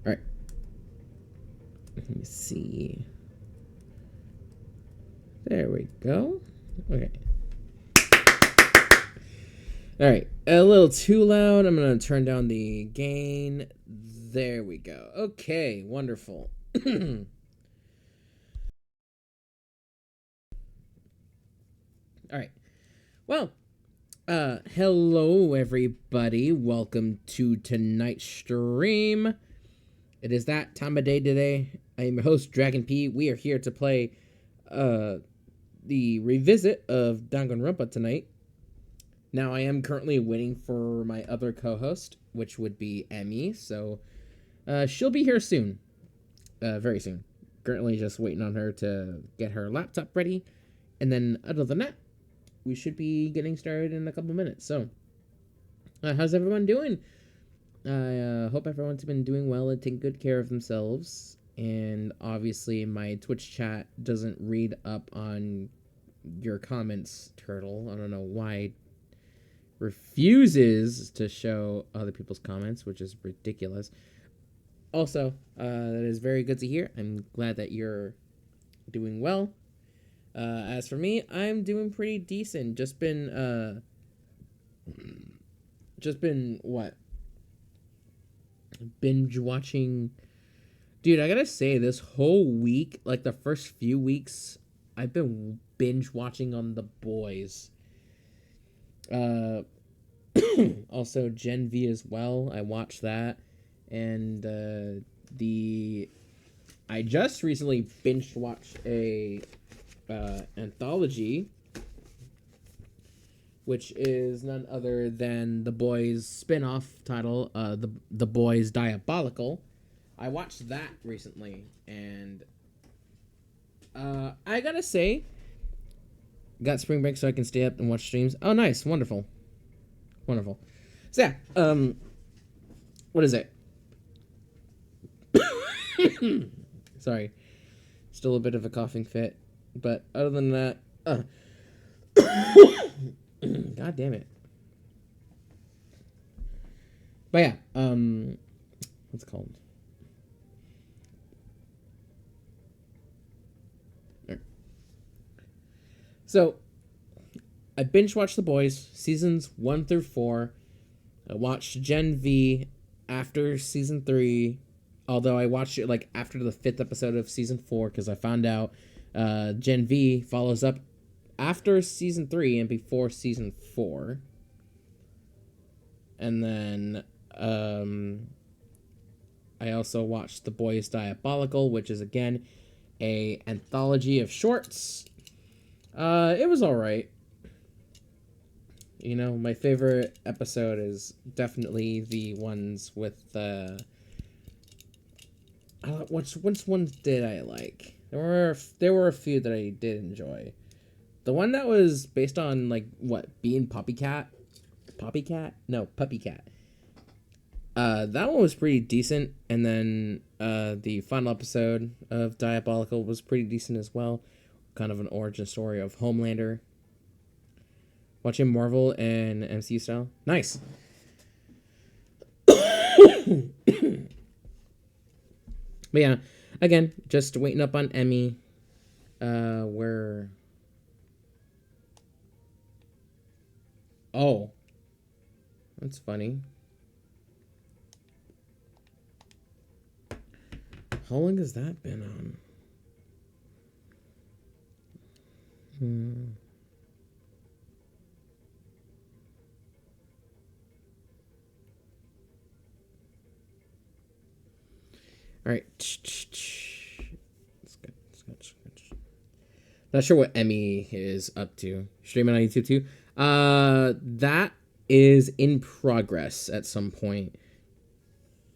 All right. Let me see. There we go. Okay. All right. A little too loud. I'm going to turn down the gain. There we go. Okay. Wonderful. All right. Well, hello everybody. Welcome to tonight's stream. It is that time of day today. I am your host, Dragon P. We are here to play the revisit of Danganronpa tonight. Now, I am currently waiting for my other co-host, which would be Emmy, so she'll be here soon. Very soon. Currently just waiting on her to get her laptop ready. And then, other than that, we should be getting started in a couple minutes. So, how's everyone doing? I hope everyone's been doing well and taking good care of themselves. And obviously, my Twitch chat doesn't read up on your comments, Turtle. I don't know why it refuses to show other people's comments, which is ridiculous. Also, that is very good to hear. I'm glad that you're doing well. As for me, I'm doing pretty decent. Just been what? Binge watching. Dude, I gotta say, this whole week, like the first few weeks, I've been binge watching on The Boys. Also Gen V as well. I watched that. And I just recently binge watched a anthology, which is none other than The Boys spin-off title, The Boys Diabolical. I watched that recently, and I gotta say, got spring break so I can stay up and watch streams. Oh, nice, wonderful. So yeah, what is it? Sorry, still a bit of a coughing fit, but other than that, God damn it. But yeah, what's it called? So, I binge watched The Boys seasons 1 through 4. I watched Gen V after season 3, although I watched it like after the 5th episode of season 4 because I found out Gen V follows up after season 3 and before season 4. And then I also watched The Boys Diabolical, which is again a anthology of shorts. It was alright. You know, my favorite episode is definitely the ones with which ones did I like? There were a few that I did enjoy. The one that was based on like what, being Puppy Cat? No, Puppy Cat. That one was pretty decent, and then the final episode of Diabolical was pretty decent as well. Kind of an origin story of Homelander. Watching Marvel and MCU style. Nice. But yeah, again, just waiting up on Emmy. Where... Oh. That's funny. How long has that been on? All right. Not sure what Emmy is up to. Streaming on YouTube too. That is in progress at some point.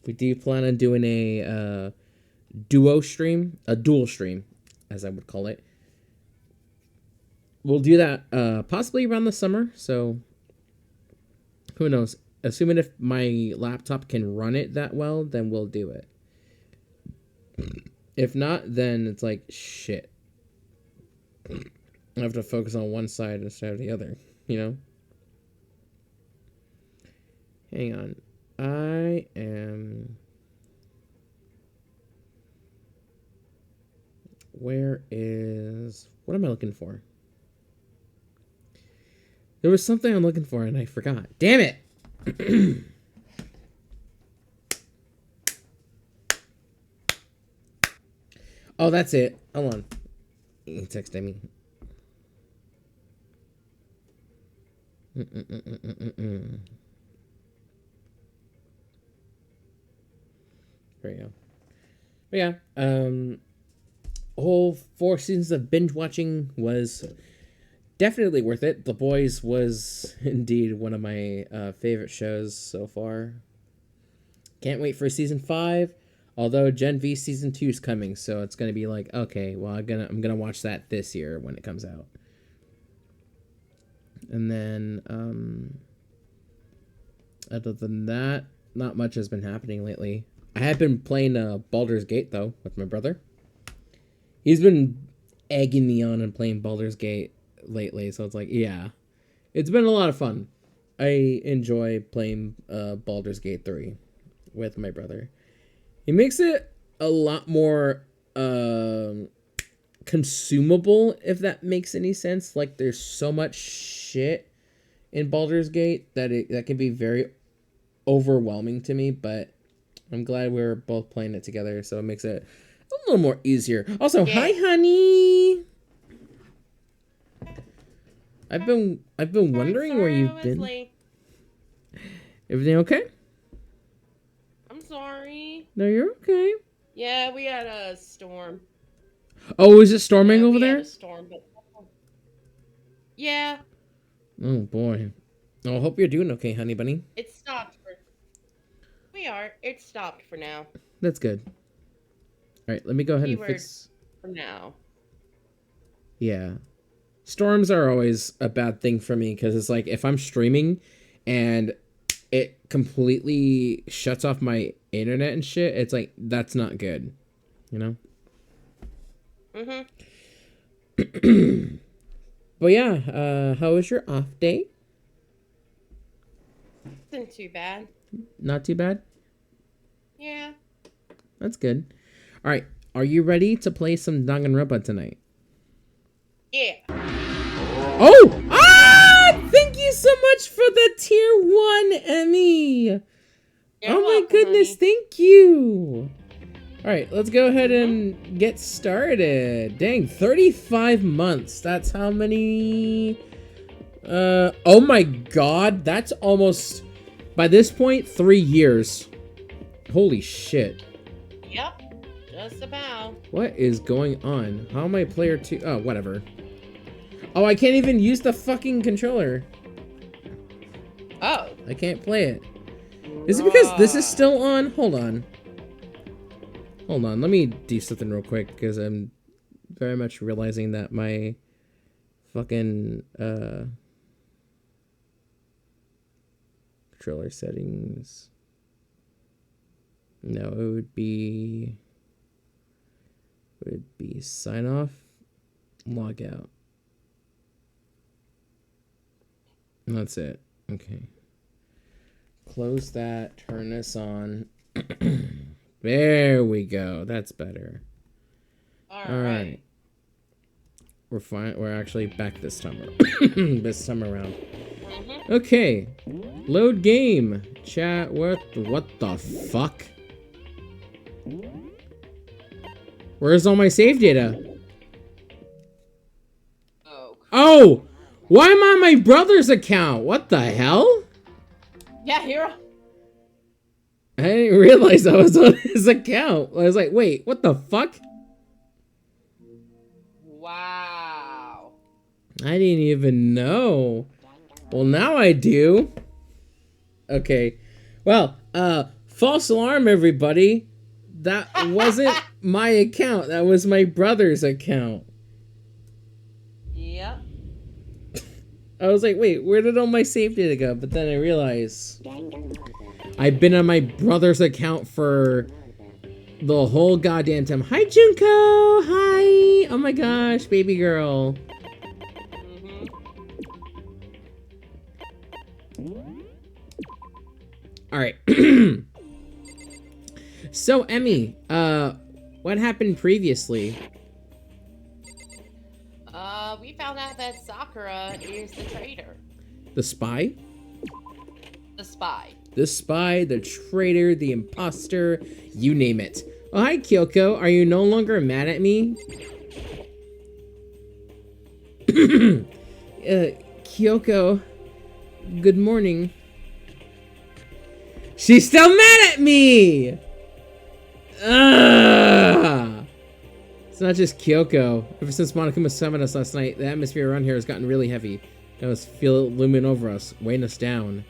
We do plan on doing a dual stream, as I would call it. We'll do that possibly around the summer. So who knows? Assuming if my laptop can run it that well, then we'll do it. If not, then it's like shit. I have to focus on one side instead of the other, you know? Hang on. I am... Where is... What am I looking for? There was something I'm looking for and I forgot. Damn it! Oh, that's it. Hold on. He texted me. There you go. But yeah, whole 4 seasons of binge watching was definitely worth it. The Boys was indeed one of my favorite shows so far. Can't wait for season 5. Although Gen V season 2 is coming, so it's gonna be like, okay, well I'm gonna watch that this year when it comes out. And then other than that, not much has been happening lately. I have been playing Baldur's Gate though with my brother. He's been egging me on and playing Baldur's Gate lately, so it's like, yeah, it's been a lot of fun. I enjoy playing Baldur's Gate 3 with my brother. It makes it a lot more consumable, if that makes any sense. Like, there's so much shit in Baldur's Gate that that can be very overwhelming to me, but I'm glad we're both playing it together, so it makes it a little more easier. Also, yeah. Hi, honey. I've been wondering where you've been. Late. Everything okay? I'm sorry. No, you're okay. Yeah, we had a storm. Oh, is it storming over there? Had a storm, but... Yeah. Oh boy. Oh, I hope you're doing okay, honey bunny. It stopped for... We are. It stopped for now. That's good. All right, let me go ahead and fix... For now. Yeah. Storms are always a bad thing for me, because it's like, if I'm streaming and it completely shuts off my internet and shit, it's like, that's not good. You know? Mm-hmm. But yeah, how was your off day? Wasn't too bad. Not too bad? Yeah. That's good. All right, are you ready to play some Danganronpa tonight? Yeah. Oh! Ah! Thank you so much for the tier 1, Emmy! You're oh my welcome, goodness, honey. Thank you! Alright, let's go ahead and get started. Dang, 35 months. That's how many... oh my god, that's almost... By this point, 3 years. Holy shit. Yep, just about. What is going on? How am I player 2? Oh, whatever. Oh, I can't even use the fucking controller. Oh. I can't play it. Is it because this is still on? Hold on. Hold on, let me do something real quick, because I'm very much realizing that my fucking controller settings... No, it would be sign off, log out. That's it. Okay. Close that, turn this on. There we go. That's better. All right. We're fine. We're actually back this time around. This time around. Mm-hmm. Okay. Load game. Chat. What the fuck? Where's all my save data? Oh! Why am I on my brother's account? What the hell? Yeah, hero. I didn't realize I was on his account. I was like, wait, what the fuck? Wow. I didn't even know. Well, now I do. Okay. Well, false alarm, everybody. That wasn't my account. That was my brother's account. Yep. I was like, wait, where did all my save data go? But then I realized I've been on my brother's account for the whole goddamn time. Hi, Junko! Hi! Oh my gosh, baby girl. Alright. So, Emmy, what happened previously? found out that Sakura is the traitor. The spy? The spy. The spy, the traitor, the imposter, you name it. Oh, hi, Kyoko. Are you no longer mad at me? Kyoko, good morning. She's still mad at me! Ugh! It's not just Kyoko. Ever since Monokuma summoned us last night, the atmosphere around here has gotten really heavy. I almost feel it looming over us, weighing us down.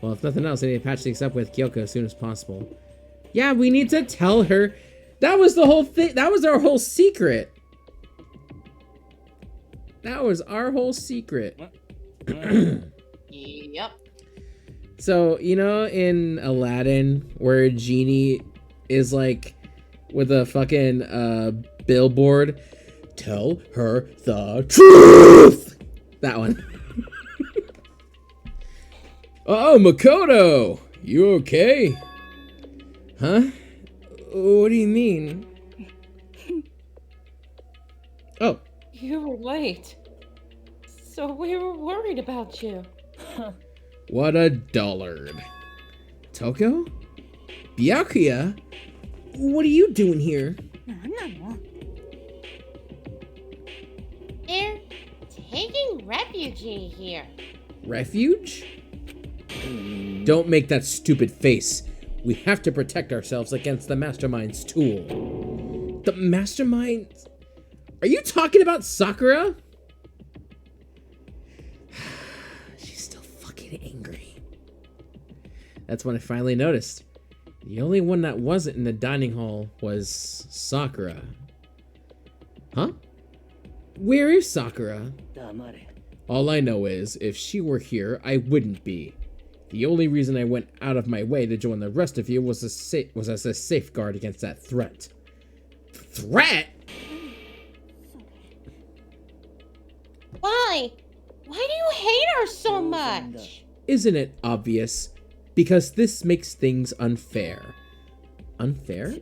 Well, if nothing else, I need to patch things up with Kyoko as soon as possible. Yeah, we need to tell her. That was the whole thing. That was our whole secret. That was our whole secret. Yep. So, you know, in Aladdin, where Genie is like with a fucking billboard, tell her the truth. That one. Oh, Makoto, you okay? Huh? What do you mean? Oh. You were late. So we were worried about you. What a dullard. Toko? Byakuya? What are you doing here? They're taking refugee here. Refuge? Don't make that stupid face. We have to protect ourselves against the Mastermind's tool. The Mastermind? Are you talking about Sakura? She's still fucking angry. That's when I finally noticed. The only one that wasn't in the dining hall was Sakura. Huh? Where is Sakura? All I know is, if she were here, I wouldn't be. The only reason I went out of my way to join the rest of you was as a safeguard against that threat. Threat? Why? Why do you hate her so much? Isn't it obvious? Because this makes things unfair. Unfair?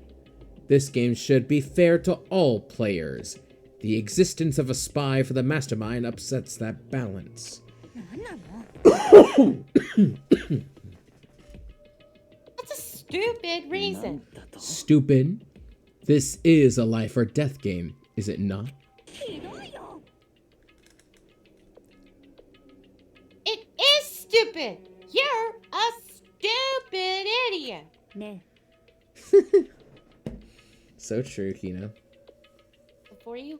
This game should be fair to all players. The existence of a spy for the Mastermind upsets that balance. That's a stupid reason. Stupid? This is a life or death game, is it not? It is stupid. You're a stupid idiot. So true, Kino. Before you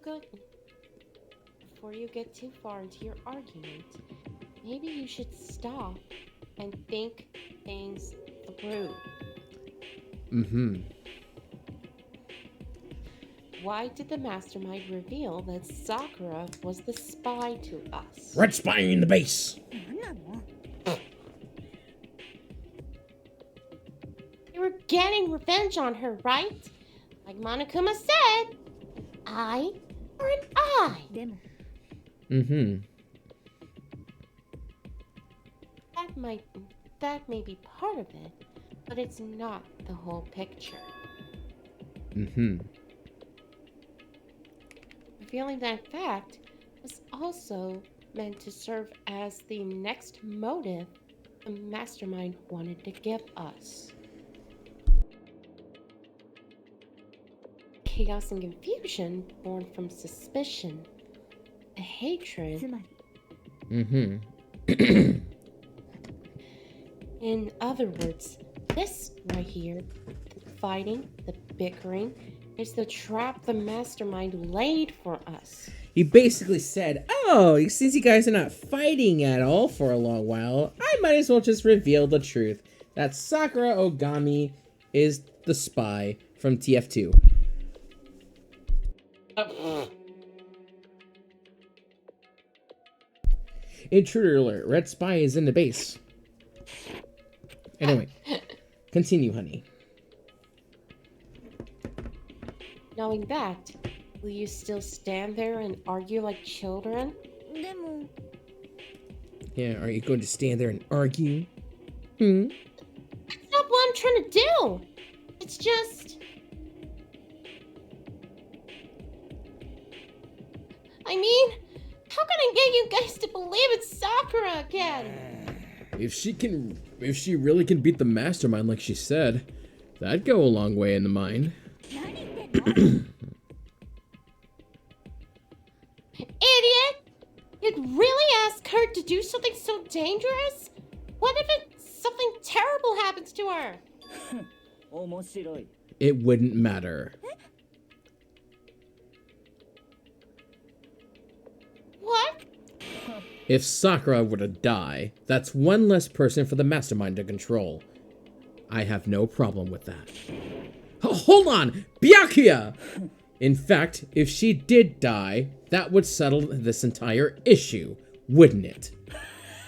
get too far into your argument, maybe you should stop and think things through. Why did the Mastermind reveal that Sakura was the spy to us? Red spy in the base! You were getting revenge on her, right? Like Monokuma said, eye for an eye. That may be part of it, but it's not the whole picture. Revealing that fact was also meant to serve as the next motive the Mastermind wanted to give us. Chaos and confusion born from suspicion, the hatred. In other words, this right here, the fighting, the bickering, is the trap the Mastermind laid for us. He basically said, oh, since you guys are not fighting at all for a long while, I might as well just reveal the truth. That Sakura Ogami is the spy from TF2. Intruder alert. Red spy is in the base. Anyway, continue, honey. Knowing that, will you still stand there and argue like children? Yeah, are you going to stand there and argue? That's not what I'm trying to do. It's just... I mean, how can I get you guys to believe it's Sakura again? If she really can beat the mastermind like she said, that'd go a long way in the mind. Idiot! You'd really ask her to do something so dangerous? What if something terrible happens to her? It wouldn't matter. What? If Sakura were to die, that's one less person for the mastermind to control. I have no problem with that. Hold on! Byakuya! In fact, if she did die, that would settle this entire issue, wouldn't it?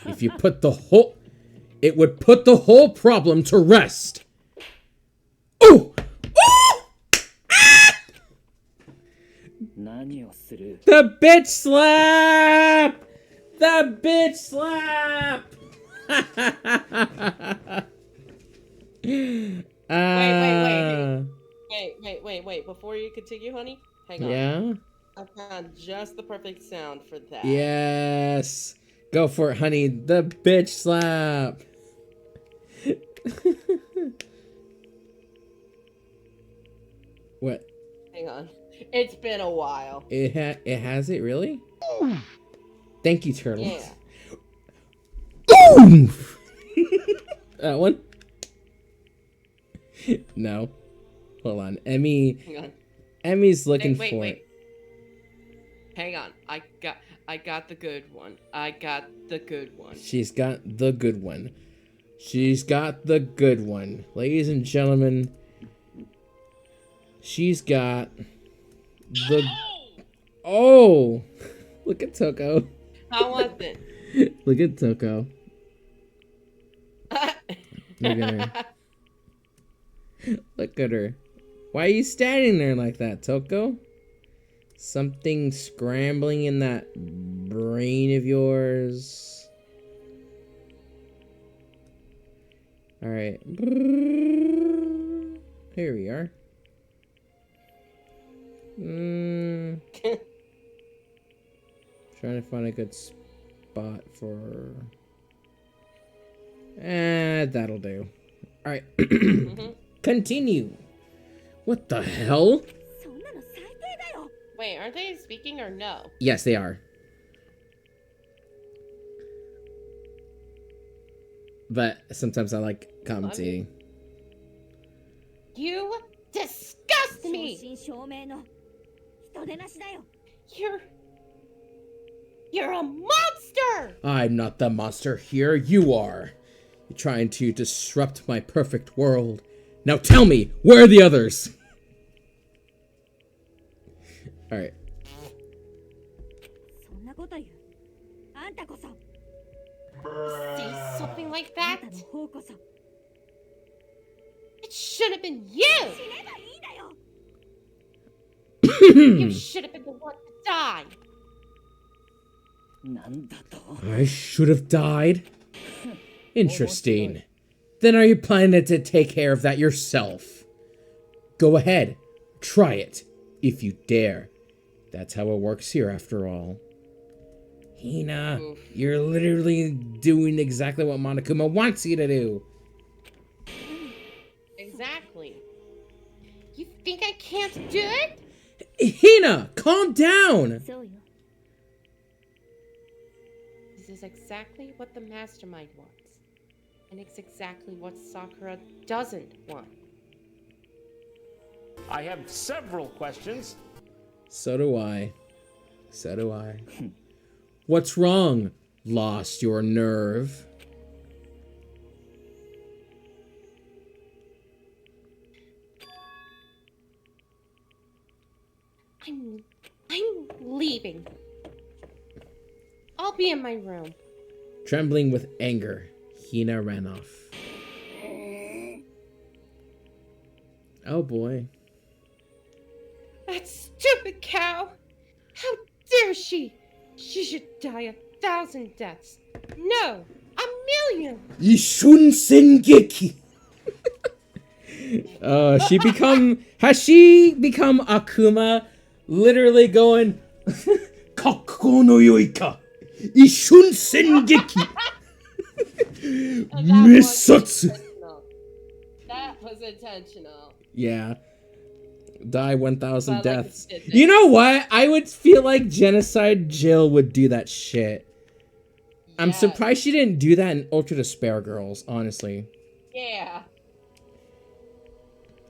If you put the whole... It would put the whole problem to rest. Ooh! Ooh! Ah! The bitch slap! The bitch slap! Wait. Before you continue, honey, hang on. Yeah? I found just the perfect sound for that. Yes. Go for it, honey. The bitch slap. What? Hang on. It's been a while. It has it really? Thank you, Turtles. Yeah. Oof! That one? No. Hold on. Hang on. Emmy's looking for wait. Hang on. I got the good one. I got the good one. She's got the good one. She's got the good one. Ladies and gentlemen, she's got the... Oh! Look at Toko. How was it? Look at Toko. Look at her. Look at her. Why are you standing there like that, Toko? Something scrambling in that brain of yours. Alright. Here we are. Trying to find a good spot for... that'll do. Alright. Continue. What the hell? Wait, aren't they speaking or no? Yes, they are. But sometimes I like commentating. You disgust me! You're a monster! I'm not the monster here, you are. You're trying to disrupt my perfect world. Now tell me, where are the others? Alright. See something like that? It should have been you! You should have been the one to die! I should have died? Interesting. Then are you planning to take care of that yourself? Go ahead. Try it. If you dare. That's how it works here, after all. Hina, you're literally doing exactly what Monokuma wants you to do. Exactly. You think I can't do it? Hina, calm down! This is exactly what the mastermind wants. And it's exactly what Sakura doesn't want. I have several questions. So do I. So do I. What's wrong? Lost your nerve? I'm leaving. I'll be in my room. Trembling with anger, Hina ran off. Oh boy. That stupid cow! How dare she! She should die 1,000 deaths. No, 1,000,000! Ishun Sengeki! Has she become Akuma? Literally going, 格好の良いか一瞬戦撃 滅殺 That was intentional. Yeah. Die 1,000 But, like, deaths. it- You know what? I would feel like Genocide Jill would do that shit. I'm Yes. surprised she didn't do that in Ultra Despair Girls, honestly. Yeah.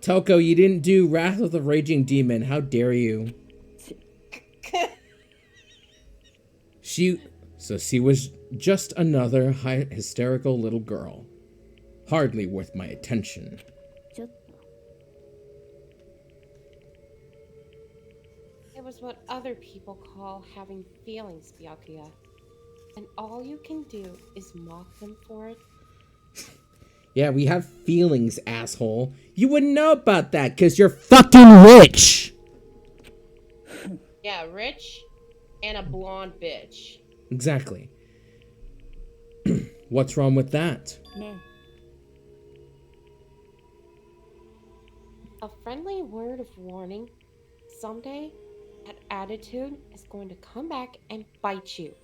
Toko, you didn't do Wrath of the Raging Demon. How dare you? She was just another hysterical little girl. Hardly worth my attention. ちょっと It was what other people call having feelings, Byakuya. And all you can do is mock them for it. Yeah, we have feelings, asshole. You wouldn't know about that because you're fucking rich. Yeah, rich and a blonde bitch. Exactly. What's wrong with that? ね A friendly word of warning. Someday, that attitude is going to come back and bite you.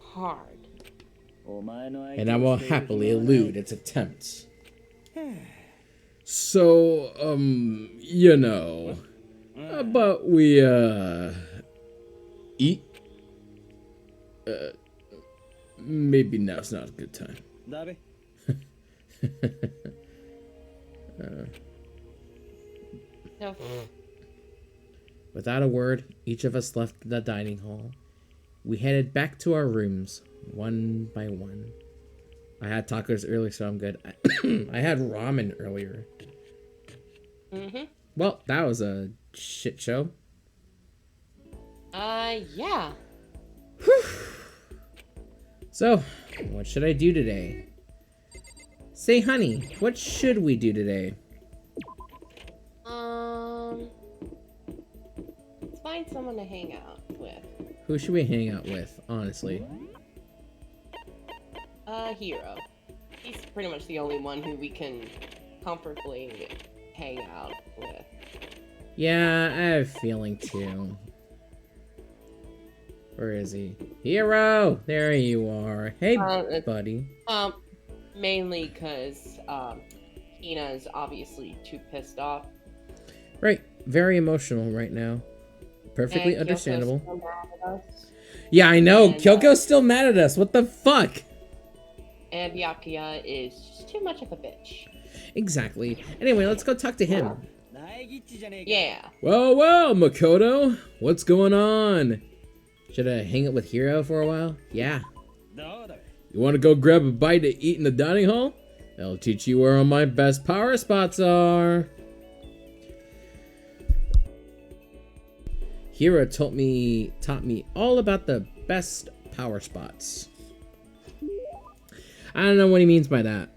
Hard. お前の相手 And I を will している happily 暇はない elude its attempts. So, you know, but we, eat? Maybe now's not a good time. だべ No. Without a word, each of us left the dining hall. We headed back to our rooms, one by one. I had tacos earlier, so I'm good. I had ramen earlier. Mm-hmm. Well, that was a shit show. Yeah. So, what should I do today? Say, honey, what should we do today? Let's find someone to hang out with. Who should we hang out with, honestly? Hero. He's pretty much the only one who we can comfortably hang out with. Yeah, I have a feeling too. Where is he? Hero! There you are. Hey, buddy. Mainly because, Hina's obviously too pissed off. Right. Very emotional right now. Perfectly And Kyoko's understandable. still mad at us. Yeah, I know. And, Kyoko's still mad at us. What the fuck? And Byakuya is just too much of a bitch. Exactly. Anyway, let's go talk to him. 大吉じゃねえか Yeah. Well, well, Makoto. What's going on? Should I hang out with Hero for a while? Yeah. どうだべ You want to go grab a bite to eat in the dining hall? I'll teach you where all my best power spots are. Hiro taught me all about the best power spots. I don't know what he means by that.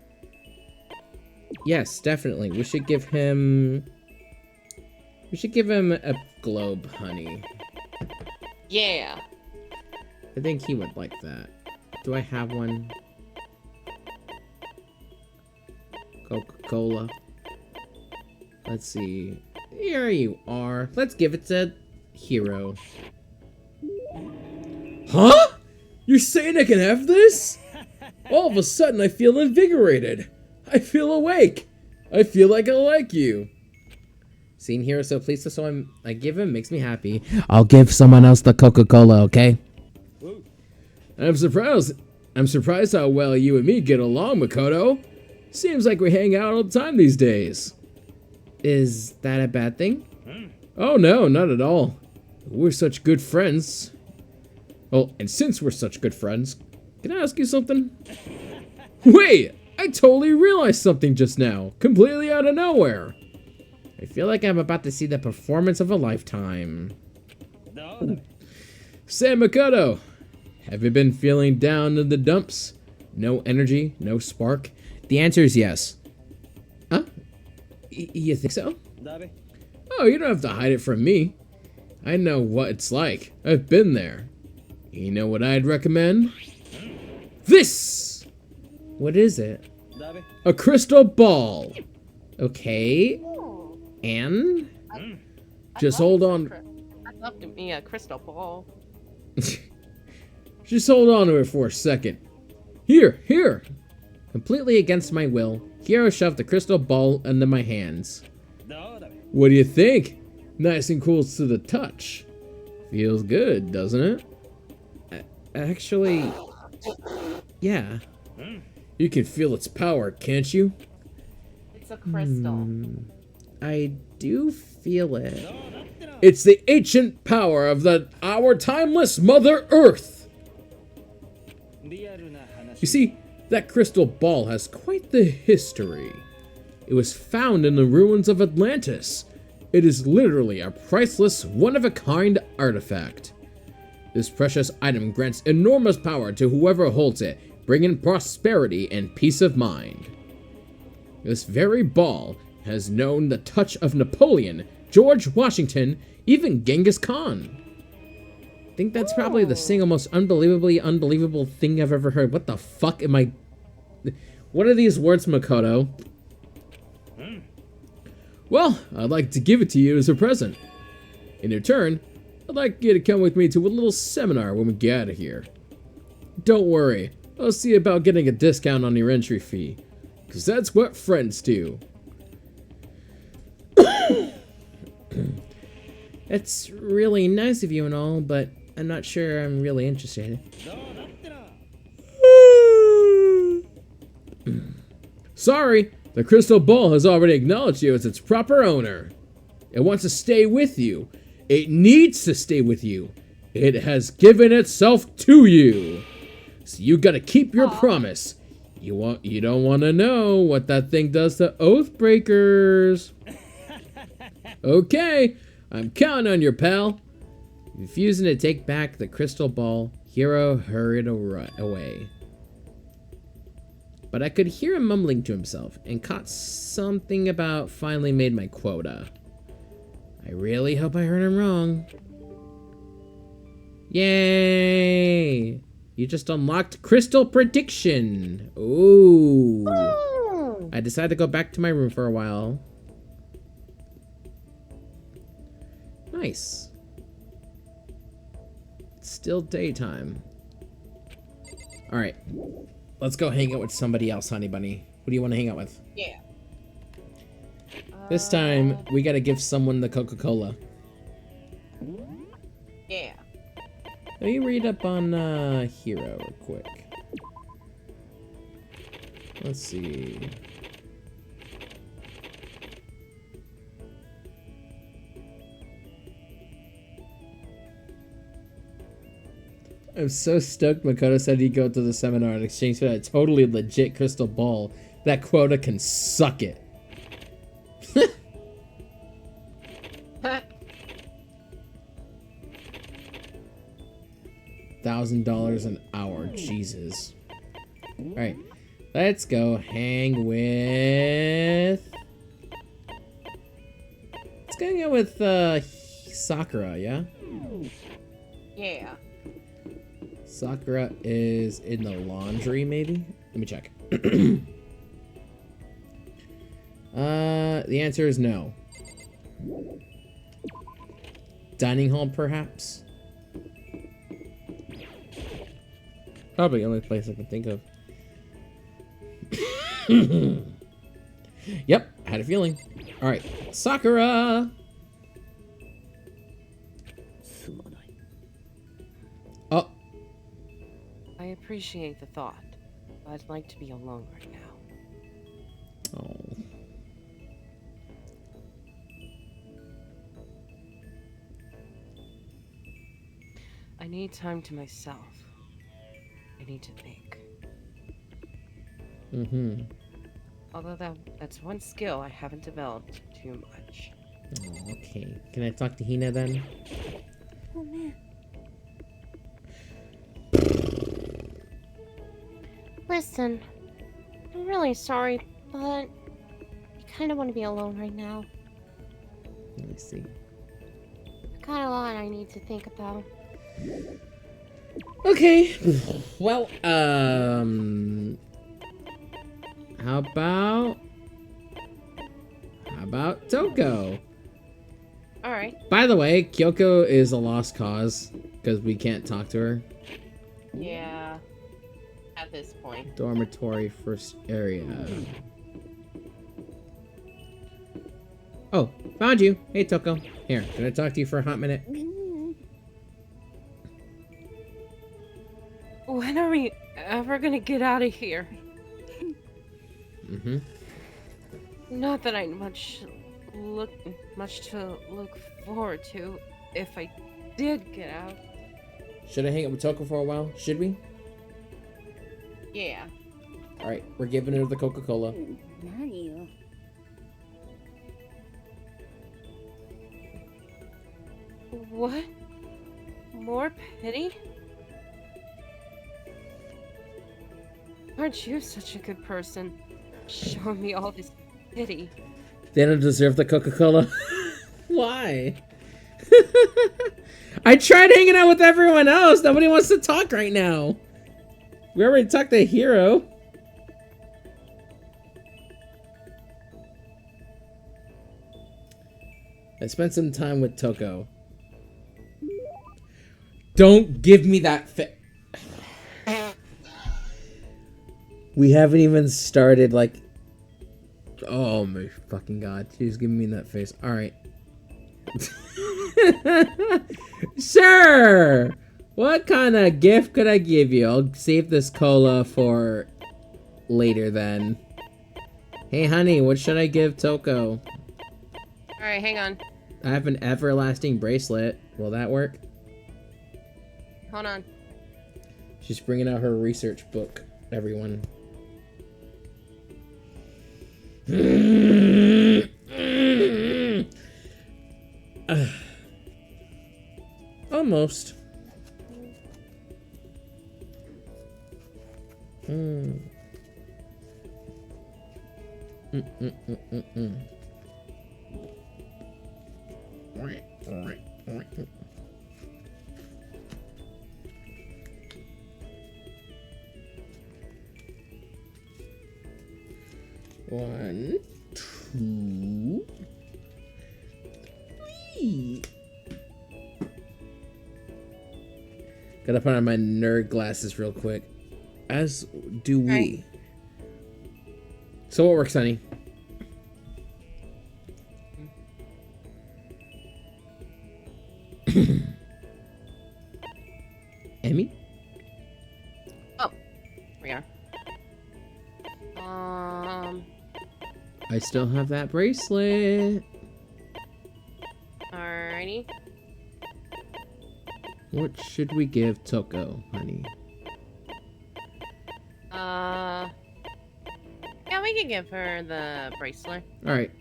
Yes, definitely. We should give him a globe, honey. Yeah. I think he would like that. Do I have one? Coca-Cola. Let's see. Here you are. Let's give it to Hero. Huh? You're saying I can have this? All of a sudden I feel invigorated. I feel awake. I feel like I like you. Seeing Hero so pleased, so I give him makes me happy. I'll give someone else the Coca-Cola, okay? Whoa. I'm surprised how well you and me get along, Makoto. Seems like we hang out all the time these days. Is that a bad thing? Oh no, not at all. We're such good friends. Oh, and since we're such good friends, can I ask you something? Wait! I totally realized something just now, completely out of nowhere. I feel like I'm about to see the performance of a lifetime. どうだべ Say, Makoto, have you been feeling down in the dumps? No energy, no spark? The answer is yes. Huh? You think so? だべ Oh, you don't have to hide it from me. I know what it's like. I've been there. You know what I'd recommend? This! What is it? だべ A crystal ball. Okay. And? Just hold on. I'd love to be a crystal ball. Just hold on to it for a second. Here, here! Completely against my will, Hiro shoved the crystal ball into my hands. どうだべ What do you think? Nice and cool to the touch. Feels good, doesn't it? Actually, yeah. You can feel its power, can't you? It's a crystal. I do feel it. どうだっての It's the ancient power of our timeless Mother Earth. リアルな話 You see, that crystal ball has quite the history. It was found in the ruins of Atlantis. It is literally a priceless, one-of-a-kind artifact. This precious item grants enormous power to whoever holds it, bringing prosperity and peace of mind. This very ball has known the touch of Napoleon, George Washington, even Genghis Khan. I think that's probably the single most unbelievably unbelievable thing I've ever heard. What the fuck am I... What are these words, Makoto? Well, I'd like to give it to you as a present. In return, I'd like you to come with me to a little seminar when we get out of here. Don't worry, I'll see about getting a discount on your entry fee, because that's what friends do. It's really nice of you and all, but I'm not sure I'm really interested. どうだっての Sorry, the crystal ball has already acknowledged you as its proper owner. It wants to stay with you. It needs to stay with you. It has given itself to you. So you gotta keep your promise. You don't want to know what that thing does to oath breakers. Okay, I'm counting on your pal. Refusing to take back the crystal ball, Hiro hurried away. But I could hear him mumbling to himself and caught something about finally made my quota. I really hope I heard him wrong. Yay! You just unlocked Crystal Prediction. Ooh. I decided to go back to my room for a while. Nice. It's still daytime. Alright. Let's go hang out with somebody else, honey bunny. Who do you want to hang out with? Yeah. This time, we gotta give someone the Coca-Cola. Yeah. Let me read up on Hiro real quick. Let's see. I'm so stoked Makoto said he'd go to the seminar in exchange for that totally legit crystal ball. That quota can suck it. $1,000 an hour, Jesus. Alright, let's go hang with... Let's go hang out with Sakura, yeah? Yeah. Sakura is in the laundry, maybe? Let me check. The answer is no. Dining hall, perhaps? Probably the only place I can think of. Yep, I had a feeling. Alright, Sakura! Oh. I appreciate the thought, but I'd like to be alone right now. Oh. I need time to myself. I need to think. Mm-hmm. Although that's one skill I haven't developed too much. Oh, okay. Can I talk to Hina then? Oh man. Listen, I'm really sorry, but I kind of want to be alone right now. Let me see. I've got a lot I need to think about. Okay. Well, how about Toko? Alright. By the way, Kyoko is a lost cause. Because we can't talk to her. Yeah. At this point. Dormitory first area. Oh, found you. Hey, Toko. Here, can I talk to you for a hot minute? When are we ever gonna get out of here? Mm-hmm. Not that I much to look forward to if I did get out. Should I hang out with Toko for a while? Should we? Yeah. Alright, we're giving her the Coca-Cola. What? More pity? Aren't you such a good person? Showing me all this pity. They don't deserve the Coca-Cola. Why? I tried hanging out with everyone else. Nobody wants to talk right now. We already talked to Hiro. I spent some time with Toko. Don't give me that We haven't even started, like... Oh my fucking god. She's giving me that face. Alright. Sure! What kind of gift could I give you? I'll save this cola for later then. Hey honey, what should I give Toko? Alright, hang on. I have an everlasting bracelet. Will that work? Hold on. She's bringing out her research book, everyone. Almost. One, two, three. Gotta put on my nerd glasses real quick. As do we. Right. So what works, honey? Emmy? Oh, we are. I still have that bracelet. Alrighty. What should we give Toko, honey? Yeah, we can give her the bracelet. Alright.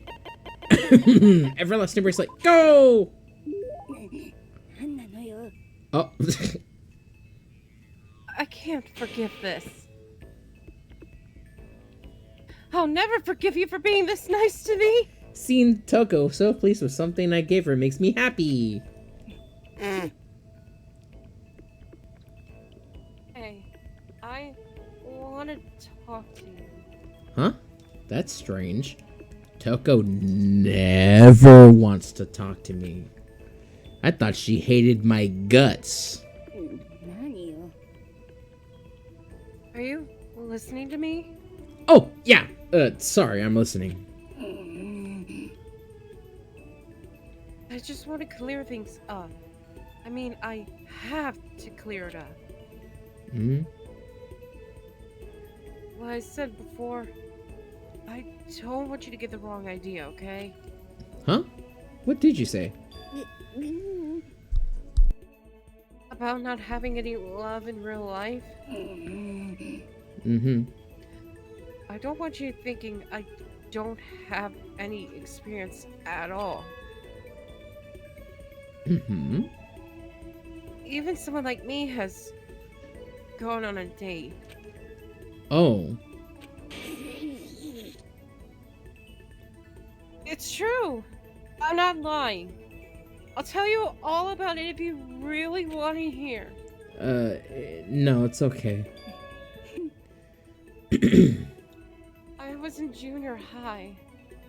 Everlasting bracelet, go! Oh. I can't forgive this. I'll never forgive you for being this nice to me. Seeing Toko so pleased with something I gave her makes me happy. Hey, I want to talk to you. Huh? That's strange. Toko never wants to talk to me. I thought she hated my guts. Are you listening to me? Oh, yeah. Sorry, I'm listening. I just want to clear things up. I mean, I have to clear it up. Hmm? Well, I said before, I don't want you to get the wrong idea, okay? Huh? What did you say? About not having any love in real life? Mm-hmm. I don't want you thinking I don't have any experience at all. Mm-hmm. Even someone like me has gone on a date. Oh. It's true! I'm not lying. I'll tell you all about it if you really want to hear. No, it's okay. I was in junior high.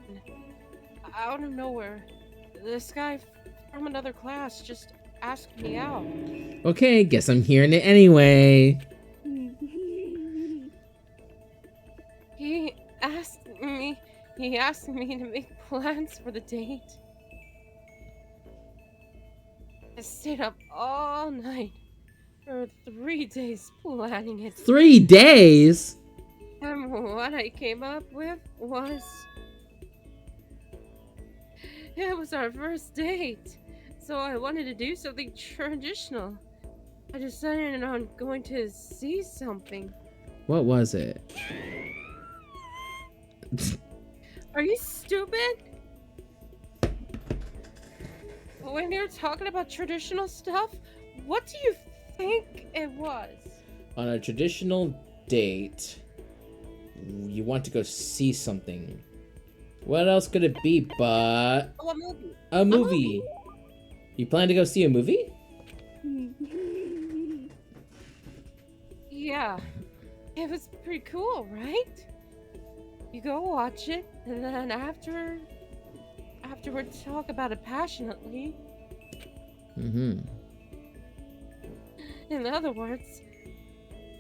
And out of nowhere, this guy from another class just ask me out. Okay, guess I'm hearing it anyway. He asked me. He asked me to make plans for the date. I stayed up all night for 3 days planning it. 3 days? And what I came up with was... It was our first date, so I wanted to do something traditional. I decided on going to see something. What was it? Are you stupid? When you're talking about traditional stuff, what do you think it was? On a traditional date, you want to go see something. What else could it be but Oh, a movie. a movie? You plan to go see a movie? Yeah, it was pretty cool, right? You go watch it, and then afterward talk about it passionately. Mm-hmm. In other words,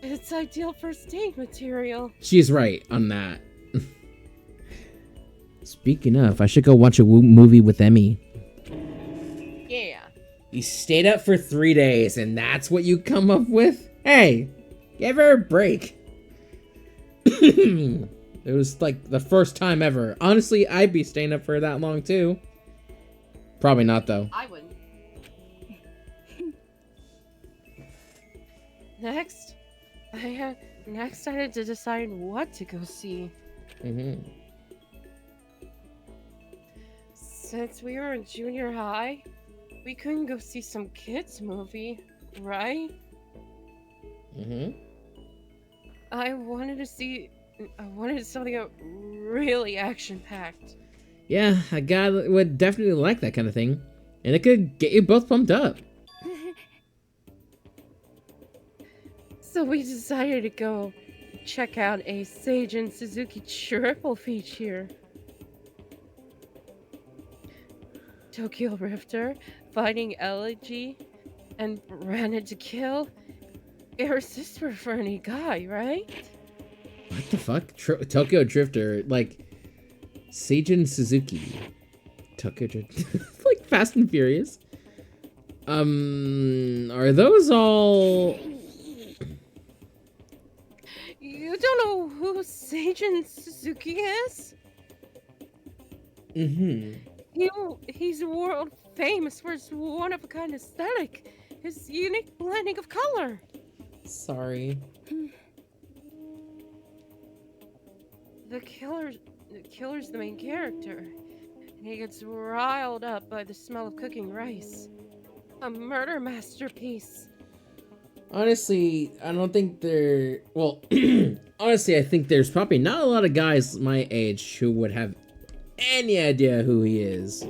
it's ideal first date material. She's right on that. Speaking of, I should go watch a movie with Emmy. Yeah. You stayed up for 3 days and that's what you come up with? Hey, give her a break. It was like the first time ever. Honestly, I'd be staying up for that long too. Probably not though. I wouldn't. Next, I had to decide what to go see. Mm-hmm. Since we were in junior high, we couldn't go see some kids movie, right? Mm-hmm. I wanted something really action-packed. Yeah, a guy would definitely like that kind of thing. And it could get you both pumped up. So we decided to go check out a Seijin Suzuki triple feature. Tokyo Rifter, Fighting Elegy, and Branded to Kill. Irresistible for any guy, right? What the fuck? Tokyo Drifter, like Seijin Suzuki. Tokyo Drifter. Like Fast and Furious. Are those all... You don't know who Seijin Suzuki is? Mm-hmm. He's world famous for his one-of-a-kind aesthetic, his unique blending of color. Sorry. The killer's the main character, and he gets riled up by the smell of cooking rice. A murder masterpiece. Honestly, I don't think they're... Well, honestly, I think there's probably not a lot of guys my age who would have any idea who he is.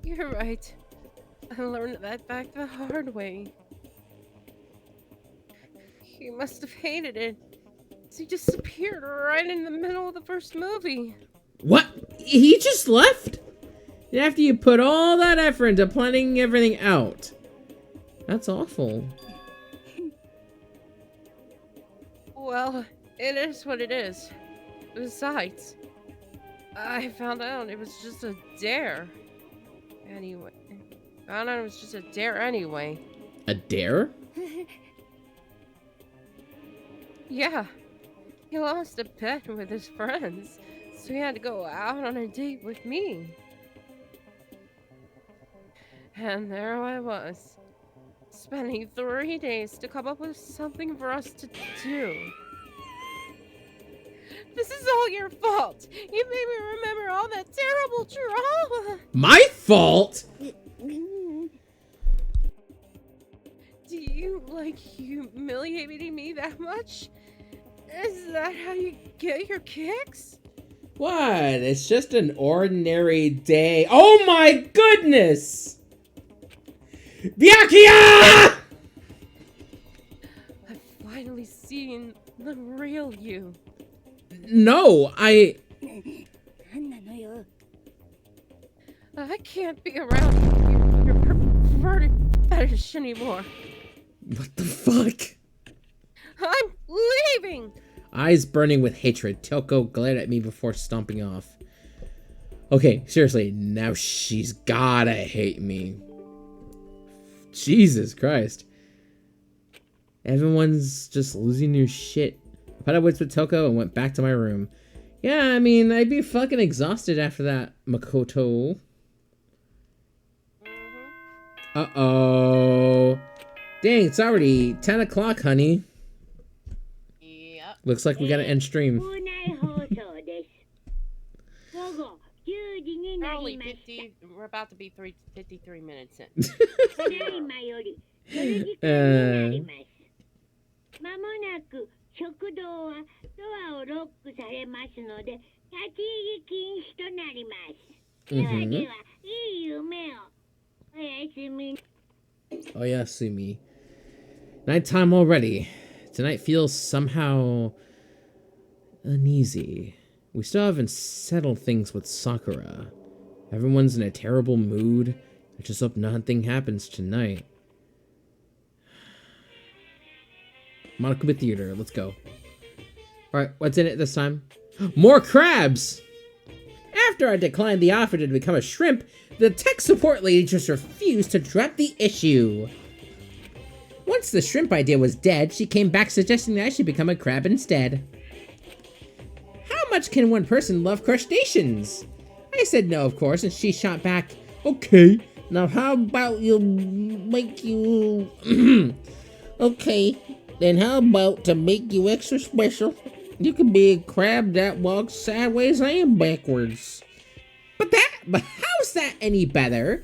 You're right. I learned that back the hard way. He must have hated it. He disappeared right in the middle of the first movie. What? He just left? And after you put all that effort into planning everything out. That's awful. Well, it is what it is. Besides, I found out it was just a dare. Anyway. Found out it was just a dare anyway. A dare? Yeah. He lost a bet with his friends, so he had to go out on a date with me. And there I was, spending 3 days to come up with something for us to do. This is all your fault. You made me remember all that terrible drama. My fault? Do you like humiliating me that much? Is that how you get your kicks? What? It's just an ordinary day. Oh my goodness! Byakuya! I've finally seen the real you. No, I can't be around your perverted fetish anymore. What the fuck? I'm leaving! Eyes burning with hatred, Toko glared at me before stomping off. Okay, seriously, now she's gotta hate me. Jesus Christ. Everyone's just losing their shit. I put up with Toko and went back to my room. Yeah, I mean, I'd be fucking exhausted after that, Makoto. Uh-oh. Dang, it's already 10 o'clock, honey. Yep. Looks like we gotta end stream. Probably 50. We're about to be 53 minutes in. まもなく食堂はドアをロックされますので、立ち入り禁止となります。ではでは、いい夢を。おやすみ。Oh yeah, Sumi. Nighttime already. Tonight feels somehow uneasy. We still haven't settled things with Sakura. Everyone's in a terrible mood. I just hope nothing happens tonight. Monokuma Theater, let's go. Alright, what's in it this time? More crabs! After I declined the offer to become a shrimp, the tech support lady just refused to drop the issue. Once the shrimp idea was dead, she came back suggesting that I should become a crab instead. How much can one person love crustaceans? I said no, of course, and she shot back, okay, now how about you make you... okay, then how about to make you extra special, you can be a crab that walks sideways and backwards. But how's that any better?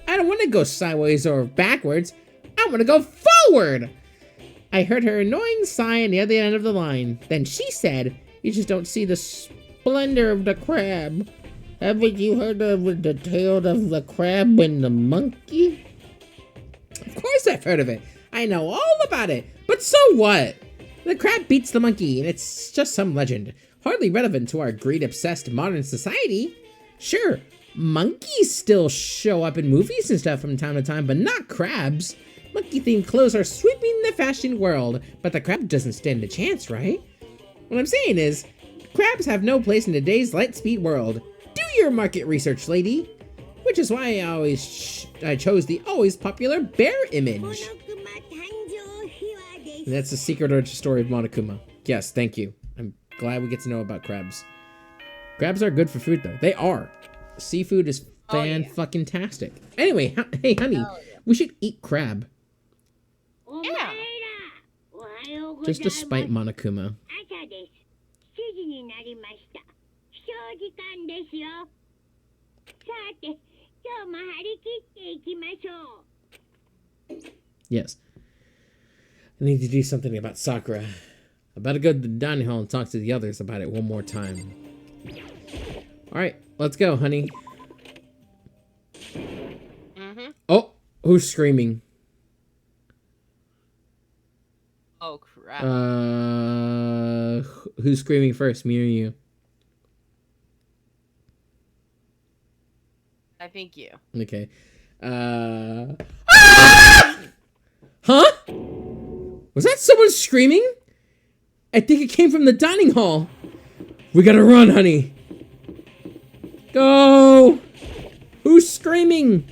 I don't want to go sideways or backwards. I want to go forward. I heard her annoying sigh on the other end of the line. Then she said, you just don't see the splendor of the crab. Haven't you heard of the tale of the crab and the monkey? Of course I've heard of it. I know all about it. But so what? The crab beats the monkey, and it's just some legend. Hardly relevant to our greed-obsessed modern society. Sure, monkeys still show up in movies and stuff from time to time, but not crabs. Monkey-themed clothes are sweeping the fashion world, but the crab doesn't stand a chance, right? What I'm saying is, crabs have no place in today's light-speed world. Do your market research, lady. Which is why I chose the always popular bear image. And that's the secret origin story of Monokuma. Yes, thank you. I'm glad we get to know about crabs. Crabs are good for food, though. They are. Seafood is fan-fucking-tastic. Anyway, hey, honey, we should eat crab. Yeah. Just to spite Monokuma. Yes. I need to do something about Sakura. I better go to the dining hall and talk to the others about it one more time. Alright, let's go, honey. Oh, who's screaming? Oh, crap. Who's screaming first, me or you? I think you. Okay. Huh? Was that someone screaming? I think it came from the dining hall. We gotta run, honey. Go! Who's screaming?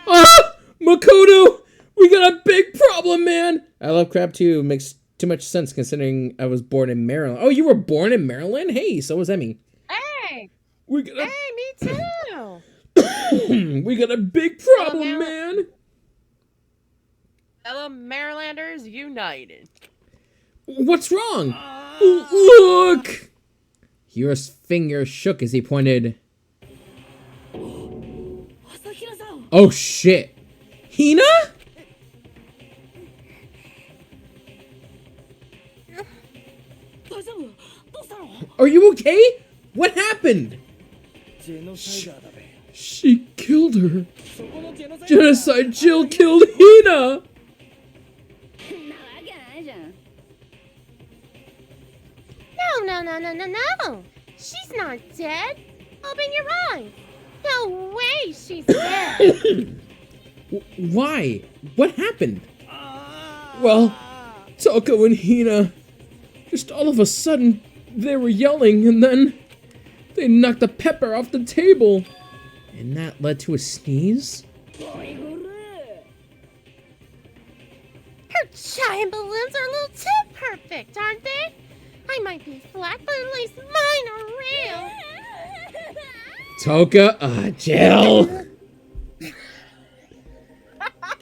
Ah! Makoto! We got a big problem, man! I love crab too. Makes too much sense considering I was born in Maryland. Oh, you were born in Maryland? Hey, so was Emmy. Hey! We got a... Hey, me too! We got a big problem, man! Fellow Marylanders united. What's wrong? Look! Hira's finger shook as he pointed. Oh shit! Hina? Are you okay? What happened? She killed her. Genocide Jill killed Hina! No. She's not dead. Open your eyes! No way she's dead! Why? What happened? Well, Toko and Hina, just all of a sudden, they were yelling, and then they knocked the pepper off the table. And that led to a sneeze? Her giant balloons are a little too perfect, aren't they? I might be flat, but at least mine are real. Toka, Jill.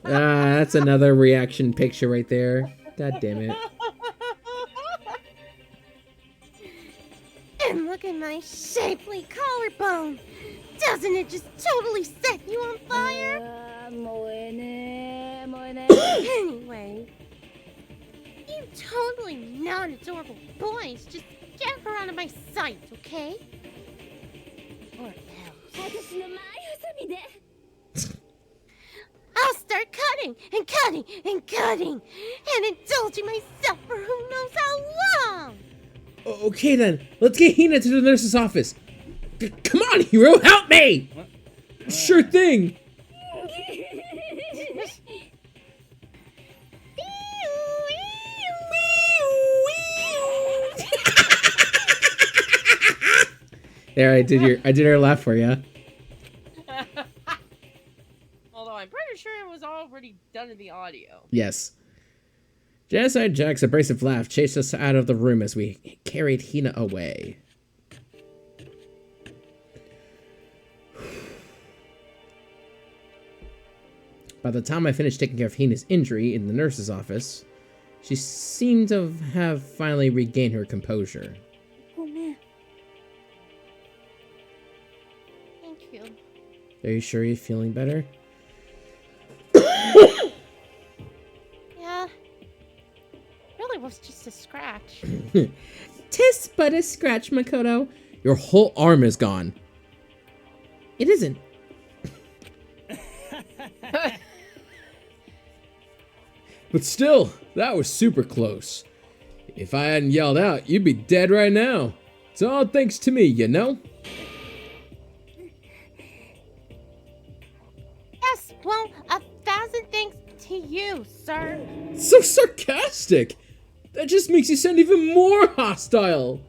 That's another reaction picture right there. God damn it. And look at my shapely collarbone. Doesn't it just totally set you on fire? Anyway, you totally non-adorable boys just get her out of my sight, okay? Or else. I'll start cutting and cutting and cutting and indulging myself for who knows how long. Okay then, let's get Hina to the nurse's office. Come on, hero, help me! Sure thing. There, I did her laugh for you. Although I'm pretty sure it was already done in the audio. Yes. Genocide Jack's abrasive laugh chased us out of the room as we carried Hina away. By the time I finished taking care of Hina's injury in the nurse's office, she seemed to have finally regained her composure. Thank you. Are you sure you're feeling better? Yeah. Really was just a scratch. Tis but a scratch, Makoto. Your whole arm is gone. It isn't. But still, that was super close. If I hadn't yelled out, you'd be dead right now. It's all thanks to me, you know? Yes, well, 1,000 thanks to you, sir. So sarcastic! That just makes you sound even more hostile!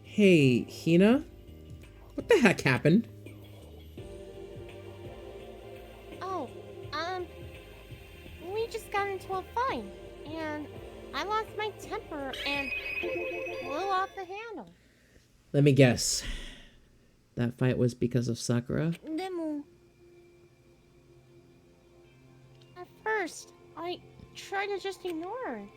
Hey, Hina? What the heck happened? Oh, we just got into a fight, and I lost my temper and blew off the handle. Let me guess. That fight was because of Sakura? At first, I tried to just ignore it.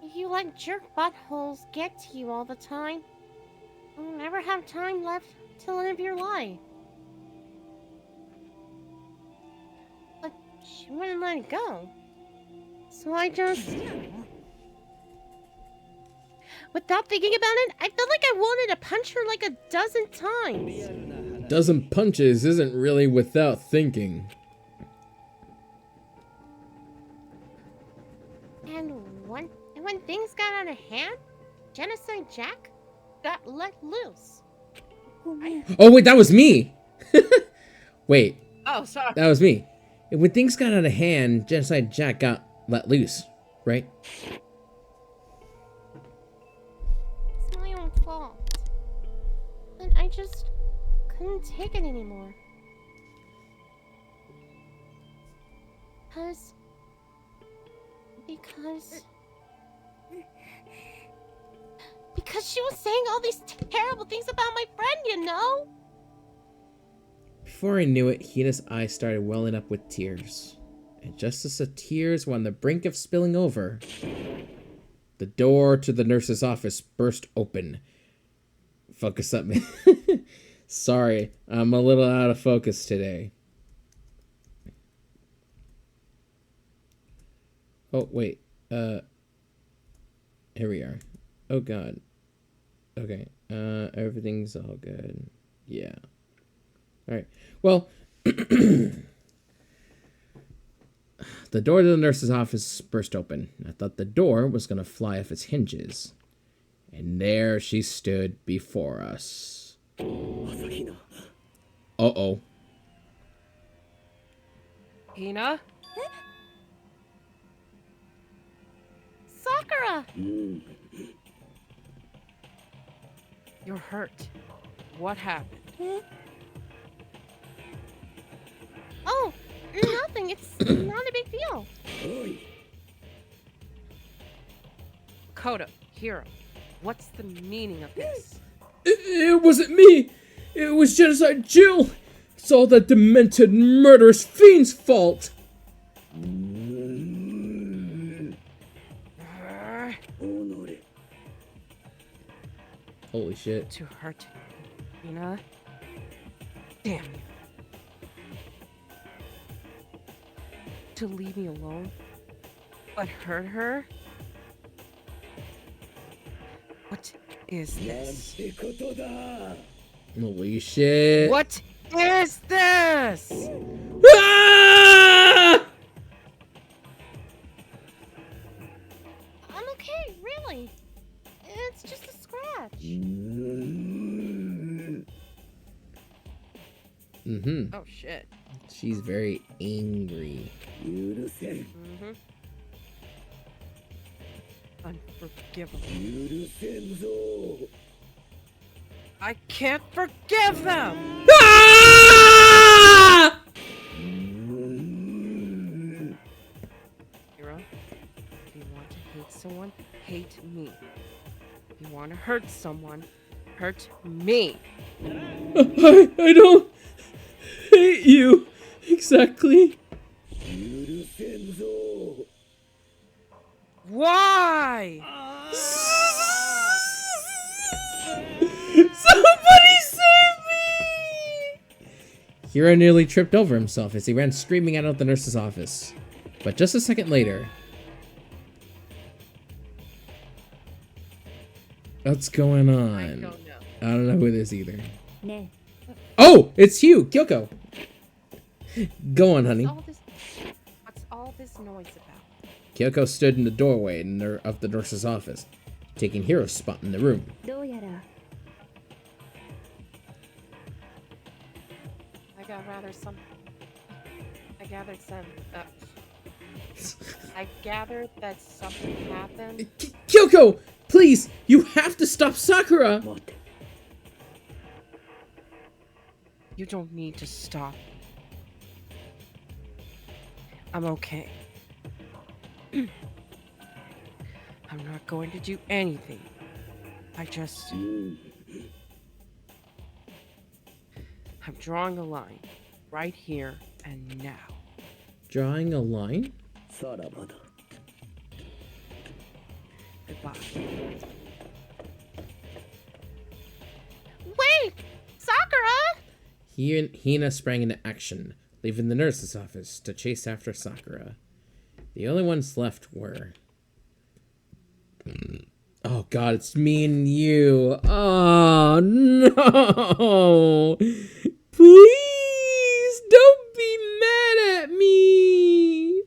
If you let jerk buttholes get to you all the time, you'll never have time left to live your life. But she wouldn't let it go. So I just... Without thinking about it, I felt like I wanted to punch her like a dozen times. Dozen punches isn't really without thinking. And when things got out of hand, Genocide Jack got let loose. Oh, wait, that was me! Wait, Oh, sorry. that was me. And when things got out of hand, Genocide Jack got let loose, right? It's my own fault. But I just couldn't take it anymore. Because she was saying all these terrible things about my friend, you know? Before I knew it, Hina's eyes started welling up with tears. And just as the tears were on the brink of spilling over, the door to the nurse's office burst open. Focus up, man. Sorry, I'm a little out of focus today. Oh, wait. Here we are. Oh, God. Okay. Everything's all good. Yeah. All right. Well, The door to the nurse's office burst open. I thought the door was going to fly off its hinges. And there she stood before us. Uh-oh. Hina? Sakura! You're hurt. What happened? Oh, nothing. It's not a big deal. Koda, Hiro, what's the meaning of this? It wasn't me. It was Genocide Jill. It's all that demented, murderous fiend's fault. Holy shit. To hurt Hina? Damn you. To leave me alone? But hurt her? What is this? Holy shit. What is this? Ah! I'm okay, really. It's just a scratch. Mm-hmm. Oh shit. She's very angry. Mm-hmm. Unforgivable. I can't forgive them! Ah! Hiro, if you want to hate someone, hate me. If you want to hurt someone, hurt me. I don't hate you exactly. Why? Somebody save me! Hiro nearly tripped over himself as he ran screaming out of the nurse's office. But just a second later... What's going on? I don't know. I don't know who it is either. Oh! It's you! Kyoko! Go on, honey. What's all this noise about? Kyoko stood in the doorway of the nurse's office, taking Hiro's spot in the room. I gathered that something happened. Kyoko! Please! You have to stop Sakura! You don't need to stop. I'm okay. I'm not going to do anything. I'm drawing a line right here and now. Drawing a line? Goodbye. Wait! Sakura! Hina sprang into action, leaving the nurse's office to chase after Sakura. The only ones left were... Oh god, it's me and you. Oh no! Please don't be mad at me.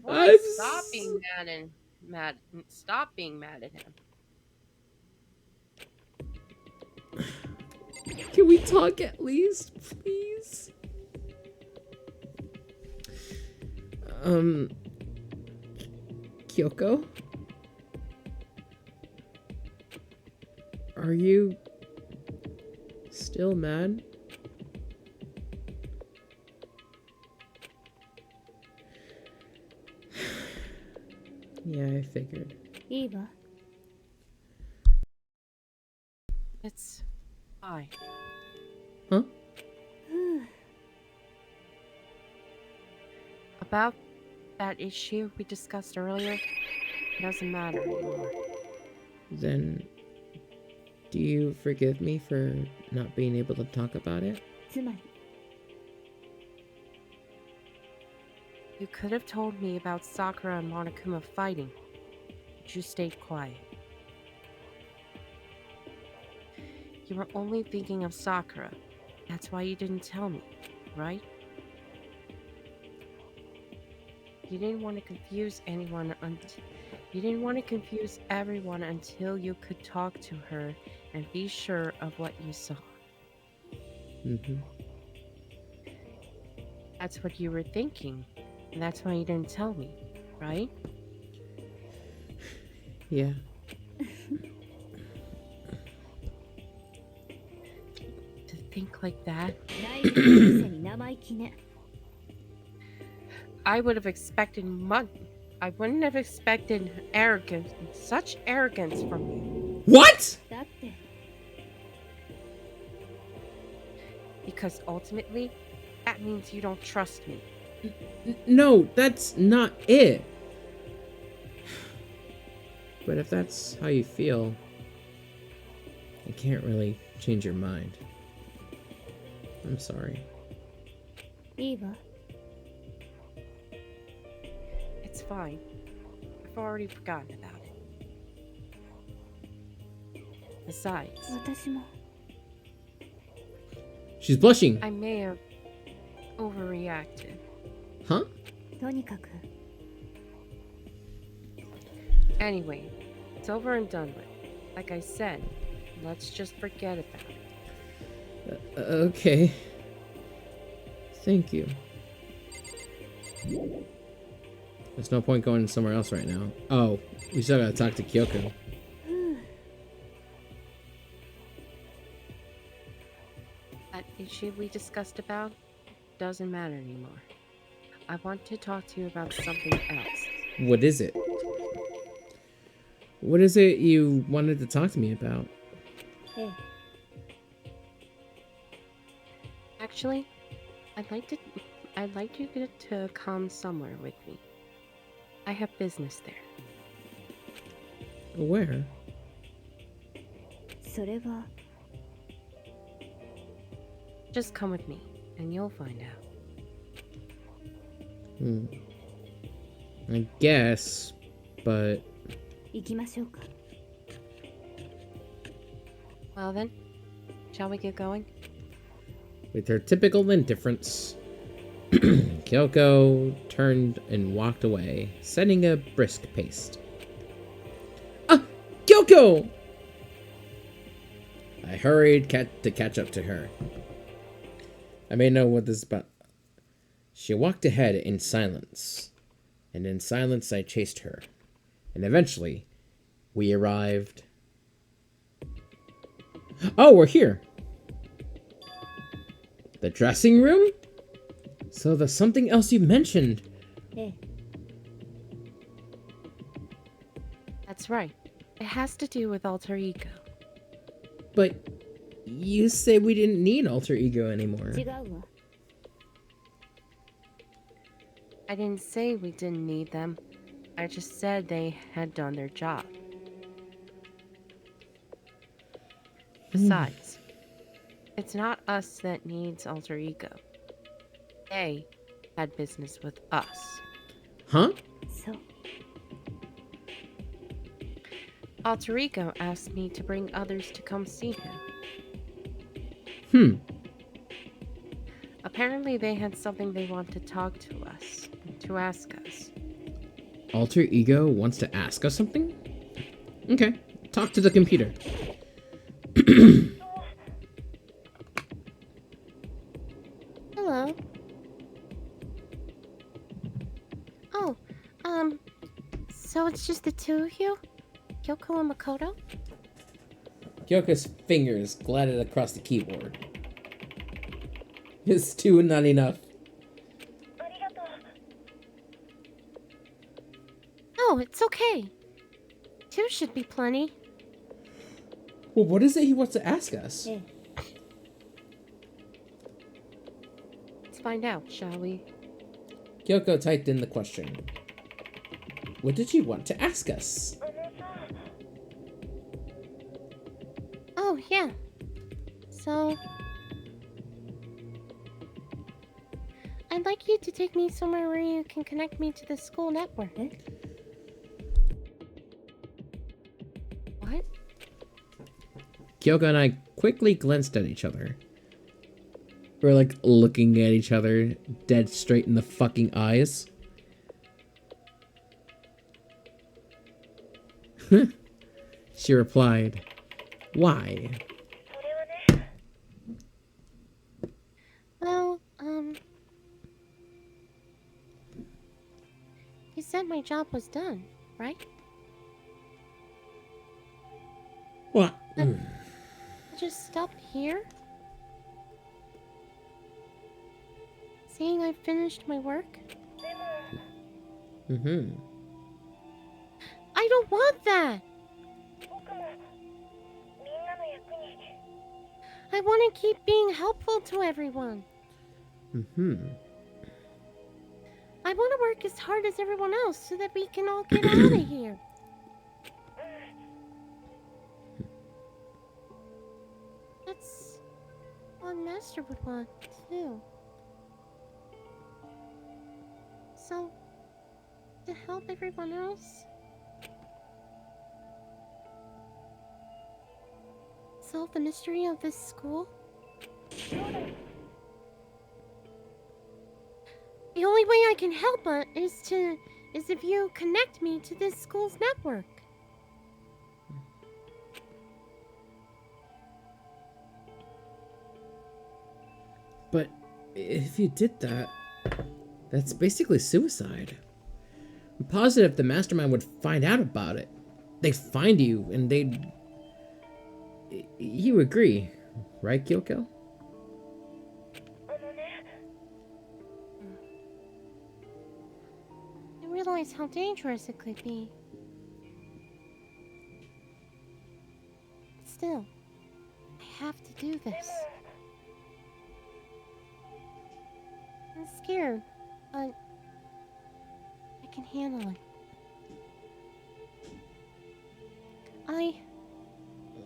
Why stop being mad? Stop being mad at him. Can we talk at least, please? Kyoko? Are you still mad? Yeah, I figured. Eva. It's fine. Huh? About that issue we discussed earlier, it doesn't matter anymore. Then, do you forgive me for not being able to talk about it? You could have told me about Sakura and Monokuma fighting, but you stayed quiet. You were only thinking of Sakura. That's why you didn't tell me, right? You didn't want to confuse you didn't want to confuse everyone until you could talk to her and be sure of what you saw. Mm-hmm. That's what you were thinking. And that's why you didn't tell me, right? Yeah. To think like that, 大事なくせに生意気ね。 I would have expected I wouldn't have expected arrogance, such arrogance from you. What? だって Because ultimately, that means you don't trust me. No, that's not it. But if that's how you feel, I can't really change your mind. I'm sorry. いいわ。 It's fine. I've already forgotten about it. Besides, 私も She's blushing. I may have overreacted. Huh? とにかく Anyway, it's over and done with. Like I said, let's just forget about it. Okay. Thank you. There's no point going somewhere else right now. Oh, we still gotta talk to Kyoko. That issue we discussed about doesn't matter anymore. I want to talk to you about something else. What is it? What is it you wanted to talk to me about? ええ Actually, I'd like you to come somewhere with me. I have business there. Where? それは Just come with me, and you'll find out. I guess, but 行きましょうか。 Well then, shall we get going? with her typical indifference, Kyoko turned and walked away, setting a brisk pace. Ah! Kyoko! I hurried to catch up to her. I may know what this is about. She walked ahead in silence, and in silence I chased her. And eventually, we arrived. Oh, we're here! The dressing room? So there's something else you mentioned. ええ That's right. It has to do with alter ego. But you said we didn't need alter ego anymore. 違うわ。 I didn't say we didn't need them. I just said they had done their job. Besides, it's not us that needs alter ego. They had business with us. Huh? そう Alter ego asked me to bring others to come see him. Apparently they had something they want to talk to us, to ask us. Alter ego wants to ask us something? Okay. Talk to the computer. Hello. Oh, so it's just the two of you? Kyoko and Makoto? Kyoko's fingers glided across the keyboard. Is two not enough? Oh, it's okay. Two should be plenty. Well, what is it he wants to ask us? ええ Let's find out, shall we? Kyoko typed in the question. What did she want to ask us? Oh, yeah. So, I'd like you to take me somewhere where you can connect me to the school network. え What? Kyoko and I quickly glanced at each other. We were like looking at each other dead straight in the fucking eyes. She replied, "Why?" Well, you said my job was done, right? What? I just stopped here? Saying I finished my work? Mm-hmm. I don't want that! I want to keep being helpful to everyone. Mm-hmm. I want to work as hard as everyone else so that we can all get out of here. That's what Master would want, too. So, to help everyone else, solve the mystery of this school? The only way I can help it is if you connect me to this school's network. But if you did that, that's basically suicide. I'm positive the mastermind would find out about it. They'd find you and they'd... You agree, right, Kyoko? I realize how dangerous it could be. But still, I have to do this. I'm scared, but I can handle it. I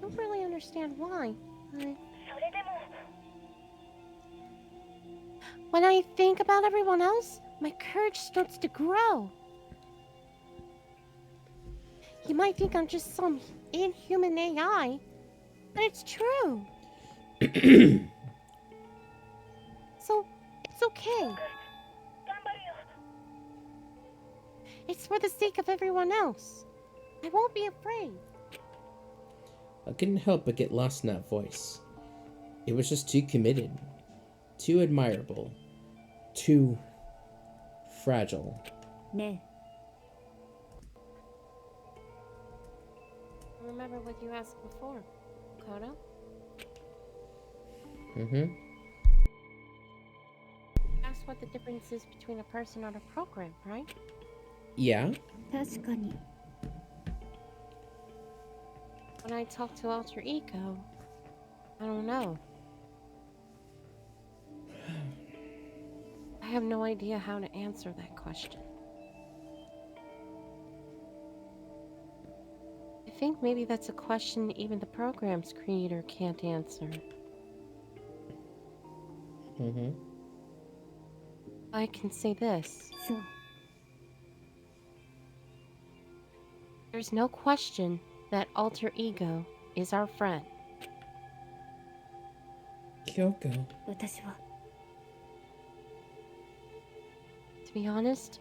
don't really understand why, but when I think about everyone else, my courage starts to grow. You might think I'm just some inhuman AI, but it's true. So, it's okay. It's for the sake of everyone else. I won't be afraid. I couldn't help but get lost in that voice. It was just too committed, too admirable, too fragile. ね Remember what you asked before, Kodo? Mm-hmm. Asked what the difference is between a person and a program, right? Yeah? 確かに When I talk to Alter Ego, I don't know. I have no idea how to answer that question. I think maybe that's a question even the program's creator can't answer. Mm-hmm. I can say this. そう There's no question that Alter Ego is our friend. Kyoko. 私は To be honest,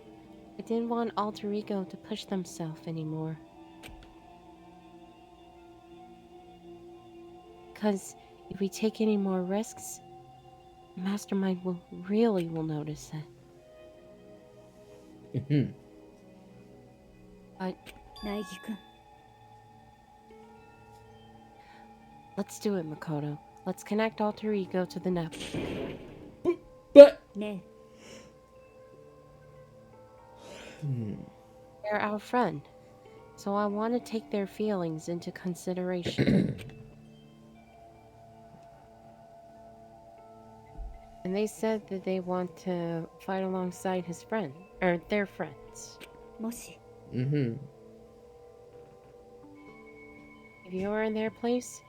I didn't want Alter Ego to push themselves anymore. Because if we take any more risks, the Mastermind will notice it. Mm-hmm. But 苗木くん let's do it, Makoto. Let's connect Alter Ego to the network. But... ね They're our friend, so I want to take their feelings into consideration. And they said that they want to fight alongside his friend, or their friends. もし Mm-hmm. If you were in their place,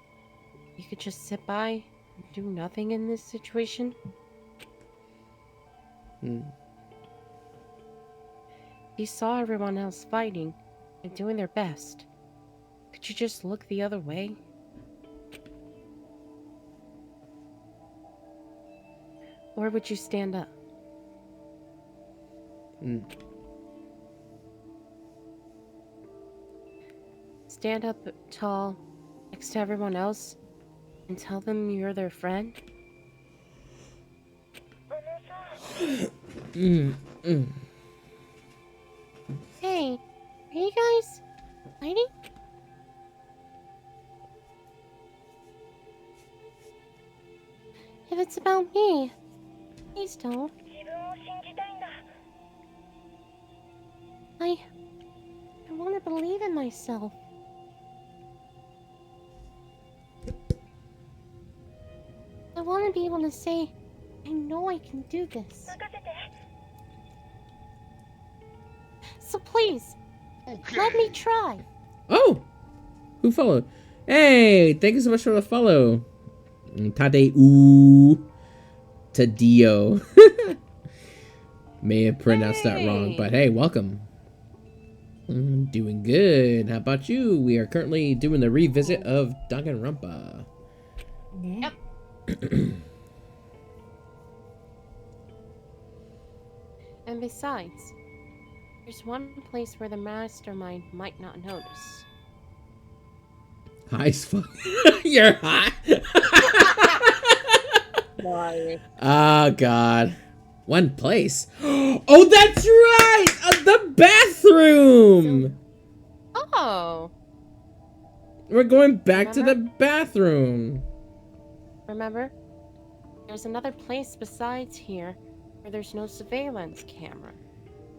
you could just sit by and do nothing in this situation. Mm. You saw everyone else fighting and doing their best. Could you just look the other way? Or would you stand up? Mm. stand up tall next to everyone else and tell them you're their friend? Mm, mm. Hey, are you guys fighting? If it's about me, please don't. I want to believe in myself. I want to be able to say, I know I can do this. So please, let me try. Oh! Who followed? Hey! Thank you so much for the follow. Tadeu Tadio. May have pronounced that wrong, but hey, welcome. Doing good. How about you? We are currently doing the revisit of Danganronpa. Yep. And besides, there's one place where the mastermind might not notice. High as fuck. You're hot. Why? Oh god. One place. Oh, that's right! The bathroom! Oh! We're going back to the Remember? bathroom. Remember? There's another place besides here where there's no surveillance camera.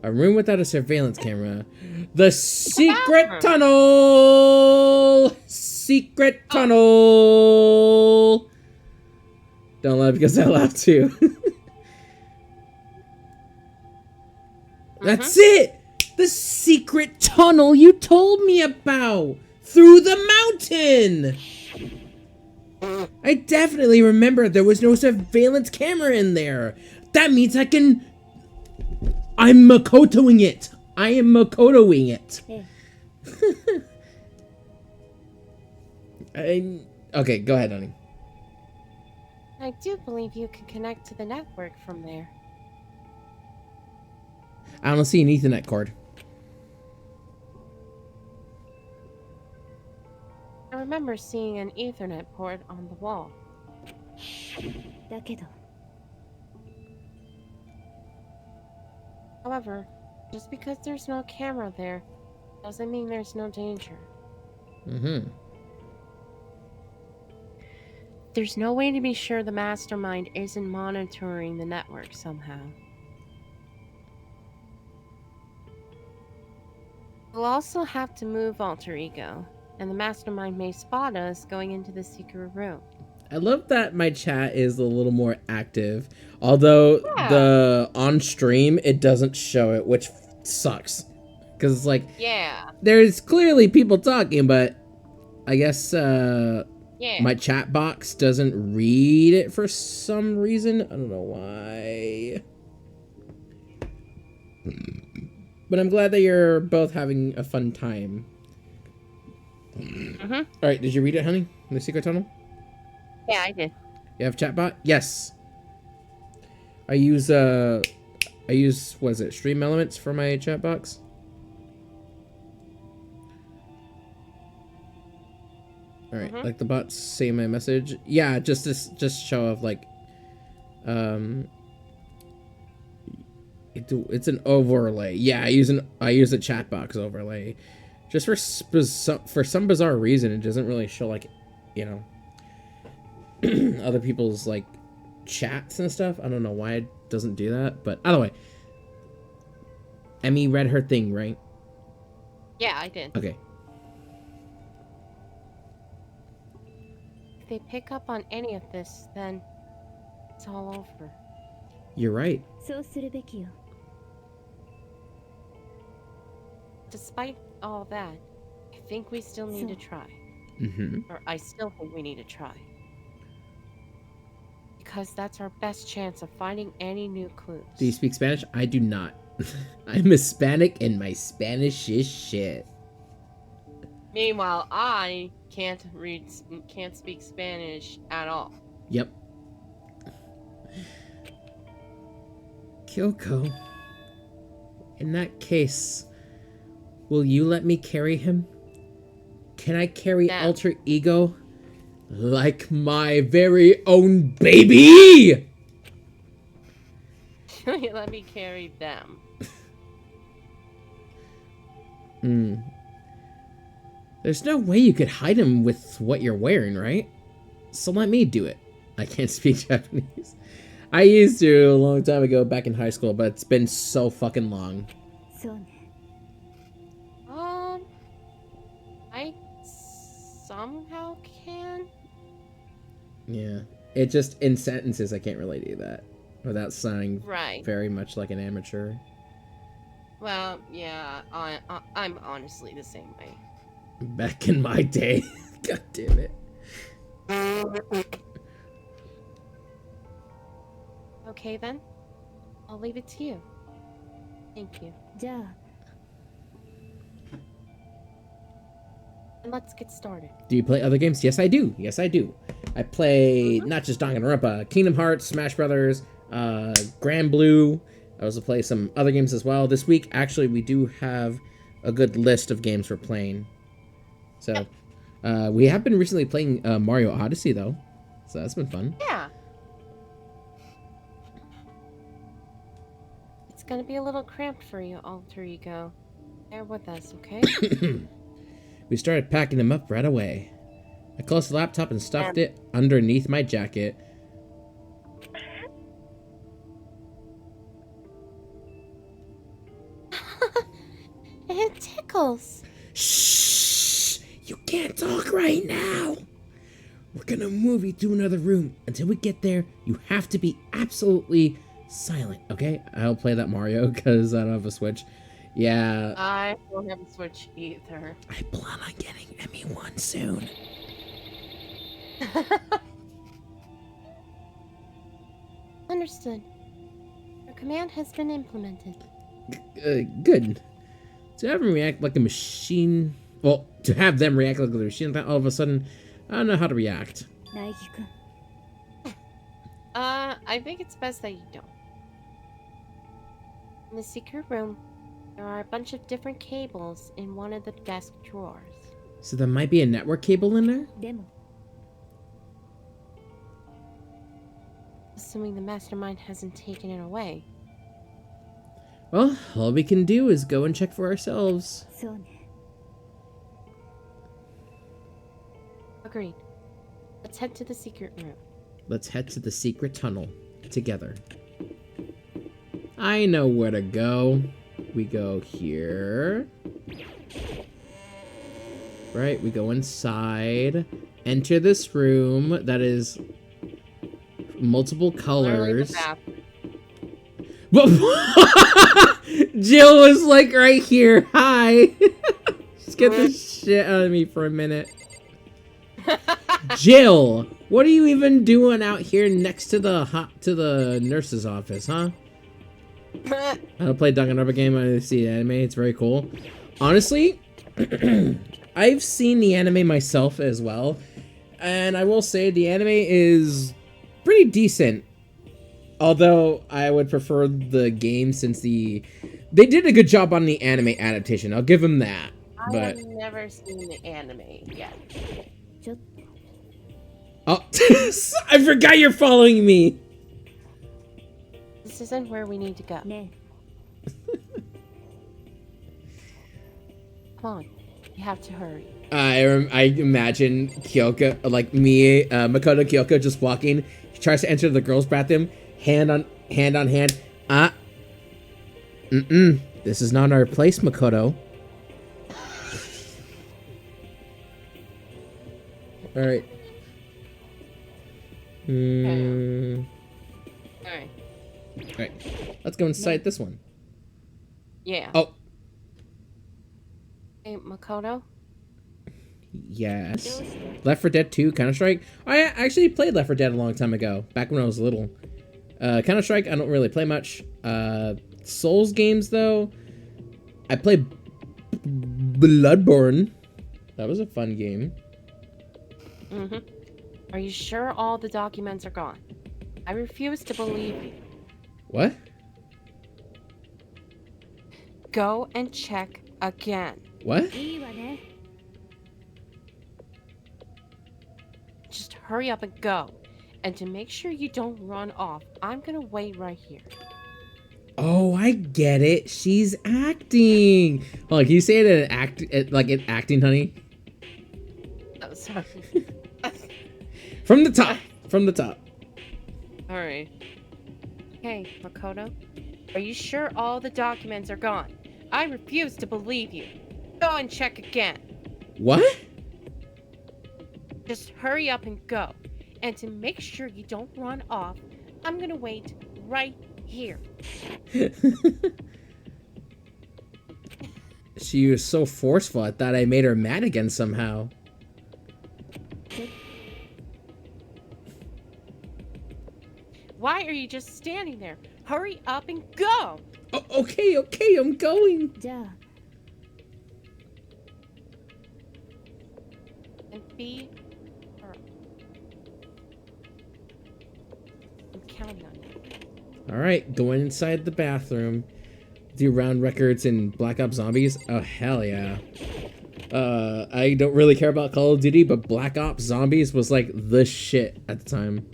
A room without a surveillance camera. The secret bathroom. tunnel! Secret tunnel! Don't laugh because I laugh too. That's it! The secret tunnel you told me about! Through the mountain! I definitely remember there was no surveillance camera in there. That means I'm Makotoing it. I am Makotoing it. Okay, go ahead, honey. I do believe you can connect to the network from there. I don't see an Ethernet cord. I remember seeing an Ethernet port on the wall. However, just because there's no camera there, doesn't mean there's no danger. There's no way to be sure the mastermind isn't monitoring the network somehow. We'll also have to move Alter Ego, and the mastermind may spot us going into the secret room. I love that my chat is a little more active. Although the on stream, it doesn't show it, which sucks. Because it's like, Yeah. there's clearly people talking, but I guess Yeah. my chat box doesn't read it for some reason. I don't know why. But I'm glad that you're both having a fun time. All right, did you read it, honey? The secret tunnel? Yeah, I did. You have chatbot? Yes. I use what is it, Stream Elements for my chat box? All right, like the bots say my message. Yeah, just show of like, it's an overlay. Yeah, I use a chat box overlay, just for some bizarre reason. It doesn't really show like, you know, other people's like chats and stuff. I don't know why it doesn't do that, but either way, Emmy read her thing, right? Yeah, I did. Okay. If they pick up on any of this, then it's all over. You're right. Despite all that, I think we still need to try. Or I still think we need to try. Because that's our best chance of finding any new clues. Do you speak Spanish? I do not. I'm Hispanic and my Spanish is shit. Meanwhile, I can't speak Spanish at all. Yep. Kyoko. In that case, will you let me carry him Can I carry No. alter ego like my very own baby? Let me carry them. There's no way you could hide him with what you're wearing, right? So let me do it. I can't speak Japanese. I used to a long time ago back in high school, but it's been so fucking long. そうね。 I somehow can. Yeah. It just, in sentences, I can't really do that without sounding Right. very much like an amateur. Well, yeah, I'm honestly the same way. Back in my day. God damn it. Okay then, I'll leave it to you. Thank you. じゃあ、 And let's get started. Do you play other games? Yes, I do. Yes, I do. I play not just Danganronpa, Kingdom Hearts, Smash Brothers, Grand Blue. I also play some other games as well. This week, actually, we do have a good list of games we're playing. So, we have been recently playing Mario Odyssey, though. So that's been fun. Yeah. It's gonna be a little cramped for you, alter ego. Bear with us, okay? We started packing them up right away. I closed the laptop and stuffed it underneath my jacket. it tickles. Shh! You can't talk right now! We're gonna move you to another room. Until we get there, you have to be absolutely silent, okay? I'll play that Mario because I don't have a Switch. Yeah, I don't have a Switch either. I plan on getting ME1 soon. Understood. Your command has been implemented. Good. To have them react like a machine... Well, to have them react like a machine, all of a sudden, I don't know how to react. 苗木君。 I think it's best that you don't. In the secret room, there are a bunch of different cables in one of the desk drawers. So there might be a network cable in there? でも、 Assuming the mastermind hasn't taken it away. Well, all we can do is go and check for ourselves. そうね。 Agreed. Let's head to the secret room. Let's head to the secret tunnel together. I know where to go. We go here. Right, we go inside. Enter this room that is multiple Literally the colors. bathroom. Jill was like right here. Hi. Just get the shit out of me for a minute. Jill, what are you even doing out here next to the nurse's office, huh? I play Danganronpa game. I see the anime. It's very cool. Honestly, I've seen the anime myself as well, and I will say the anime is pretty decent. Although I would prefer the game since they did a good job on the anime adaptation. I'll give them that. I But have never seen the anime yet. ちょっ oh, I forgot you're following me. This isn't where we need to go. とね。 Come on. You have to hurry. I imagine Kyoko, like me, Makoto Kyoko just walking. She tries to enter the girls' bathroom, hand on hand. This is not our place, Makoto. All right. Alright. All right. Let's go inside this one. Yeah. Oh, Hey, Makoto? yes. Left 4 Dead 2, Counter-Strike. I actually played Left 4 Dead a long time ago, back when I was little. Counter-Strike, I don't really play much. Souls games, though, I played Bloodborne. That was a fun game. Mm-hmm. Are you sure all the documents are gone? I refuse to believe you. What? Go and check again. What? いいわね。hurry up and go. And to make sure you don't run off, I'm gonna wait right here. Oh, I get it. She's acting. Hold on, can you say it like in acting, honey? Oh, sorry. From the top. From the top. Alright. Hey, Makoto. Are you sure all the documents are gone? I refuse to believe you. Go and check again. What? Just hurry up and go. And to make sure you don't run off, I'm gonna wait right here. She was so forceful. I thought I made her mad again somehow. Why are you just standing there? Hurry up and go! Oh, okay, I'm going. じゃあ And be her. I'm counting on you. Alright, going inside the bathroom. Do round records in Black Ops Zombies. Oh, hell yeah. I don't really care about Call of Duty, but Black Ops Zombies was like the shit at the time.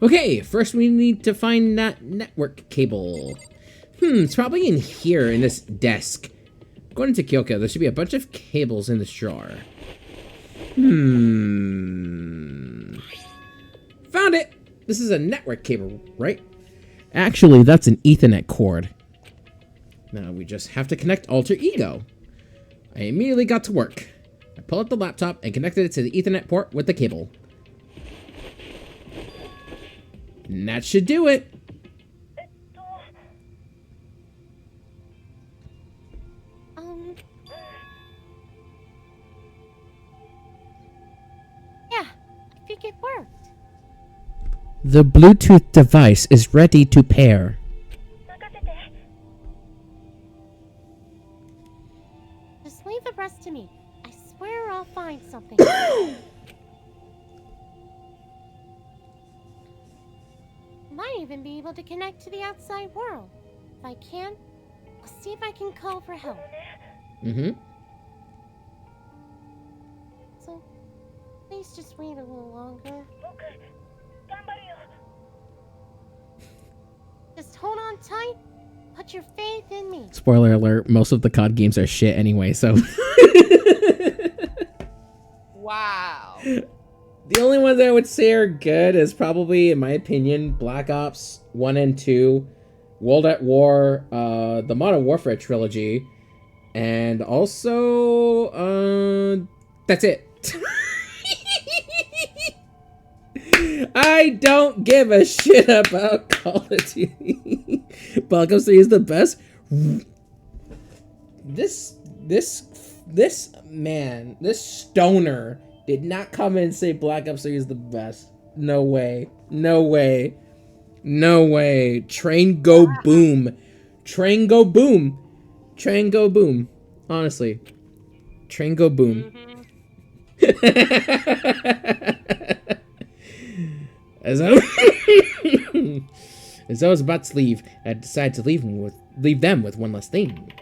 Okay, first we need to find that network cable. It's probably in here in this desk. According to Kyoko, there should be a bunch of cables in this drawer. Found it! This is a network cable, right? Actually, that's an Ethernet cord. Now we just have to connect Alter Ego. I immediately got to work. I pulled up the laptop and connected it to the Ethernet port with the cable. And that should do it. Yeah, I think it worked. The Bluetooth device is ready to pair. Just leave the rest to me. I swear I'll find something. Might even be able to connect to the outside world. If I can, I'll see if I can call for help. So, please just wait a little longer. Just hold on tight. Put your faith in me. Spoiler alert, most of the COD games are shit anyway, so. Wow. The only ones I would say are good is probably, in my opinion, Black Ops 1 and 2, World at War, the Modern Warfare trilogy, and also, that's it. I don't give a shit about Call of Duty. Black Ops 3 is the best. This stoner did not come in and say Black Ops 3 is the best. No way. No way. No way. Train go boom. Train go boom. Train go boom. Honestly. Train go boom. As I was about to leave, I decided to leave them with one last thing.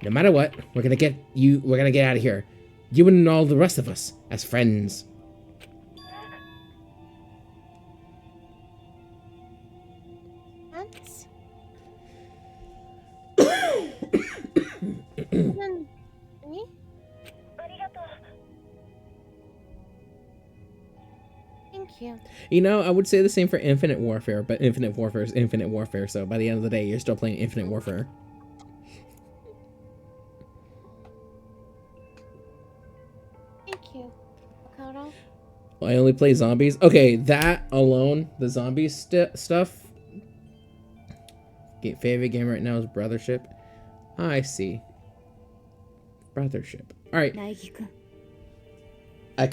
No matter what, we're gonna get out of here. You and all the rest of us as friends. Friends? Then me? Thank you. You know, I would say the same for Infinite Warfare, but Infinite Warfare is Infinite Warfare, so by the end of the day, you're still playing Infinite Warfare. Thank you, Makoto. I only play zombies. Okay, that alone, the zombie stuff. Favorite game right now is Brothership. I see. Brothership. All right. I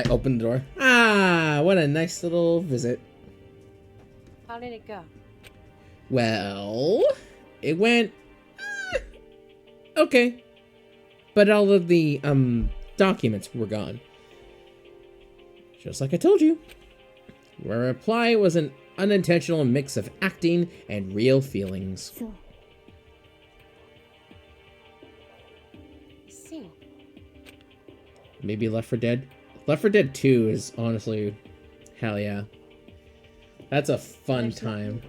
opened the door. Ah, what a nice little visit. How did it go? Well, it went okay, but all of the documents were gone. Just like I told you. Your reply was an unintentional mix of acting and real feelings. So. See. Maybe Left 4 Dead Left 4 Dead 2 is honestly, hell yeah. That's a fun time.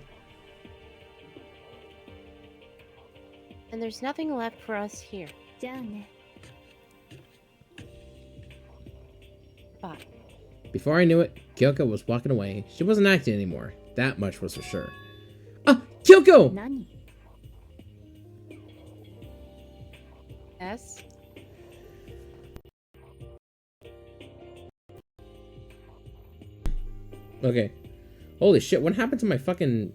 And there's nothing left for us here. じゃあね。 Bye. Before I knew it, Kyoko was walking away. She wasn't acting anymore. That much was for sure. Ah, Kyoko! 何 Yes? Okay. Holy shit, what happened to my fucking...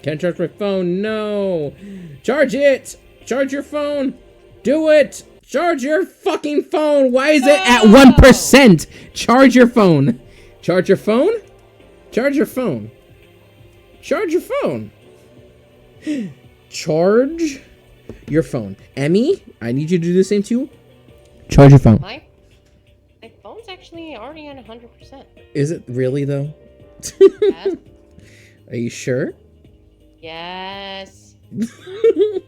Can't charge my phone, no! Charge it! Charge your phone! Do it! Charge your fucking phone! Why is it at 1%? Charge your phone! Charge your phone? Charge your phone. Charge your phone. Charge your phone. Emmy, I need you to do the same too. Charge your phone. My phone's actually already on 100%. Is it really though? Yes. Are you sure? Yes.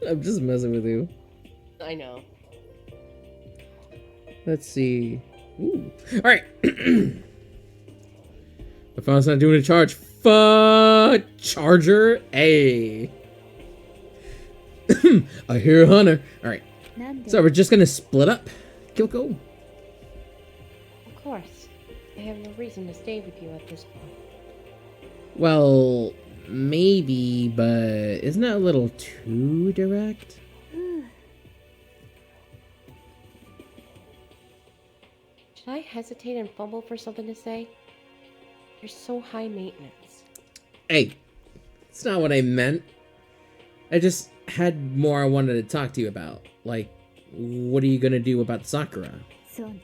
I'm just messing with you. I know. Let's see. Ooh. All right. My phone's not doing a charge. Charger. Hey. I hear a hunter. All right. なんで So we're just gonna split up. Kyoko. Of course. I have no reason to stay with you at this point. Well, maybe, but isn't that a little too direct? Should I hesitate and fumble for something to say? You're so high maintenance. Hey, it's not what I meant. I just had more I wanted to talk to you about. Like, what are you gonna do about Sakura? そうね。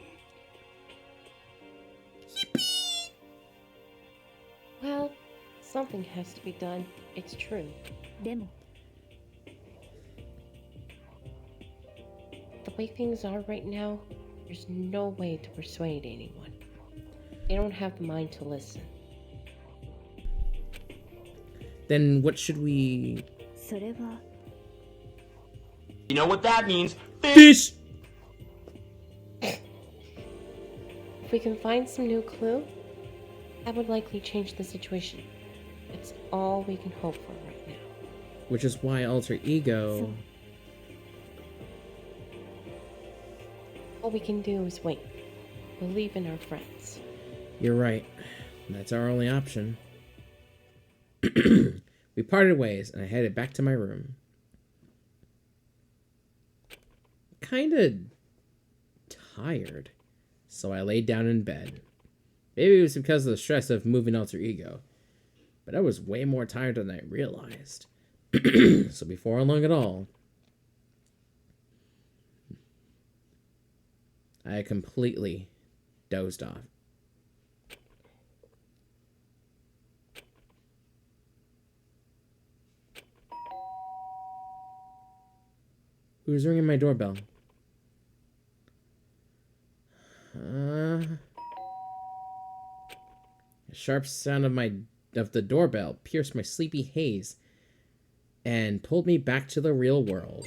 Well, something has to be done. It's true. でも The way things are right now, there's no way to persuade anyone. They don't have the mind to listen. Then what should we... それは You know what that means? Fish! If we can find some new clue, that would likely change the situation. It's all we can hope for right now. Which is why Alter Ego... All we can do is wait. Believe in our friends. You're right. That's our only option. We parted ways, and I headed back to my room. Kinda tired, so I laid down in bed. Maybe it was because of the stress of moving Alter Ego, but I was way more tired than I realized. So before long at all, I completely dozed off. Who's ringing my doorbell? The sharp sound of the doorbell pierced my sleepy haze and pulled me back to the real world.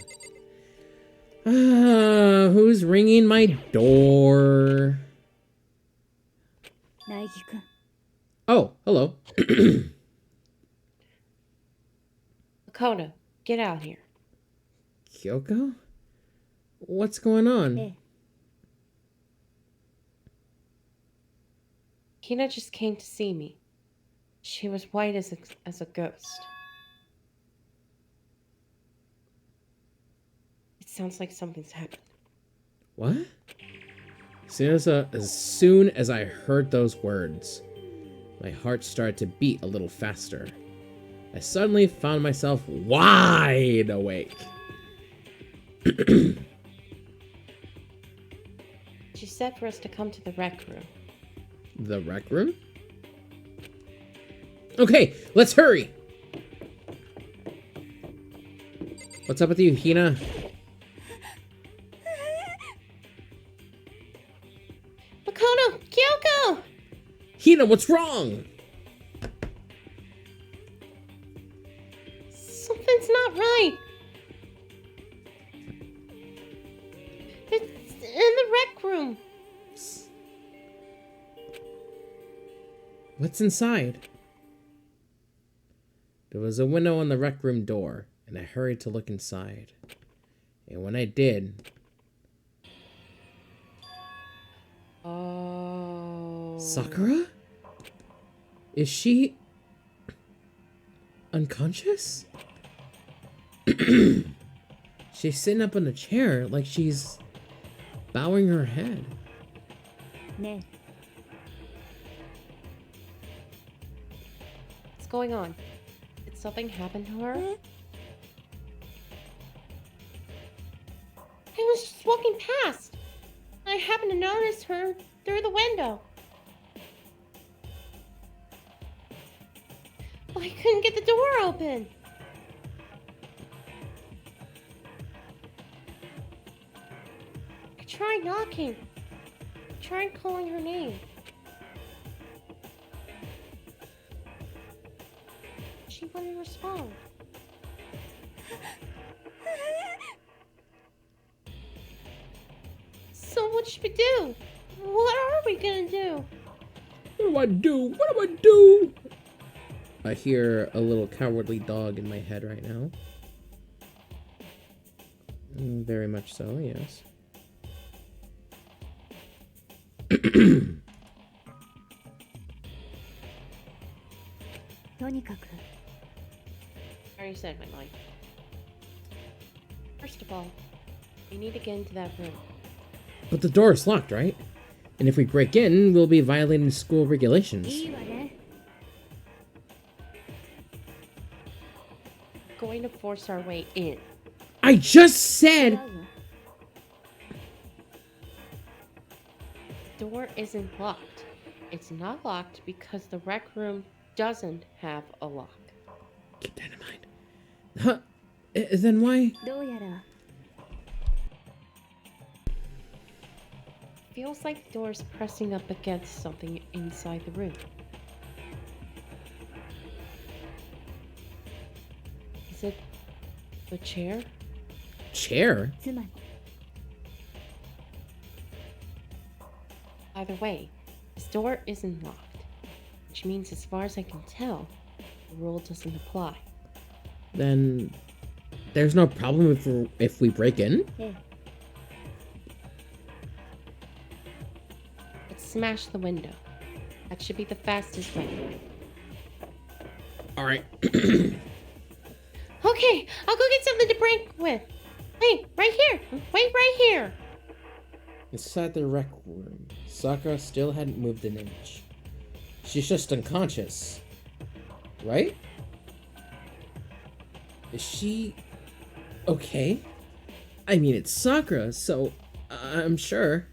Who's ringing my door? 苗木くん Oh, hello. Makoto, get out here. Kyoko? What's going on? ええ Hina just came to see me. She was white as a ghost. It sounds like something's happened. What? As soon as I heard those words, my heart started to beat a little faster. I suddenly found myself wide awake. She said for us to come to the rec room. The rec room? Okay, let's hurry! What's up with you, Hina? Makoto! Kyoko! Hina, what's wrong? Something's not right. It's in the rec room. What's inside? There was a window on the rec room door, and I hurried to look inside. And when I did... Oh. Sakura? Is she... unconscious? She's sitting up in a chair like she's bowing her head. ね What's going on? Did something happen to her? I was just walking past. I happened to notice her through the window. But I couldn't get the door open. I tried knocking. I tried calling her name. She wouldn't respond. So what should we do? What are we gonna do? What do I do? What do I do? I hear a little cowardly dog in my head right now. Very much so, yes. とにかく I already said my mind. First of all, we need to get into that room. But the door is locked, right? And if we break in, we'll be violating school regulations. いいわね Going to force our way in. I just said... 違うわ Door isn't locked. It's not locked because the rec room doesn't have a lock. Keep that in mind. Huh? Then why? どうやら Feels like the door's pressing up against something inside the room. Is it the chair? Chair? つまり Either way, this door isn't locked, which means as far as I can tell, the rule doesn't apply. Then... there's no problem if we break in? ええ Let's smash the window. That should be the fastest way. Alright. Okay, I'll go get something to break with. Wait, right here. Wait, right here. Inside the rec room, Sakura still hadn't moved an inch. She's just unconscious. Right? Is she... okay? I mean, it's Sakura, so I'm sure.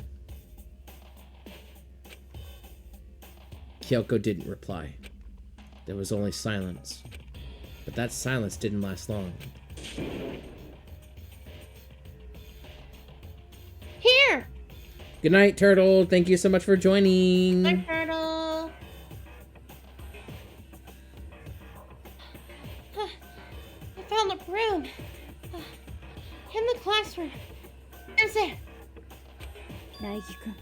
Kyoko didn't reply. There was only silence. But that silence didn't last long. Here. Good night, Turtle. Thank you so much for joining. Hi, Turtle. I found the room. In the classroom. There's it. 大輝くん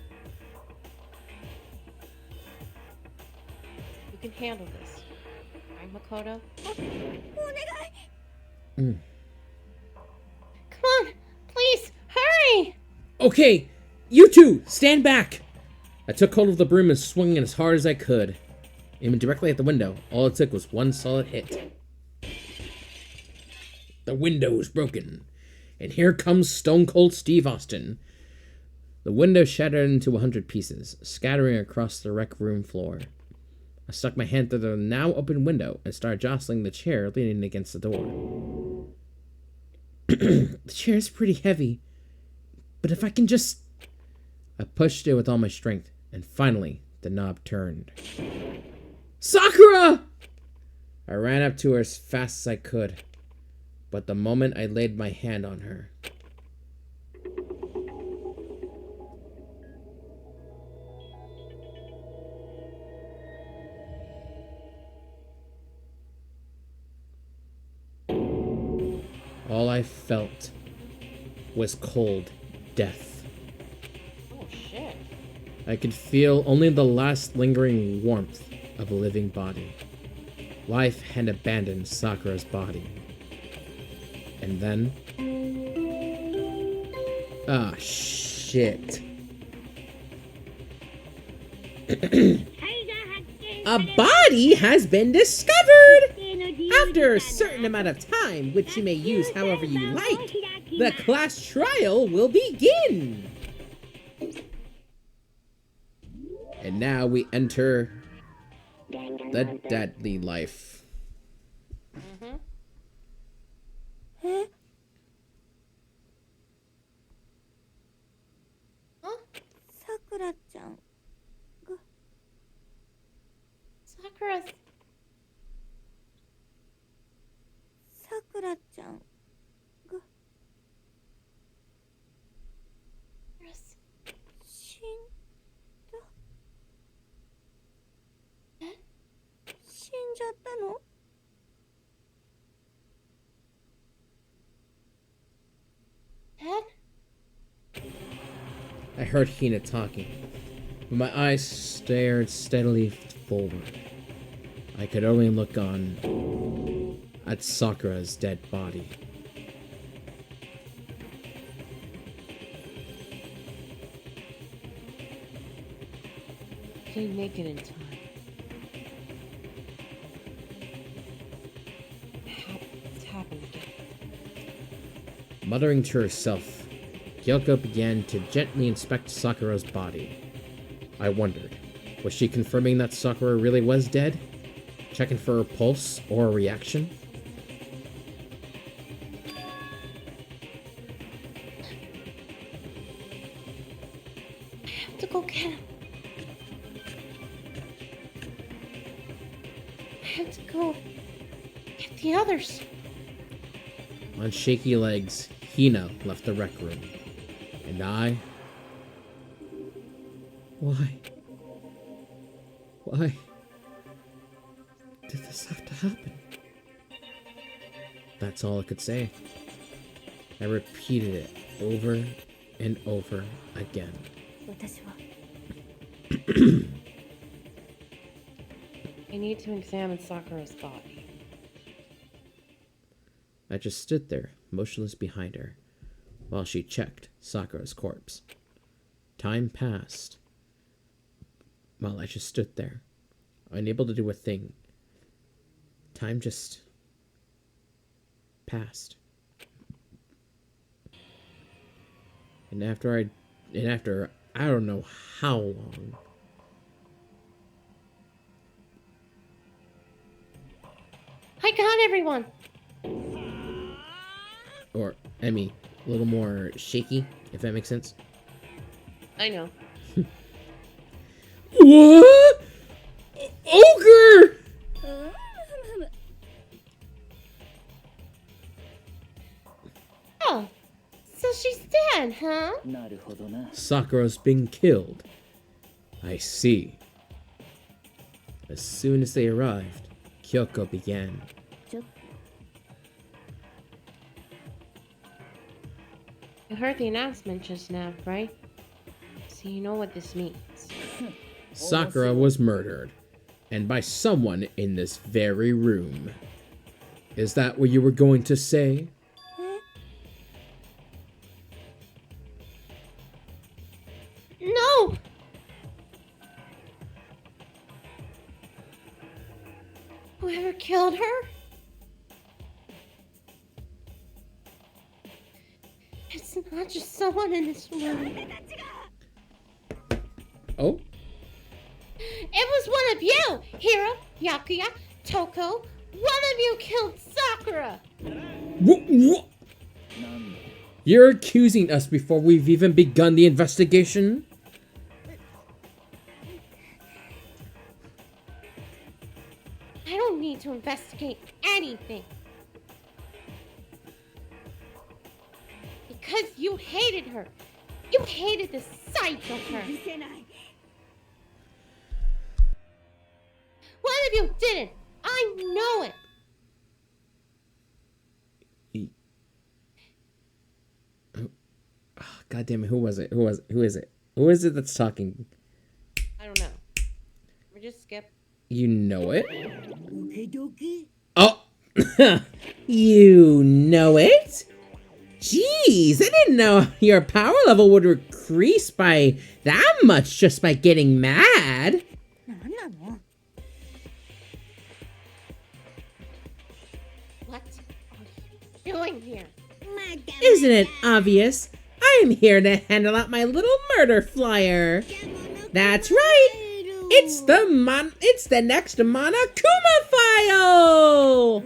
You can handle this. Right, Makoto? お願い Mm. Come on, please, hurry! Okay, you two, stand back! I took hold of the broom and swung it as hard as I could. Aiming directly at the window. All it took was one solid hit. The window was broken. And here comes Stone Cold Steve Austin. The window shattered into 100 pieces, scattering across the rec room floor. I stuck my hand through the now open window and started jostling the chair leaning against the door. The chair's pretty heavy, but if I can just... I pushed it with all my strength, and finally, the knob turned. Sakura! I ran up to her as fast as I could, but the moment I laid my hand on her... all I felt was cold death. Oh, shit. I could feel only the last lingering warmth of a living body. Life had abandoned Sakura's body. And then... Ah, shit. A body has been discovered! After a certain amount of time, which you may use however you like, the class trial will begin! And now we enter the deadly life. Mm-hmm. え Huh? さくらちゃん Sakura. さくらちゃん 死んだ死んじゃったの Dad? I heard Hina talking, but my eyes stared steadily forward. I could only look on at Sakura's dead body. Didn't make it in time. It's happened again. Muttering to herself, Kyoko began to gently inspect Sakura's body. I wondered, was she confirming that Sakura really was dead? Checking for a pulse or a reaction? I have to go get him. I have to go get the others. On shaky legs, Hina left the rec room. And I... Why? Why did this have to happen? That's all I could say. I repeated it over and over again. 私は I need to examine Sakura's body. I just stood there, motionless behind her, while she checked Sakura's corpse. Time passed. While I just stood there, unable to do a thing. Time just passed. And after I don't know how long, I got everyone. or Emmy, a little more shaky, if that makes sense. I know. What? Ogre! Oh, so she's dead, huh? なるほどな。 Sakura's been killed. I see. As soon as they arrived, Kyoko began. ちょっ You heard the announcement just now, right? So you know what this means. Sakura was murdered, and by someone in this very room. Is that what you were going to say? No! Whoever killed her? It's not just someone in this room. Oh? It was one of you! Hiro, Yakuya, Toko. One of you killed Sakura! What? You're accusing us before we've even begun the investigation? I don't need to investigate anything. Because you hated her. You hated the sight of her. 見せない One of you didn't. I know it. God damn it, who was it? Who is it? Who is it that's talking? I don't know. We just skip. You know it? Okie dokie. Oh! You know it? Jeez, I didn't know your power level would increase by that much just by getting mad. なんなの What are you doing here? まだ Isn't it obvious? I'm here to handle out my little murder flyer. That's right. It's the next Monokuma file.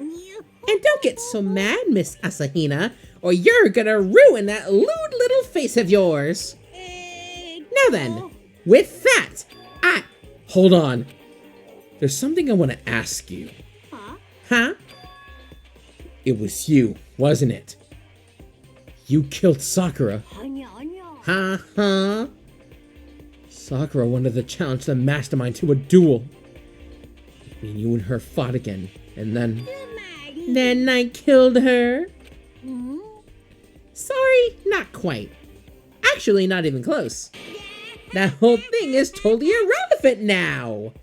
And don't get so mad, Miss Asahina, or you're gonna ruin that lewd little face of yours. Now then, with that, hold on. There's something I want to ask you. Huh? It was you, wasn't it? You killed Sakura. はにゃはにゃ Huh? Sakura wanted to challenge the mastermind to a duel. I mean, you and her fought again, and then... つまり Then I killed her. うん Sorry, not quite. Actually, not even close. That whole thing is totally irrelevant now.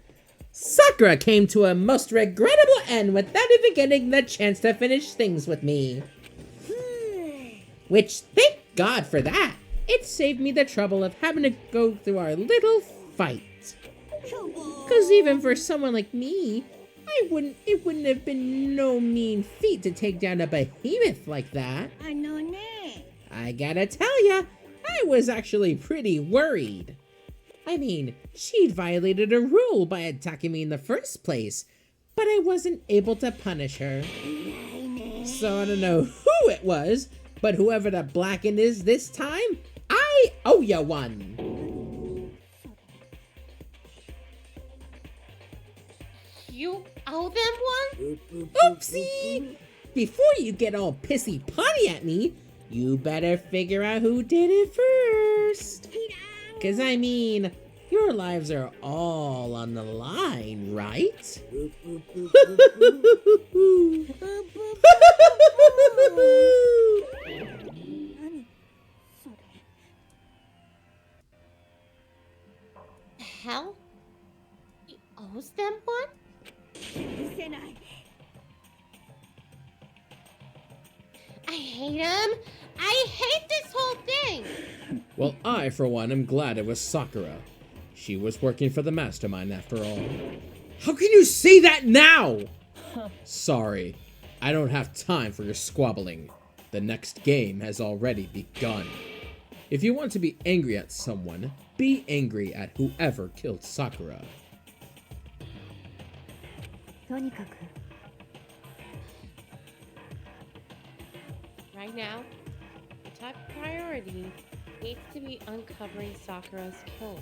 Sakura came to a most regrettable end without even getting the chance to finish things with me. Which, thank God for that. It saved me the trouble of having to go through our little fight. そこ Cause even for someone like me, it wouldn't have been no mean feat to take down a behemoth like that. あのね I gotta tell ya, I was actually pretty worried. I mean, she'd violated a rule by attacking me in the first place, but I wasn't able to punish her. So I don't know who it was, but whoever the blackened is this time, I owe ya one. You owe them one? Oopsie! Before you get all pissy potty at me, you better figure out who did it first. キラ Cause I mean, your lives are all on the line, right? 何それ The hell? He owes them one? 許せない I hate him! I hate this whole thing! Well, I, for one, am glad it was Sakura. She was working for the mastermind after all. How can you say that now? Sorry, I don't have time for your squabbling. The next game has already begun. If you want to be angry at someone, be angry at whoever killed Sakura. とにかく Right now, the top priority needs to be uncovering Sakura's killer.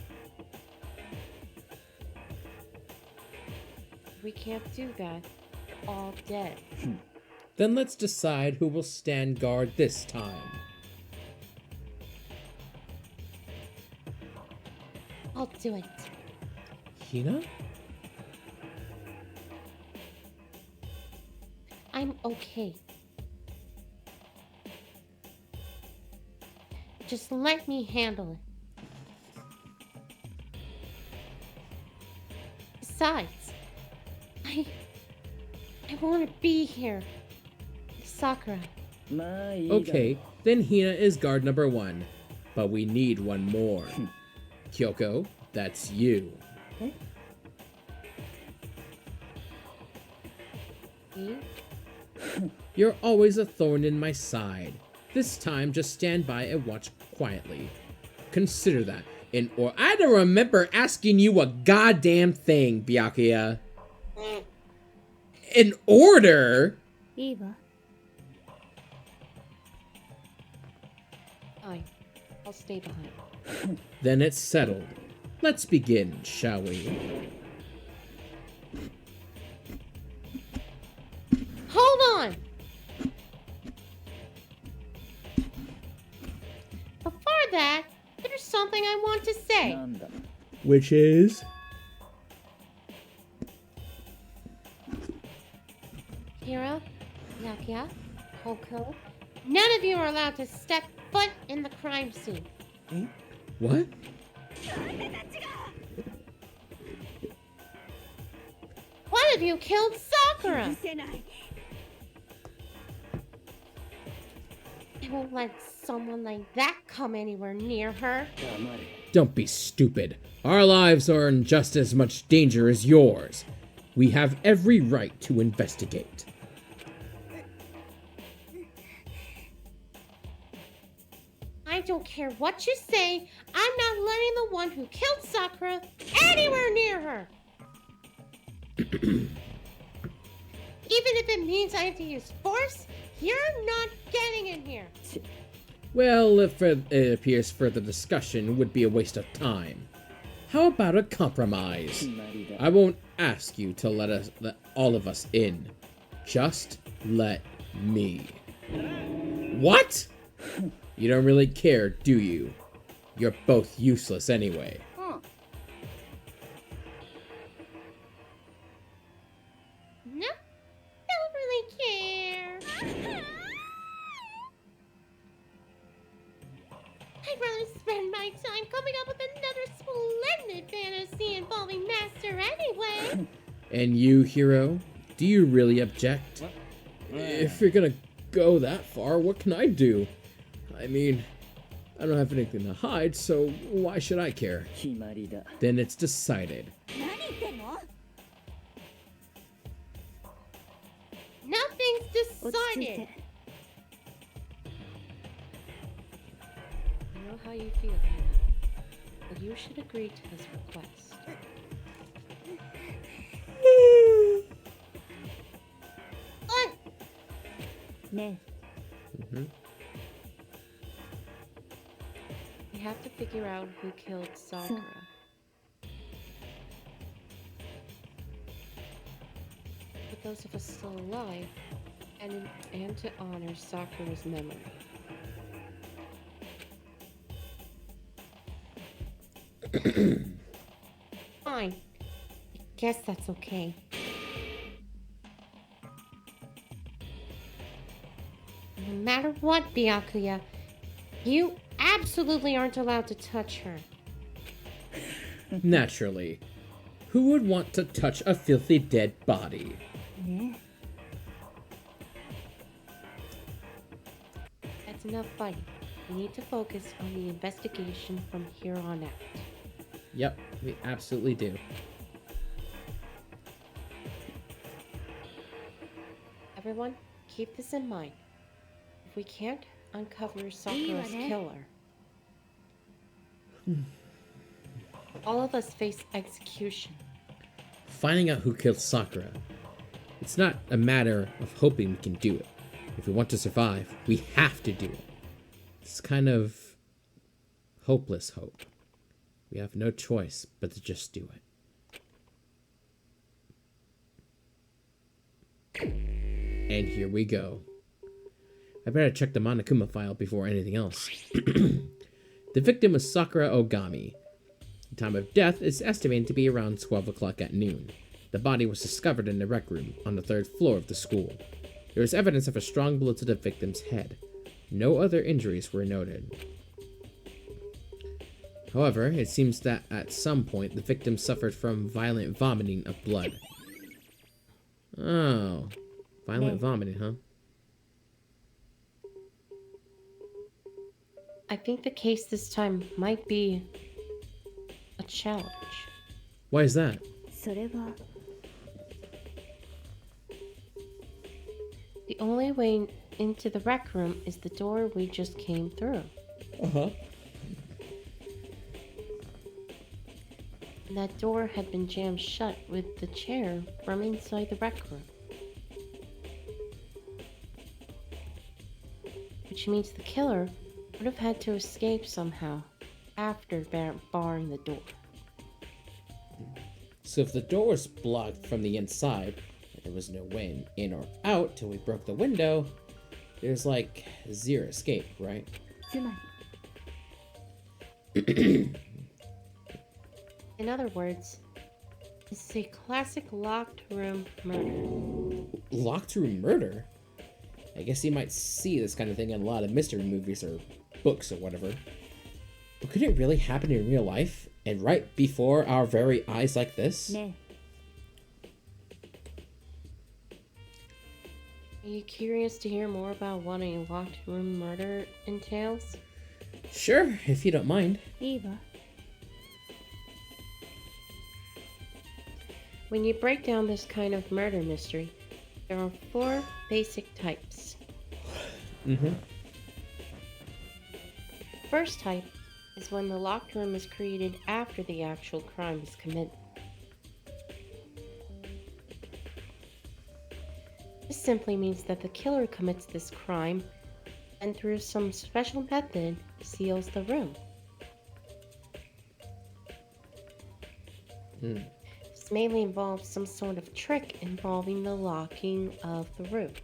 If we can't do that, we're all dead. Then let's decide who will stand guard this time. I'll do it. Hina? I'm okay. Just let me handle it. Besides, I want to be here. Sakura. まあいいだろう Okay, then Hina is guard number 1. But we need one more. Kyoko, that's you. Me? You're always a thorn in my side. This time, just stand by and watch quietly. Consider that. I don't remember asking you a goddamn thing, Byakuya. In order? いいわ Fine. I'll stay behind. Then it's settled. Let's begin, shall we? Hold on! Before that, there's something I want to say. なんだ Which is? Hira, Yakuya, Hoko, none of you are allowed to step foot in the crime scene. What? of you killed Sakura! 許せない I won't let someone like that come anywhere near her. 黙れ Don't be stupid. Our lives are in just as much danger as yours. We have every right to investigate. I don't care what you say, I'm not letting the one who killed Sakura anywhere near her! Even if it means I have to use force, you're not getting in here! Well, it appears further discussion would be a waste of time. How about a compromise? 決まりだ I won't ask you to let all of us in. Just let me. What? You don't really care, do you? You're both useless anyway. うん No, don't really care. I'd rather spend my time coming up with another splendid fantasy involving Master anyway. And you, hero? Do you really object? What? If you're gonna go that far, what can I do? I mean, I don't have anything to hide, so why should I care? 決まりだ Then it's decided. 何言ってんの Nothing's 落ち着い decided. て I know how you feel, Hannah, but you should agree to this request. What? ね Mhm. We have to figure out who killed Sakura. For those of us still alive, and to honor Sakura's memory. Fine. I guess that's okay. No matter what, Byakuya, you absolutely aren't allowed to touch her. Naturally. Who would want to touch a filthy dead body? ね That's enough fighting. We need to focus on the investigation from here on out. Yep, we absolutely do. Everyone, keep this in mind. If we can't uncover Sakura's ne? killer, all of us face execution. Finding out who killed Sakura. It's not a matter of hoping we can do it. If we want to survive, we have to do it. It's kind of hopeless hope. We have no choice but to just do it. And here we go. I better check the Monokuma file before anything else. The victim was Sakura Ogami. The time of death is estimated to be around 12 o'clock at noon. The body was discovered in the rec room on the 3rd floor of the school. There was evidence of a strong blow to the victim's head. No other injuries were noted. However, it seems that at some point the victim suffered from violent vomiting of blood. Oh, violent vomiting, huh? I think the case this time might be a challenge. Why is that? それは The only way into the rec room is the door we just came through. Uh-huh. And that door had been jammed shut with the chair from inside the rec room. Which means the killer would have had to escape somehow after barring the door. So if the door was blocked from the inside, and there was no way in or out till we broke the window, there's like zero escape, right? つまり In other words, this is a classic locked room murder. Locked room murder? I guess you might see this kind of thing in a lot of mystery movies or books or whatever. But could it really happen in real life? And right before our very eyes like this? ね Are you curious to hear more about what a locked room murder entails? Sure, if you don't mind. いいわ。 When you break down this kind of murder mystery, there are 4 basic types. Mm-hmm. The first type is when the locked room is created after the actual crime is committed. This simply means that the killer commits this crime and through some special method seals the room. This mainly involves some sort of trick involving the locking of the room.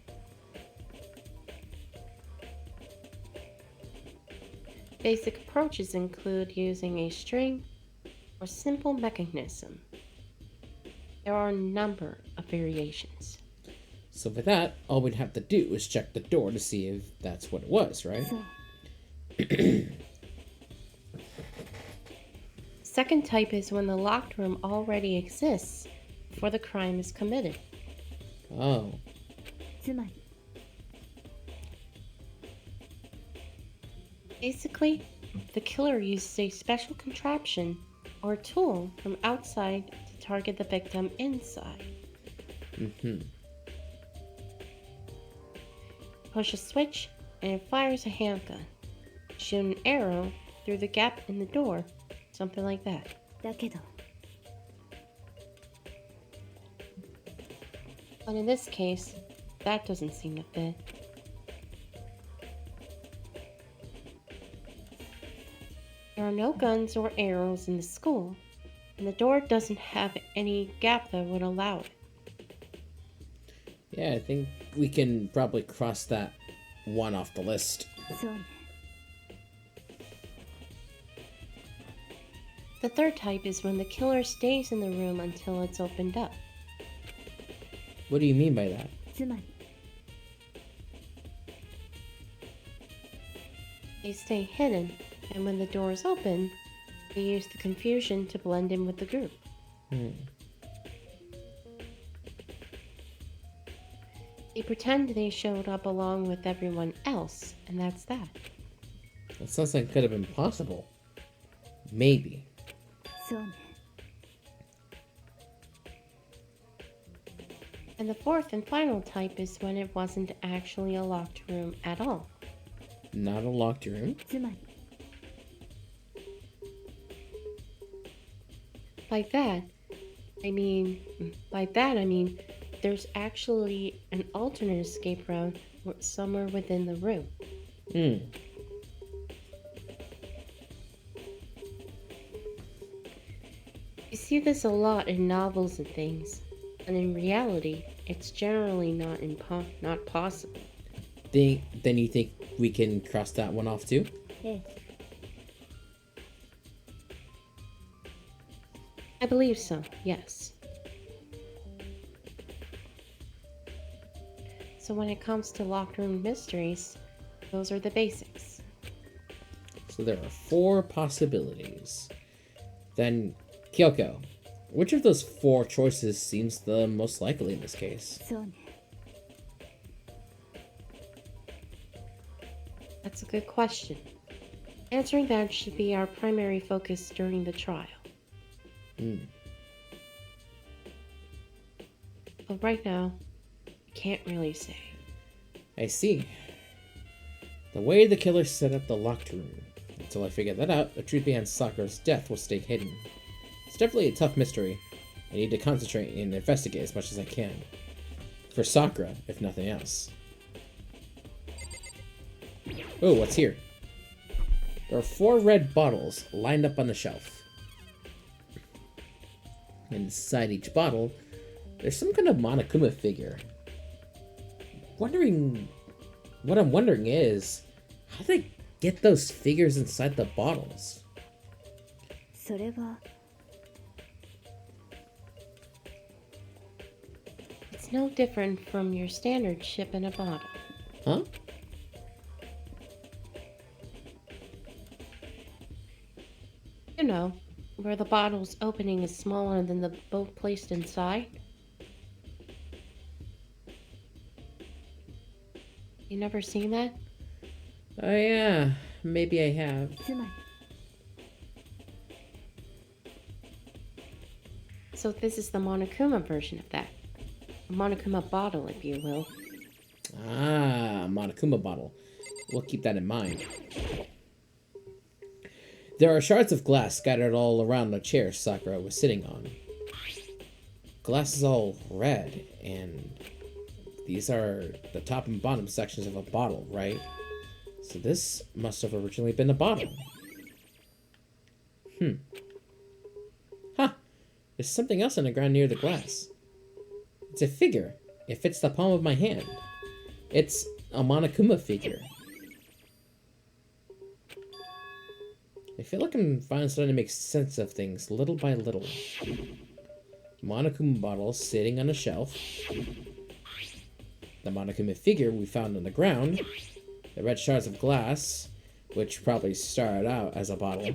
Basic approaches include using a string or simple mechanism. There are a number of variations. So for that, all we'd have to do is check the door to see if that's what it was, right? そう。 Second type is when the locked room already exists before the crime is committed. Oh. つまり、 Basically, the killer uses a special contraption or tool from outside to target the victim inside. Mm-hmm. Push a switch and it fires a handgun. Shoot an arrow through the gap in the door, something like that. だけど、 But in this case, that doesn't seem to fit. There are no guns or arrows in the school, and the door doesn't have any gap that would allow it. Yeah, I think we can probably cross that one off the list. そうね。 The third type is when the killer stays in the room until it's opened up. What do you mean by that? つまり、 They stay hidden, and when the door is open, they use the confusion to blend in with the group. They pretend they showed up along with everyone else, and that's that. That sounds like it could have been possible. Maybe. そうね。 And the fourth and final type is when it wasn't actually a locked room at all. Not a locked room. つまり、 By that, I mean there's actually an alternate escape route somewhere within the room. You see this a lot in novels and things, and in reality, it's generally not possible. Then you think we can cross that one off too? ええ、 I believe so, yes. So when it comes to locked room mysteries, those are the basics. So there are 4 possibilities. Then, Kyoko, which of those 4 choices seems the most likely in this case? そうね。 That's a good question. Answering that should be our primary focus during the trial. But right now, I can't really say. I see. The way the killer set up the locked room. Until I figure that out, the truth behind Sakura's death will stay hidden. It's definitely a tough mystery. I need to concentrate and investigate as much as I can. For Sakura, if nothing else. Oh, what's here? There are 4 red bottles lined up on the shelf. Inside each bottle, there's some kind of Monokuma figure. What I'm wondering is, how did they get those figures inside the bottles? それは、 It's no different from your standard ship in a bottle. Huh? You know, where the bottle's opening is smaller than the boat placed inside. You never seen that? Oh yeah, maybe I have. つまり So this is the Monokuma version of that. A Monokuma bottle, if you will. Ah, Monokuma bottle. We'll keep that in mind. There are shards of glass scattered all around the chair Sakura was sitting on. Glass is all red, and these are the top and bottom sections of a bottle, right? So this must have originally been a bottle. Huh. There's something else on the ground near the glass. It's a figure. It fits the palm of my hand. It's a Monokuma figure. I feel like I'm finally starting to make sense of things little by little. Monokuma bottle sitting on a shelf. The Monokuma figure we found on the ground. The red shards of glass, which probably started out as a bottle.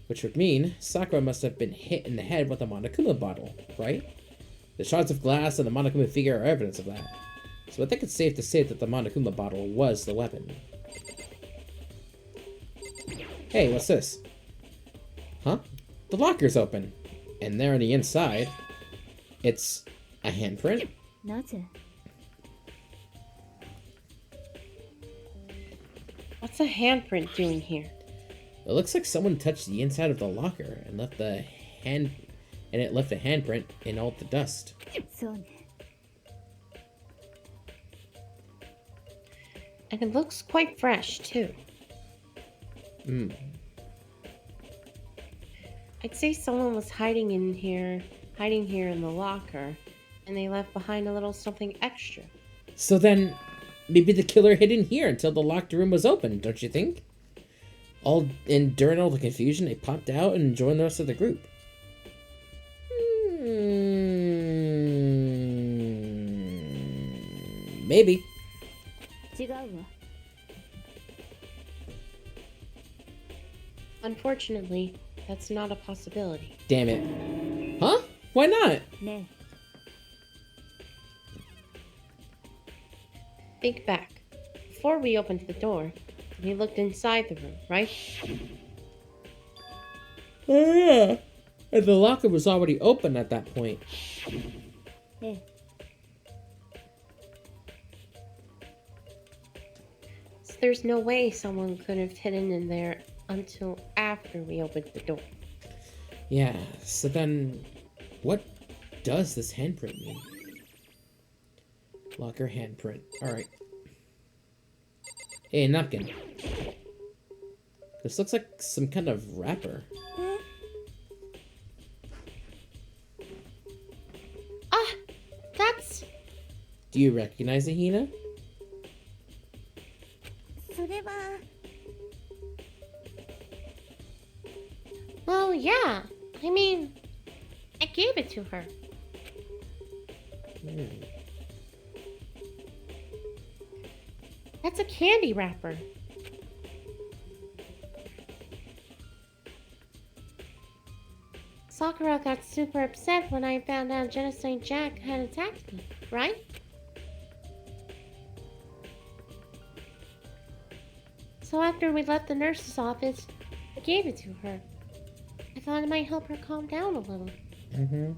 Which would mean Sakura must have been hit in the head with a Monokuma bottle, right? The shards of glass and the Monokuma figure are evidence of that. So I think it's safe to say that the Monokuma bottle was the weapon. Hey, what's this? Huh? The locker's open. And there on the inside, it's a handprint? なぜ What's a handprint doing here? It looks like someone touched the inside of the locker and left a handprint in all the dust. そうね And it looks quite fresh, too. Hmm. I'd say someone was hiding here in the locker, and they left behind a little something extra. So then, maybe the killer hid in here until the locked room was open, don't you think? During all the confusion, they popped out and joined the rest of the group. Maybe. 違うわ Unfortunately, that's not a possibility. Damn it. Huh? Why not? ね Think back. Before we opened the door, we looked inside the room, right? Oh yeah. And the locker was already open at that point. ええ So there's no way someone could have hidden in there until after we opened the door. Yeah, so then what does this handprint mean? Locker handprint. Alright. Hey, a napkin. This looks like some kind of wrapper. Ah! That's... Do you recognize it, Hina? それは Well, yeah. I mean, I gave it to her. That's a candy wrapper. Sakura got super upset when I found out Genocide Jack had attacked me, right? So after we left the nurse's office, I gave it to her. I thought it might help her calm down a little. Mm-hmm.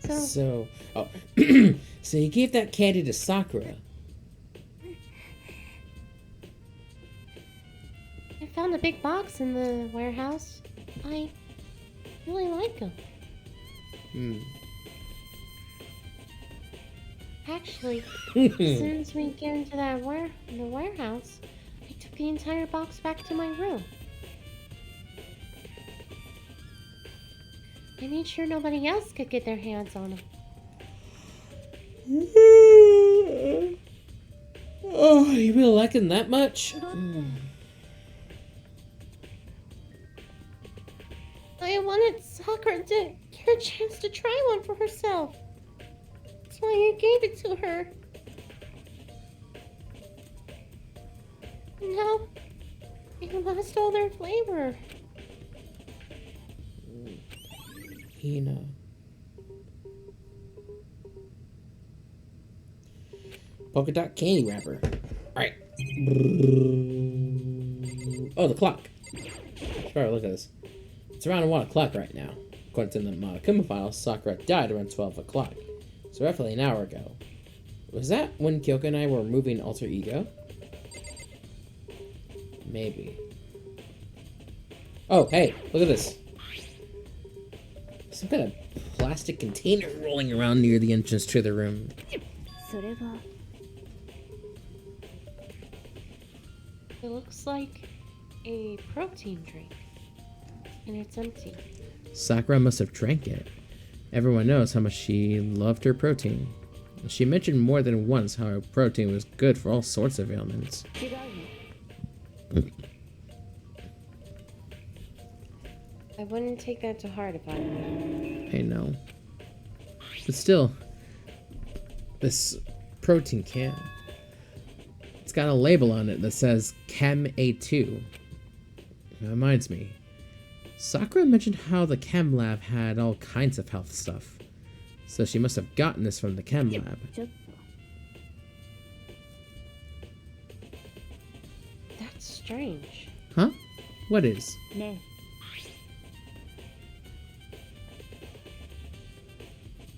So, oh, so he gave that candy to Sakura. I found a big box in the warehouse. I really like them. Hmm. Actually, as soon as we get into the warehouse, I took the entire box back to my room. I made sure nobody else could get their hands on them. Oh, you really like him that much? I wanted Sakura to get a chance to try one for herself. That's why I gave it to her. No, they lost all their flavor. Hina. Polka dot candy wrapper. Alright. Oh, the clock. Sorry, look at this. It's around 1 o'clock right now. According to the Monokuma file, Sakura died around 12 o'clock. So roughly an hour ago. Was that when Kyoko and I were moving Alter Ego? Maybe. Oh, hey, look at this. Some kind of plastic container rolling around near the entrance to the room. それは It looks like a protein drink. And it's empty. Sakura must have drank it. Everyone knows how much she loved her protein. She mentioned more than once how her protein was good for all sorts of ailments. 違うの I wouldn't take that to heart if I were you. I know. But still, this protein can. It's got a label on it that says Chem A2. It reminds me. Sakura mentioned how the chem lab had all kinds of health stuff. So she must have gotten this from the chem lab. ちょっ That's strange. Huh? What is? とね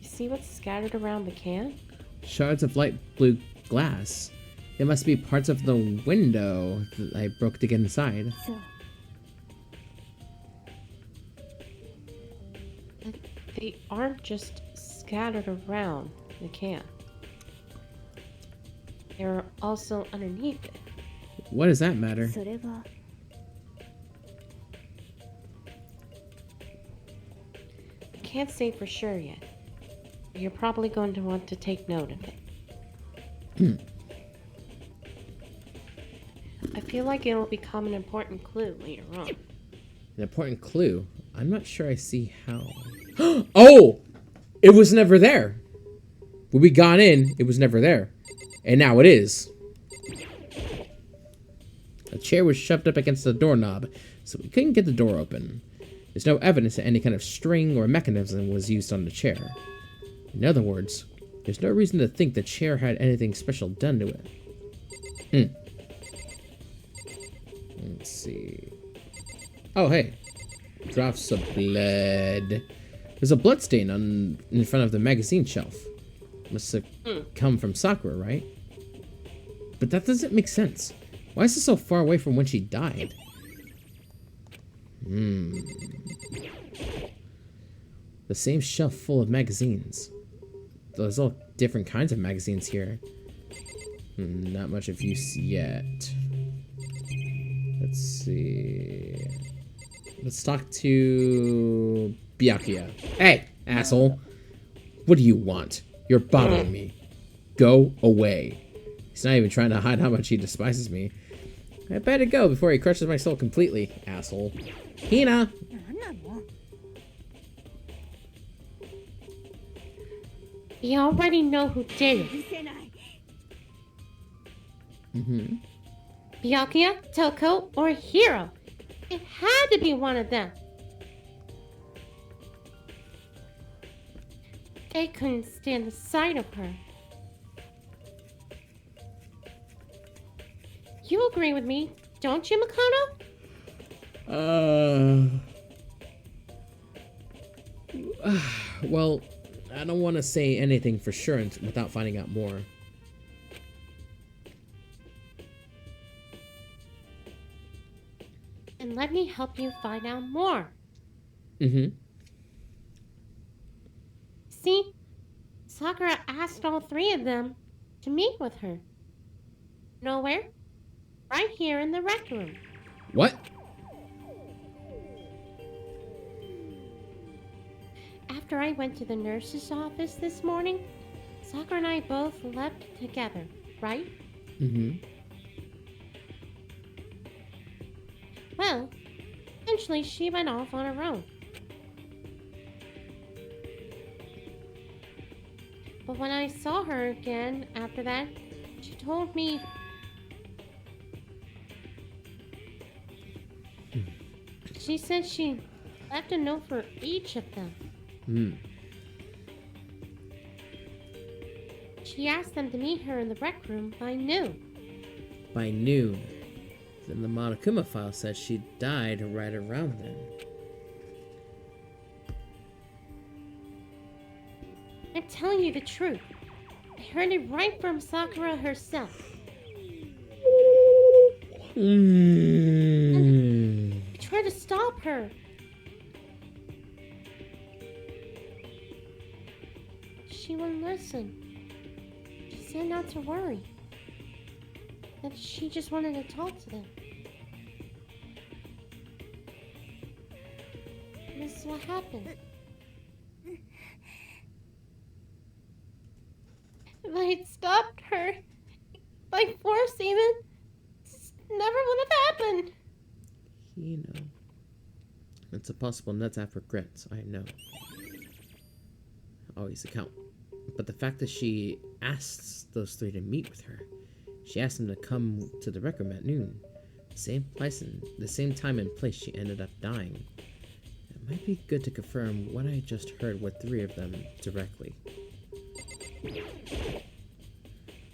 You see what's scattered around the can? Shards of light blue glass. They must be parts of the window that I broke to get inside. そう They aren't just scattered around the can. They're also underneath it. What does that matter? それは I can't say for sure yet. But you're probably going to want to take note of it. I feel like it'll become an important clue later on. An important clue. I'm not sure I see how. Oh! It was never there. When we got in, it was never there. And now it is. A chair was shoved up against the doorknob, so we couldn't get the door open. There's no evidence that any kind of string or mechanism was used on the chair. In other words, there's no reason to think the chair had anything special done to it. Let's see. Oh, hey. Drops of blood. There's a blood stain in front of the magazine shelf. Must have come from Sakura, right? But that doesn't make sense. Why is it so far away from when she died? The same shelf full of magazines. There's all different kinds of magazines here. Not much of use yet. Let's see. Let's talk to Byakuya. Hey, asshole. What do you want? You're bothering me. Go away. He's not even trying to hide how much he despises me. I better go before he crushes my soul completely, asshole. Hina! なんなの We already know who did it. 許せない Byakuya, Toko, or Hiro. It had to be one of them. They couldn't stand the sight of her. You agree with me, don't you, Makoto? Well, I don't want to say anything for sure without finding out more. And let me help you find out more. See, Sakura asked all three of them to meet with her. Nowhere? Right here in the rec room. What? After I went to the nurse's office this morning, Sakura and I both left together, right? Well, eventually she went off on her own. But when I saw her again after that, she told me She said she left a note for each of them. Hmm. She asked them to meet her in the rec room by noon. By noon. Then the Monokuma file says she died right around then. I'm telling you the truth. I heard it right from Sakura herself. I tried to stop her. She wouldn't listen. She said not to worry. That she just wanted to talk to them. This is what happened. If I had stopped her by force even, this never would have happened. You know. It's a possible not to have regrets, I know. Always account. But the fact that she asks those three to meet with her, she asked them to come to the rec room at noon. The same place and the same time and place she ended up dying. It might be good to confirm what I just heard with three of them directly.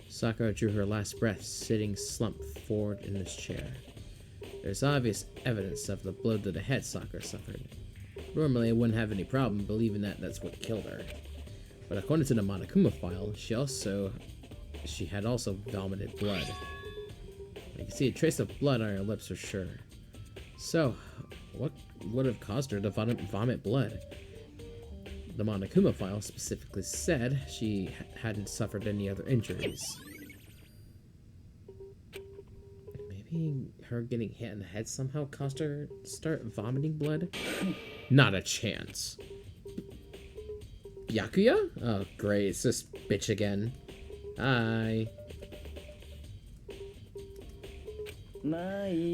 Sakura drew her last breath, sitting slumped forward in this chair. There's obvious evidence of the blow to the head Sakura suffered. Normally, I wouldn't have any problem believing that that's what killed her. But according to the Monokuma file, she had also vomited blood. I can see a trace of blood on her lips for sure. So, what would have caused her to vomit blood? The Monokuma file specifically said she hadn't suffered any other injuries. Maybe her getting hit in the head somehow caused her to start vomiting blood? Not a chance. Byakuya? Oh, great. It's this bitch again. Hi.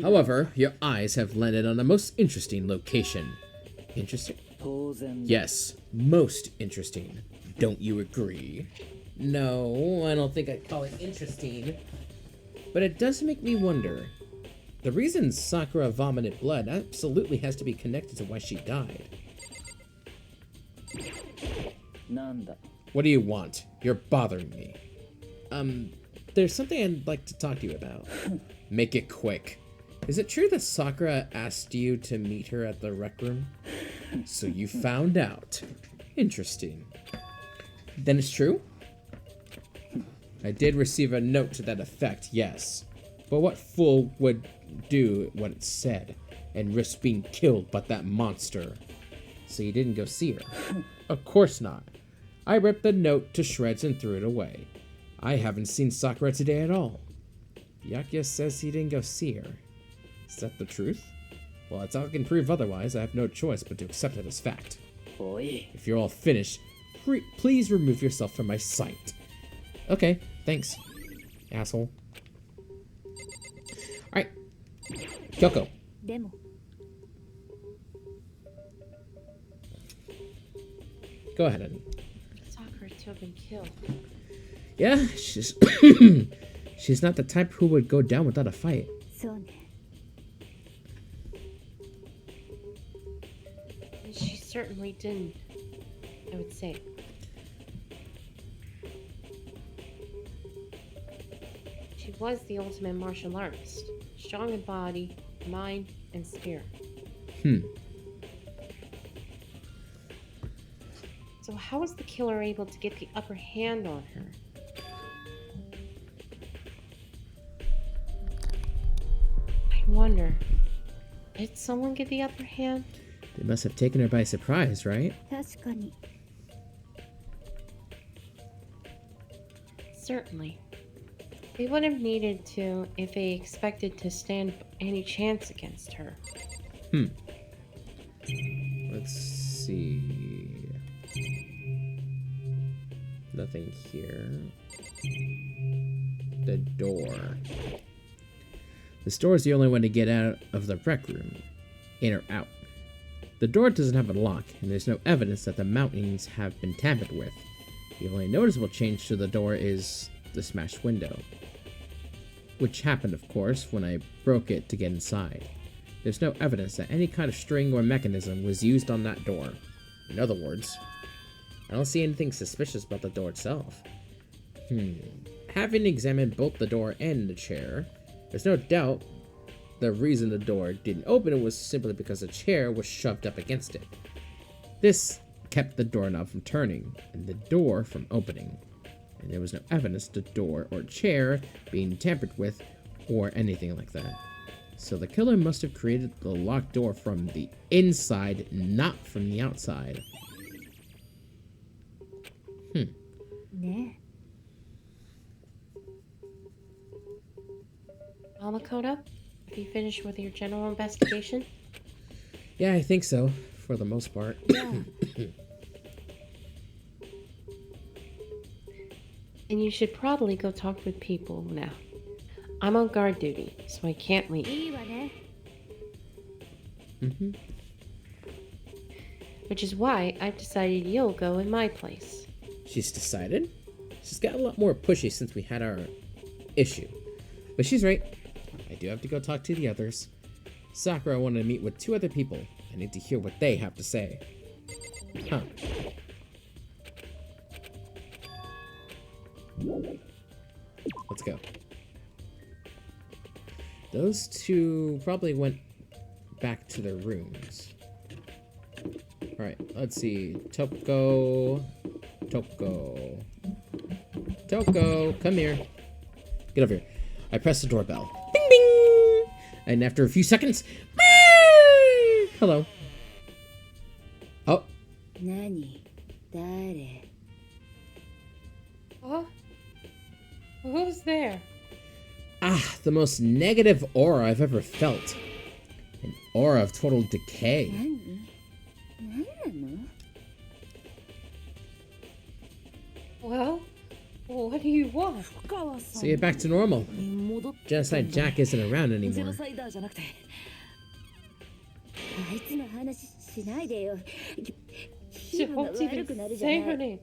However, your eyes have landed on a most interesting location. Interesting? Yes, most interesting. Don't you agree? No, I don't think I'd call it interesting. But it does make me wonder. The reason Sakura vomited blood absolutely has to be connected to why she died. What do you want? You're bothering me. There's something I'd like to talk to you about. Make it quick. Is it true that Sakura asked you to meet her at the rec room? So you found out. Interesting. Then it's true? I did receive a note to that effect, yes. But what fool would do what it said and risk being killed by that monster? So you didn't go see her? Of course not. I ripped the note to shreds and threw it away. I haven't seen Sakura today at all. Byakuya says he didn't go see her. Is that the truth? Well, until I can prove otherwise, I have no choice but to accept it as fact. If you're all finished, please remove yourself from my sight. Okay, thanks, asshole. Alright. Kyoko. Go ahead, Eddie. Sakura to have been killed. Yeah, she's she's not the type who would go down without a fight. And she certainly didn't, I would say. She was the ultimate martial artist. Strong in body, mind, and spirit. So how was the killer able to get the upper hand on her? I wonder, did someone get the upper hand? They must have taken her by surprise, right? Certainly. They would have needed to if they expected to stand any chance against her. Let's see. Nothing here. The door. This door is the only way to get out of the rec room. In or out. The door doesn't have a lock, and there's no evidence that the mountings have been tampered with. The only noticeable change to the door is the smashed window. Which happened, of course, when I broke it to get inside. there's no evidence that any kind of string or mechanism was used on that door. In other words, I don't see anything suspicious about the door itself. Having examined both the door and the chair, there's no doubt the reason the door didn't open was simply because the chair was shoved up against it. This kept the doorknob from turning and the door from opening, and there was no evidence the door or chair being tampered with or anything like that. So the killer must have created the locked door from the inside, not from the outside. ね Makoto, have you finished with your general investigation? Yeah, I think so, for the most part. And you should probably go talk with people now. I'm on guard duty, so I can't leave. いいわね Which is why I've decided you'll go in my place. She's decided? She's got a lot more pushy since we had our issue. But she's right. I do have to go talk to the others. Sakura wanted to meet with 2 other people. I need to hear what they have to say. Huh. Let's go. Those 2 probably went back to their rooms. Alright, let's see. Toko, come here. Get over here. I press the doorbell. Ding ding! And after a few seconds, hello. Oh, 何誰 Huh? Who's there? the most negative aura I've ever felt. An aura of total decay. 何なの Well, what do you want? 深川さん See it back to normal. 戻って Genocide Jack isn't around ジェノ anymore. サイダーじゃなくてあいつの話しないでよ気分が Don't 悪くな even るじゃ say な her い name.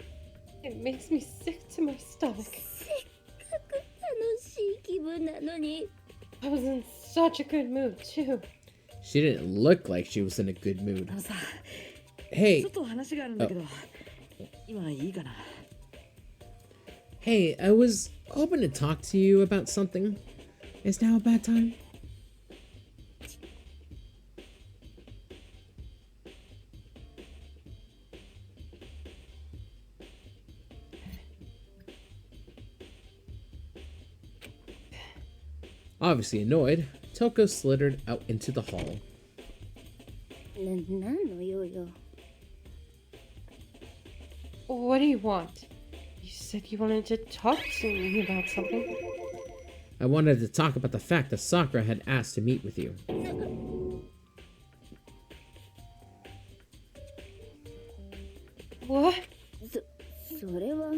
It makes me sick to my stomach. せっかく楽しい気分なのに I was in such a good mood, too. She didn't look like she was in a good mood. あのさ Hey, ちょっと話があるんだけど今いいかな hey, I was hoping to talk to you about something. Is now a bad time? Obviously annoyed, Toko slithered out into the hall. 何の用よ What do you want? You said you wanted to talk to me about something. I wanted to talk about the fact that Sakura had asked to meet with you. What? それは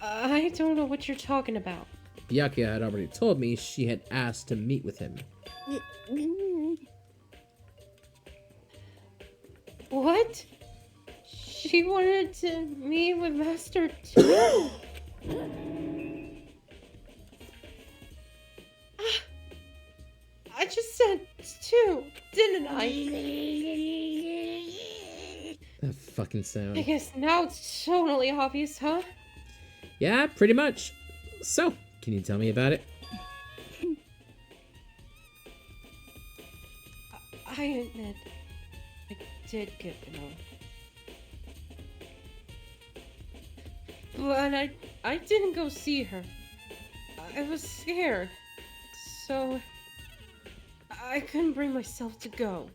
I don't know what you're talking about. Byakuya had already told me she had asked to meet with him. What? She wanted to meet with Master too? I just said two, didn't I? That fucking sound. I guess now it's totally obvious, huh? Yeah, pretty much. So, can you tell me about it? I admit, I did get to know. But I didn't go see her. I was scared. So, I couldn't bring myself to go.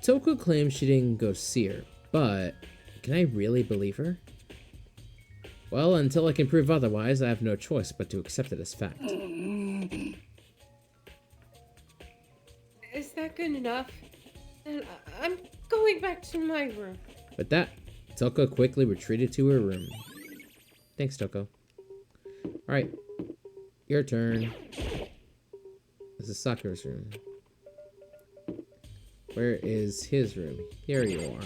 Toko claims she didn't go see her, but can I really believe her? Well, until I can prove otherwise, I have no choice but to accept it as fact. Is that good enough? Then I'm going back to my room. With that, Toko quickly retreated to her room. Thanks, Toko. Alright, your turn. This is Sakura's room. Where is his room? Here you are.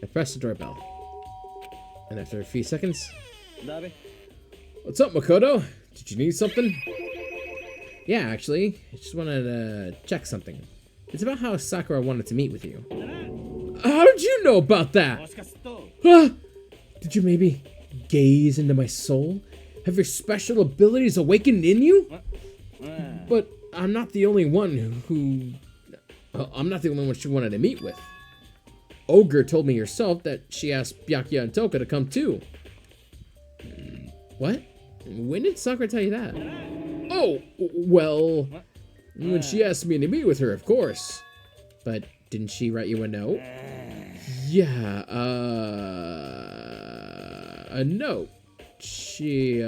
I press the doorbell. And after a few seconds... だべ What's up, Makoto? Did you need something? Yeah, actually. I just wanted to check something. It's about how Sakura wanted to meet with you. How did you know about that? Huh? Did you maybe gaze into my soul? Have your special abilities awakened in you? But I'm not the only one I'm not the only one she wanted to meet with. Ogre told me herself that she asked Byakuya and Toka to come too. What? When did Sakura tell you that? Oh, well, when she asked me to meet with her, of course. But didn't she write you a note? Yeah, a note. She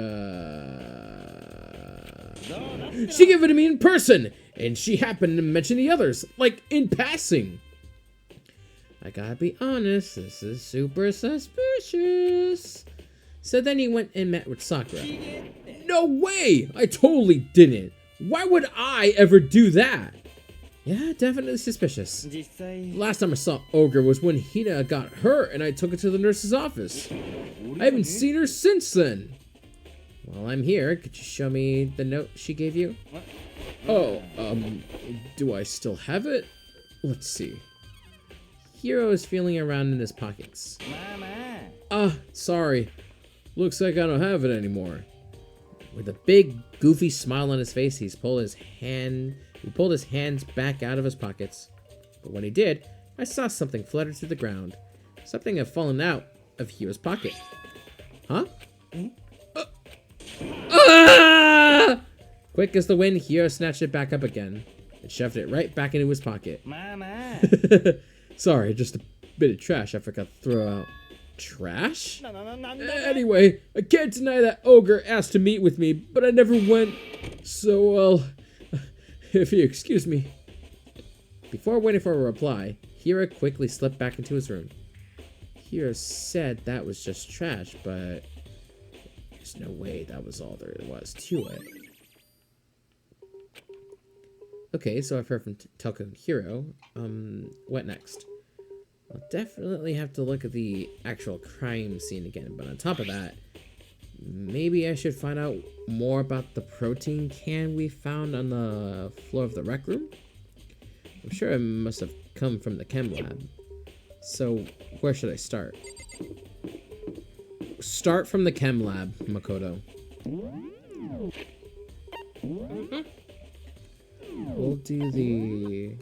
gave it to me in person, and she happened to mention the others, like in passing. I gotta be honest, this is super suspicious. So then he went and met with Sakura. No way! I totally didn't. Why would I ever do that? Yeah, definitely suspicious. Last time I saw Ogre was when Hina got hurt and I took her to the nurse's office. I haven't seen her since then. While I'm here, could you show me the note she gave you? Oh, do I still have it? Let's see. Hiro is feeling around in his pockets. Sorry. Looks like I don't have it anymore. With a big, goofy smile on his face, he pulled his hands back out of his pockets. But when he did, I saw something flutter to the ground. Something had fallen out of Hiro's pocket. Huh? Quick as the wind, Hiro snatched it back up again and shoved it right back into his pocket. Sorry, just a bit of trash I forgot to throw out. Trash? Anyway, I can't deny that Ogre asked to meet with me, but I never went. So, well, if you excuse me. Before waiting for a reply, Hiro quickly slipped back into his room. Hiro said that was just trash, but there's no way that was all there was to it. Okay, so I've heard from Telko and Hiro. What next? I'll definitely have to look at the actual crime scene again, but on top of that, maybe I should find out more about the protein can we found on the floor of the rec room. I'm sure it must have come from the chem lab. So, where should I start? Start from the chem lab, Makoto. We'll do the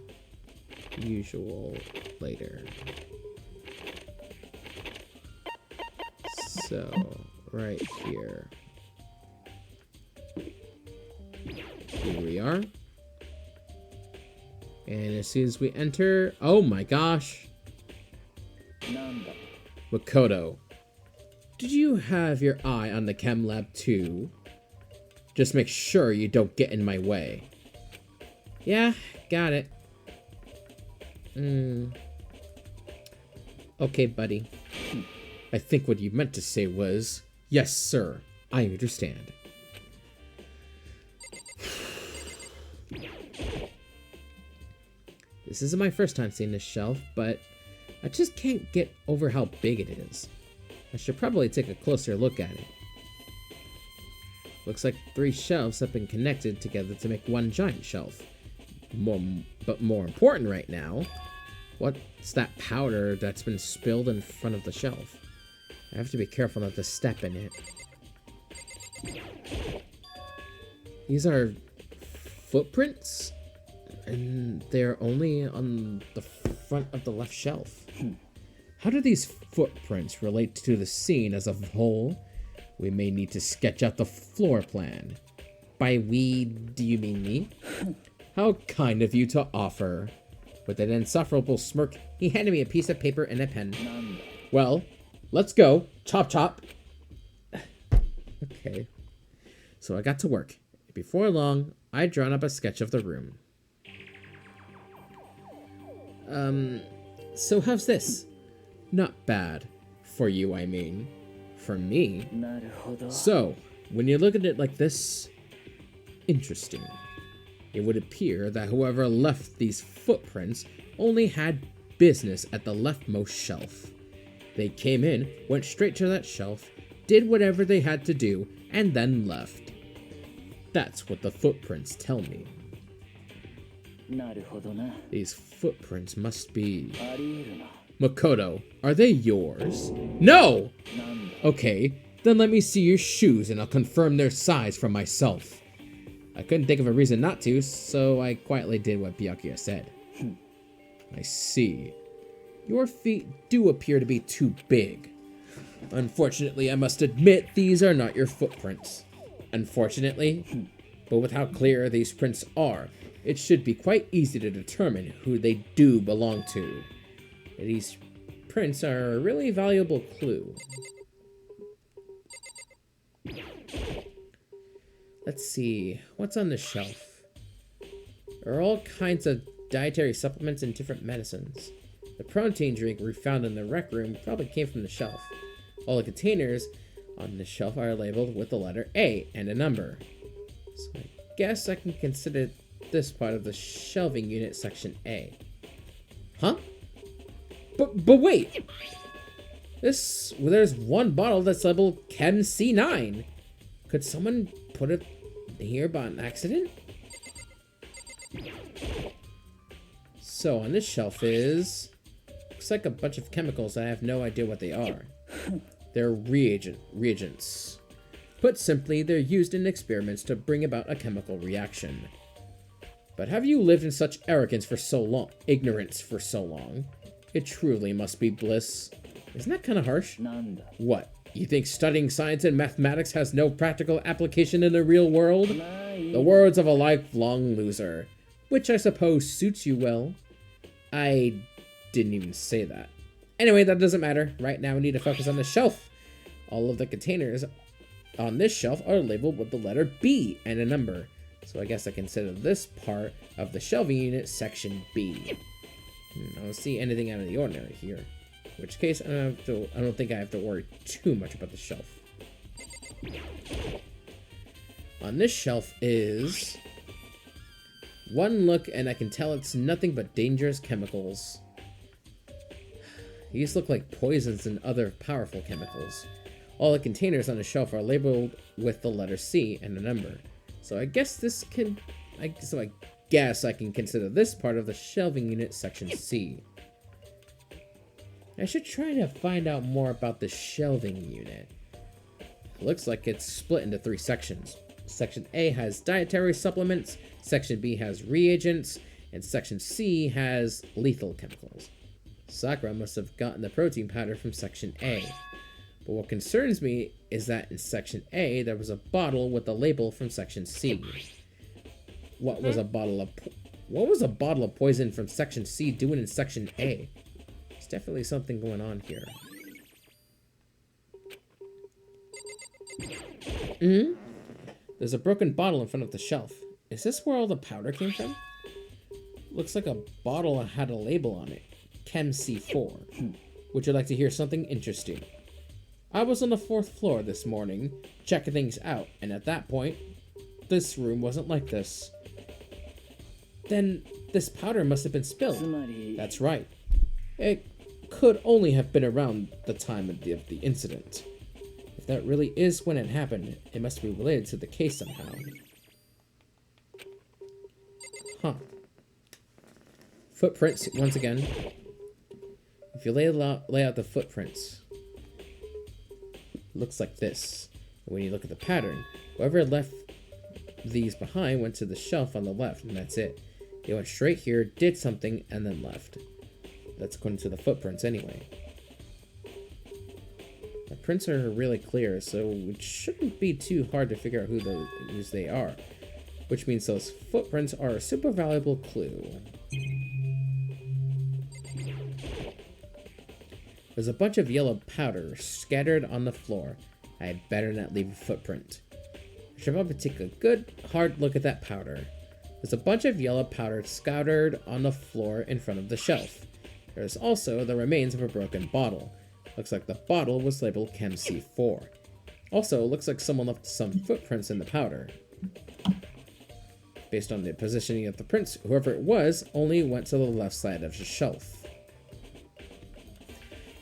usual later. So, right here. Here we are. And as soon as we enter, oh my gosh. Makoto, did you have your eye on the chem lab too? Just make sure you don't get in my way. Yeah, got it. Okay, buddy. I think what you meant to say was, yes, sir, I understand. This isn't my first time seeing this shelf, but I just can't get over how big it is. I should probably take a closer look at it. Looks like 3 shelves have been connected together to make one giant shelf. But more important right now, what's that powder that's been spilled in front of the shelf? I have to be careful not to step in it. These are footprints, and they're only on the front of the left shelf. How do these footprints relate to the scene as a whole? We may need to sketch out the floor plan. By we, do you mean me? How kind of you to offer. With an insufferable smirk, he handed me a piece of paper and a pen. Well, let's go. Chop chop. Okay. So I got to work. Before long, I'd drawn up a sketch of the room. So how's this? Not bad. For you, I mean. For me. So, when you look at it like this, interesting. It would appear that whoever left these footprints only had business at the leftmost shelf. They came in, went straight to that shelf, did whatever they had to do, and then left. That's what the footprints tell me. なるほどな。 These footprints must be... あり得るな。 Makoto, are they yours? No! なんだ。 Okay, then let me see your shoes and I'll confirm their size for myself. I couldn't think of a reason not to, so I quietly did what Byakuya said. I see. Your feet do appear to be too big. Unfortunately, I must admit these are not your footprints. Unfortunately, but with how clear these prints are, it should be quite easy to determine who they do belong to. These prints are a really valuable clue. Let's see, what's on the shelf? There are all kinds of dietary supplements and different medicines. The protein drink we found in the rec room probably came from the shelf. All the containers on the shelf are labeled with the letter A and a number. So I guess I can consider this part of the shelving unit section A. Huh? But wait! There's one bottle that's labeled Chem C9. Could someone put it here by an accident? So on this shelf looks like a bunch of chemicals. I have no idea what they are. They're reagents. Put simply, they're used in experiments to bring about a chemical reaction. But have you lived in such ignorance for so long? It truly must be bliss. Isn't that kind of harsh? なんだ。 What? You think studying science and mathematics has no practical application in the real world? ない。 The words of a lifelong loser. Which I suppose suits you well. I didn't even say that. Anyway, that doesn't matter. Right now we need to focus on the shelf. All of the containers on this shelf are labeled with the letter B and a number. So I guess I consider this part of the shelving unit section B. I don't see anything out of the ordinary here. In which case, I don't think I have to worry too much about the shelf. On this shelf is one look, and I can tell it's nothing but dangerous chemicals. These look like poisons and other powerful chemicals. All the containers on the shelf are labeled with the letter C and a number. So I guess I guess I can consider this part of the shelving unit section C. I should try to find out more about the shelving unit. It looks like it's split into 3 sections. Section A has dietary supplements, Section B has reagents, and Section C has lethal chemicals. Sakura must have gotten the protein powder from Section A. But what concerns me is that in Section A, there was a bottle with a label from Section C. What was a bottle of poison from Section C doing in Section A? There's definitely something going on here. There's a broken bottle in front of the shelf. Is this where all the powder came from? Looks like a bottle had a label on it. Chem C4. Would you like to hear something interesting? I was on the 4th floor this morning, checking things out, and at that point, this room wasn't like this. Then, this powder must have been つ spilled. まり。 That's right. It could only have been around the time of the incident. If that really is when it happened, it must be related to the case somehow. Huh. Footprints, once again. If you lay out the footprints, looks like this. When you look at the pattern, whoever left these behind went to the shelf on the left, and that's it. They went straight here, did something, and then left. That's according to the footprints anyway. The prints are really clear, so it shouldn't be too hard to figure out who they are. Which means those footprints are a super valuable clue. There's a bunch of yellow powder scattered on the floor. I had better not leave a footprint. I should probably take a good, hard look at that powder. There's a bunch of yellow powder scattered on the floor in front of the shelf. There's also the remains of a broken bottle. Looks like the bottle was labeled Chem C4. Also, looks like someone left some footprints in the powder. Based on the positioning of the prints, whoever it was only went to the left side of the shelf.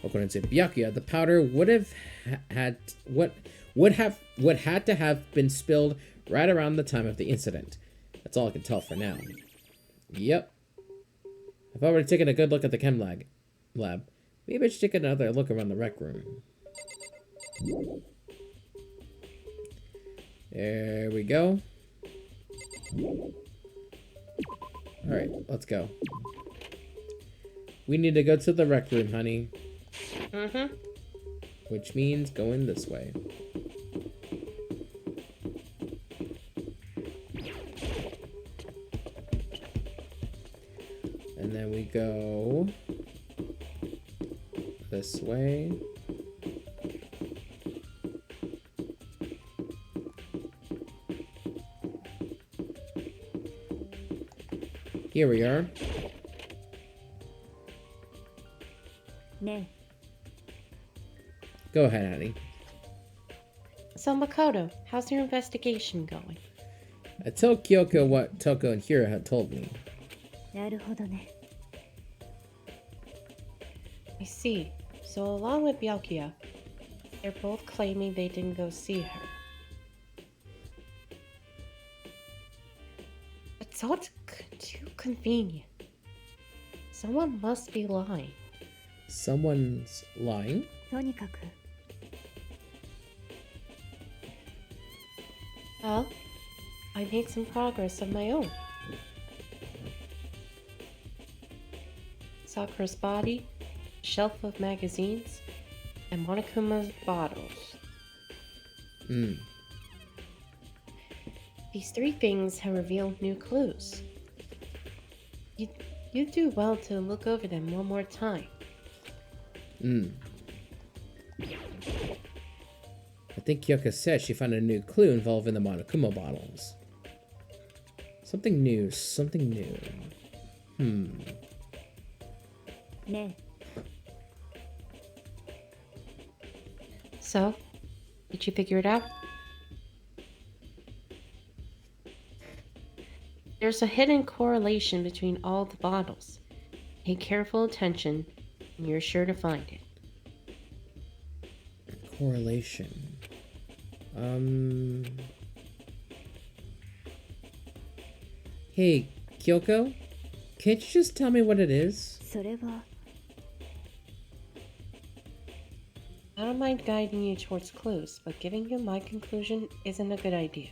According to Byakuya, the powder would would had to have been spilled right around the time of the incident. That's all I can tell for now. Yep. I've already taken a good look at the chem lab. Maybe I should take another look around the rec room. There we go. Alright, let's go. We need to go to the rec room, honey. Mm-hmm. Which means going this way. And then we go this way. Here we are. Ne. Go ahead, honey. So, Makoto, how's your investigation going? I tell Kyoko what Toko and Hira had told me. なるほどね。 I see. So, along with Byakuya, they're both claiming they didn't go see her. It's all too convenient. Someone must be lying. Someone's lying? とにかく Well, I made some progress of my own. Sakura's body, a shelf of magazines, and Monokuma's bottles. These three things have revealed new clues. You do well to look over them one more time. I think Kyoko said she found a new clue involving the Monokuma bottles. Something new, something new. ね。 So, did you figure it out? There's a hidden correlation between all the bottles. Pay careful attention, and you're sure to find it. Correlation. Hey, Kyoko? Can't you just tell me what it is? それは I don't mind guiding you towards clues, but giving you my conclusion isn't a good idea.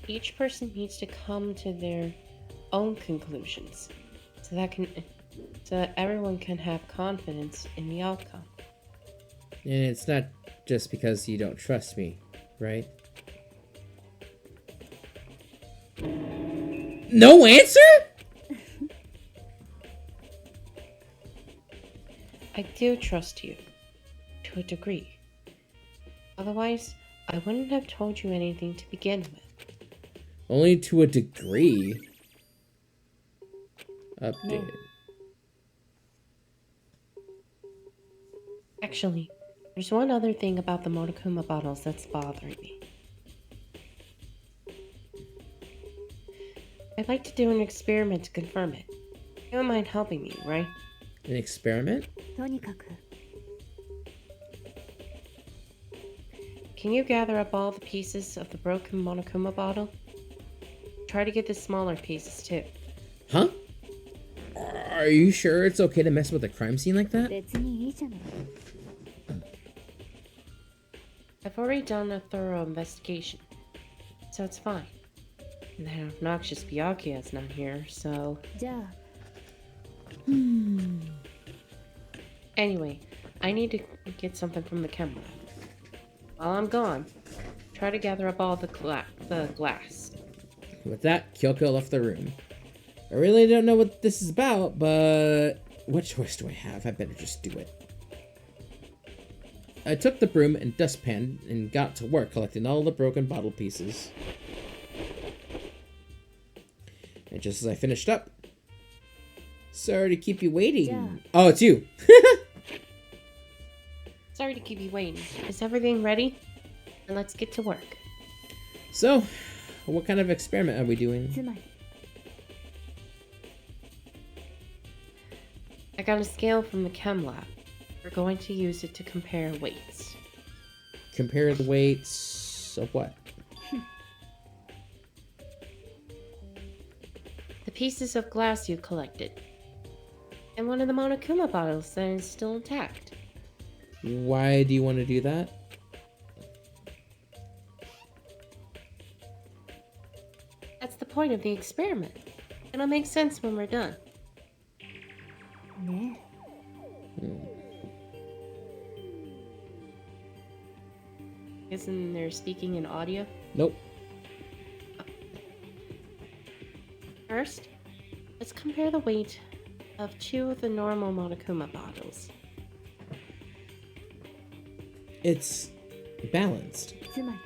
Each person needs to come to their own conclusions, so that everyone can have confidence in the outcome. And it's not just because you don't trust me, right? No answer? I do trust you, to a degree. Otherwise, I wouldn't have told you anything to begin with. Only to a degree. Updated. Actually, there's one other thing about the Monokuma bottles that's bothering me. I'd like to do an experiment to confirm it. You don't mind helping me, right? An experiment? とにかく Can you gather up all the pieces of the broken Monokuma bottle? Try to get the smaller pieces too. Huh? Are you sure it's okay to mess with a crime scene like that? 別にいいじゃない。 I've already done a thorough investigation, so it's fine. And that obnoxious Byakuya's not here, so... じゃあ Anyway, I need to get something from the chem lab. While I'm gone, try to gather up all the glass. With that, Kyoko left the room. I really don't know what this is about, but what choice do I have? I better just do it. I took the broom and dustpan and got to work collecting all the broken bottle pieces. And just as I finished up... Sorry to keep you waiting. Yeah. Oh, it's you. Sorry to keep you waiting. Is everything ready? And let's get to work. So, what kind of experiment are we doing? つまり I got a scale from the chem lab. We're going to use it to compare weights. Compare the weights of what? The pieces of glass you collected. And one of the Monokuma bottles that is still intact. Why do you want to do that? That's the point of the experiment. It'll make sense when we're done. ね Isn't there speaking in audio? Nope. First, let's compare the weight of 2 of the normal Monokuma bottles. It's balanced. つまり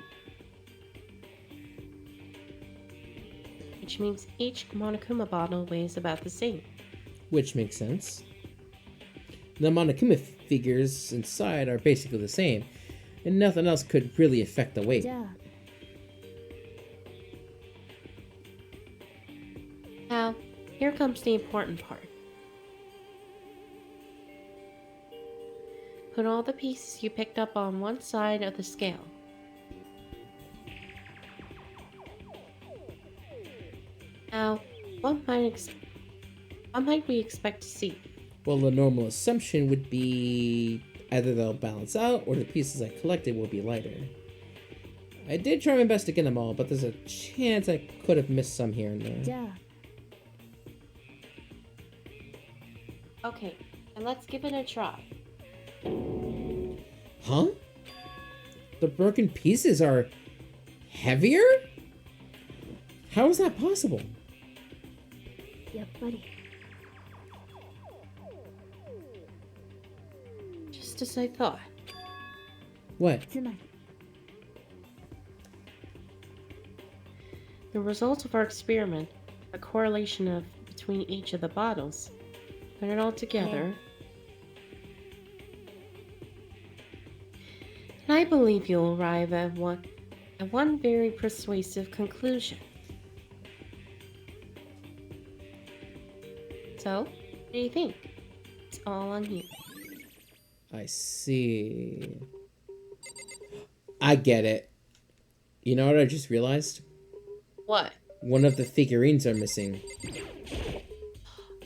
Which means each Monokuma bottle weighs about the same. Which makes sense. The Monokuma figures inside are basically the same, and nothing else could really affect the weight. じゃあ Now, here comes the important part. Put all the pieces you picked up on one side of the scale. Now, what might we expect to see? Well, the normal assumption would be either they'll balance out or the pieces I collected will be lighter. I did try my best to get them all, but there's a chance I could have missed some here and じ there. ゃあ Okay, and let's give it a try. Huh? The broken pieces are heavier? How is that possible? やっぱり Just as I thought. What? つまり The result of our experiment, a correlation between each of the bottles. Put it all together. And I believe you'll arrive at one very persuasive conclusion. So, what do you think? It's all on you. I see. I get it. You know what I just realized? What? One of the figurines are missing.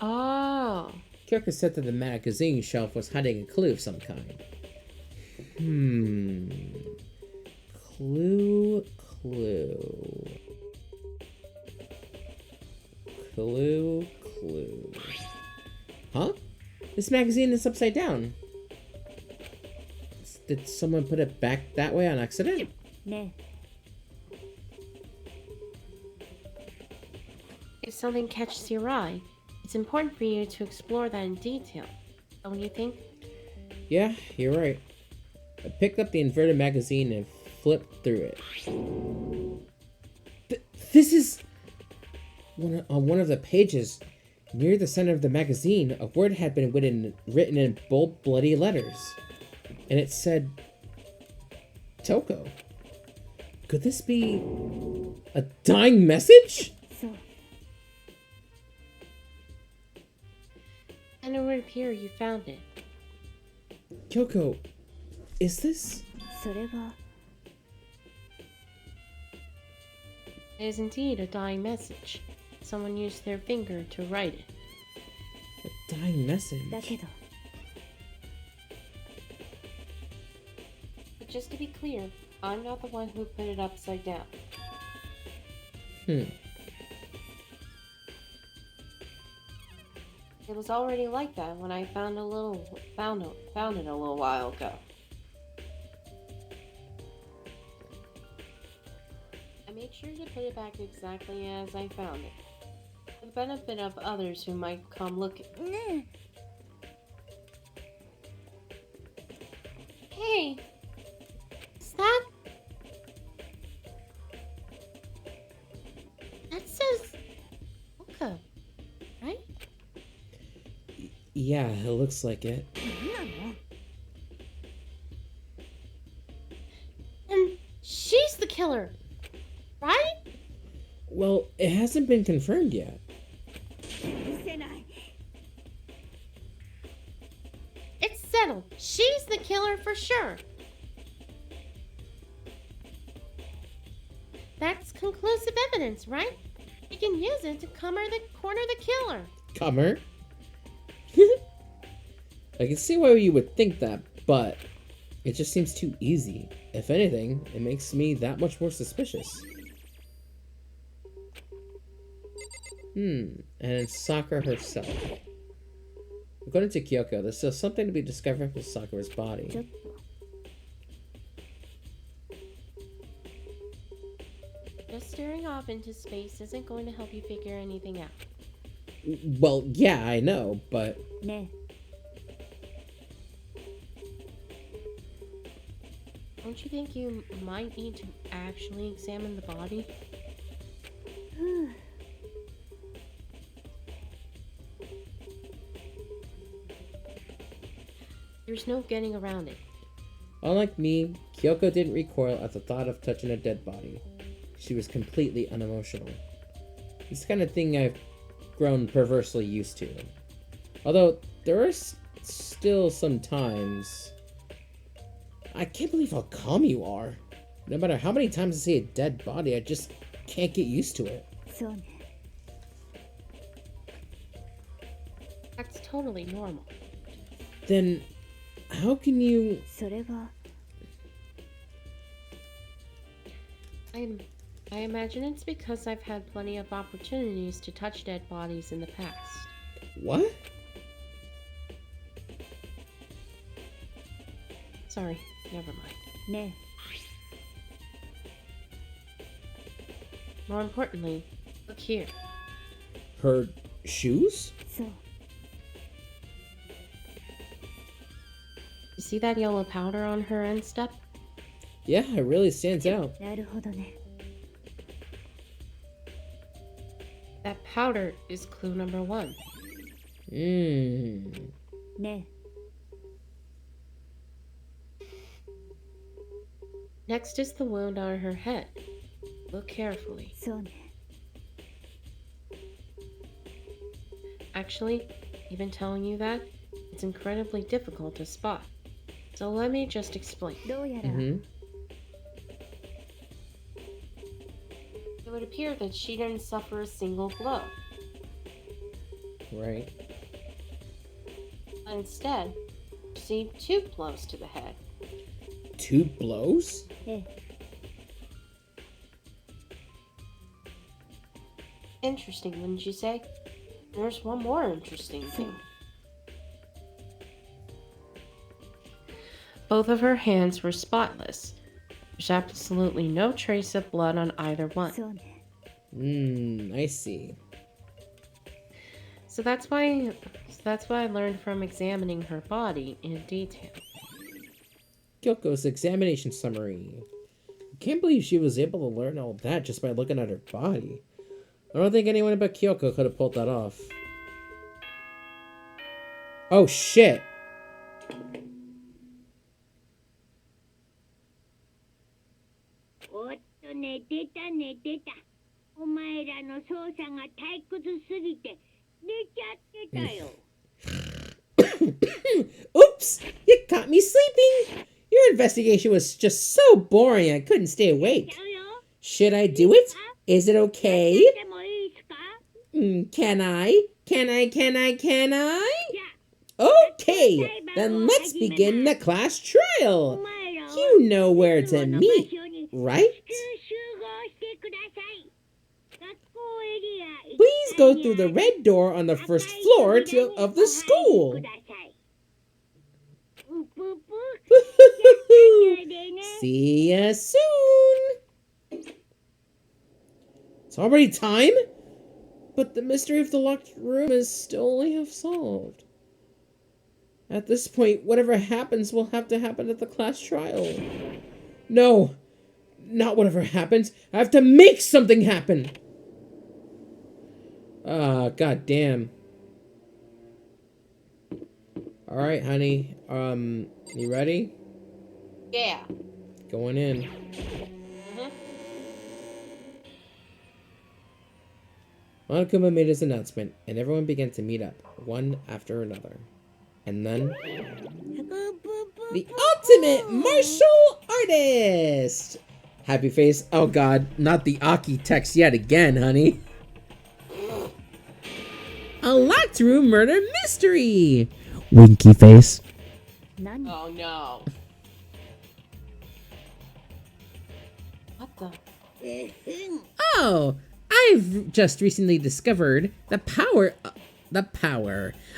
Oh. Kyoko said that the magazine shelf was hiding a clue of some kind. Clue. Huh? This magazine is upside down. Did someone put it back that way on accident? ね If something catches your eye, it's important for you to explore that in detail. Don't you think? Yeah, you're right. I picked up the inverted magazine and flipped through it. This is... on one of the pages, near the center of the magazine, a word had been written in bold, bloody letters. And it said... Toko. Could this be... a dying message? そう And it would appear you found it. Kyoko, is this... それは It is indeed a dying message. Someone used their finger to write it. a dying message? だけど But just to be clear, I'm not the one who put it upside down. It was already like that when I found it a little while ago. I made sure to put it back exactly as I found it, for the benefit of others who might come looking. ね Hey, is that? That says Oka, right? Yeah, it looks like it. え何なの And she's the killer, right? Well, it hasn't been confirmed yet. 許せない It's settled. settled. She's the killer for sure. That's conclusive evidence, right? We can use it to corner the killer. Comer? I can see why you would think that, but it just seems too easy. If anything, it makes me that much more suspicious. And it's Sakura herself. According to Kyoko, there's still something to be discovered with Sakura's ちょ body. っと Just staring off into space isn't going to help you figure anything out. Well, yeah, I know, but ね Don't you think you might need to actually examine the body? えふう There's no getting around it. unlike me, Kyoko didn't recoil at the thought of touching a dead body. She was completely unemotional. It's the kind of thing I've grown perversely used to. Although, there are still some times... I can't believe how calm you are. No matter how many times I see a dead body, I just can't get used to it. そうね That's totally normal. Then, how can you... それは I imagine it's because I've had plenty of opportunities to touch dead bodies in the past. What? Sorry, never mind. ね More importantly, look here. Her shoes? そう You see that yellow powder on her instep? Yeah, it really stands out. なるほどね That powder is clue number 1. Mmm. ね Next is the wound on her head. Look carefully. そうね Actually, even telling you that, it's incredibly difficult to spot. So let me just explain. どうやら Mm-hmm. It would appear that she didn't suffer a single blow. Right. But instead, received 2 blows to the head. 2 blows? え Interesting, wouldn't you say? There's one more interesting thing. Both of her hands were spotless. There's absolutely no trace of blood on either one. そうね I see. So that's why I learned from examining her body in detail. Kyoko's examination summary. I can't believe she was able to learn all that just by looking at her body. I don't think anyone but Kyoko could have pulled that off. Oh shit! おっと寝てた寝てた。お前らの操作が退屈すぎて寝ちゃってたよ。 Oops! You caught me sleeping! Your investigation was just so boring I couldn't stay ち awake. ゃうよ。 Should I do it? Is it okay? でもいいっすか？ Can I? Can I? Can I? Can I? じゃ Okay, then let's begin the class あ、お trial. 前らは You know where いつ to もの meet, 場所に right? 集合してください。学校エリア Please go through the red door on the first floor of the school. うぷぷ See ya soon. It's already time? But the mystery of the locked room is still only half solved. At this point, whatever happens will have to happen at the class trial. No, not whatever happens. I have to make something happen. Ah, goddamn. All right, honey. You ready? Yeah. Going in. Monokuma made his announcement, and everyone began to meet up, one after another. And then... 白 The ultimate martial artist. Happy face. Oh god, not the Aki text yet again, honey. A locked room murder mystery. Winky face. Nani? Oh no. What the? Oh, I've just recently discovered the power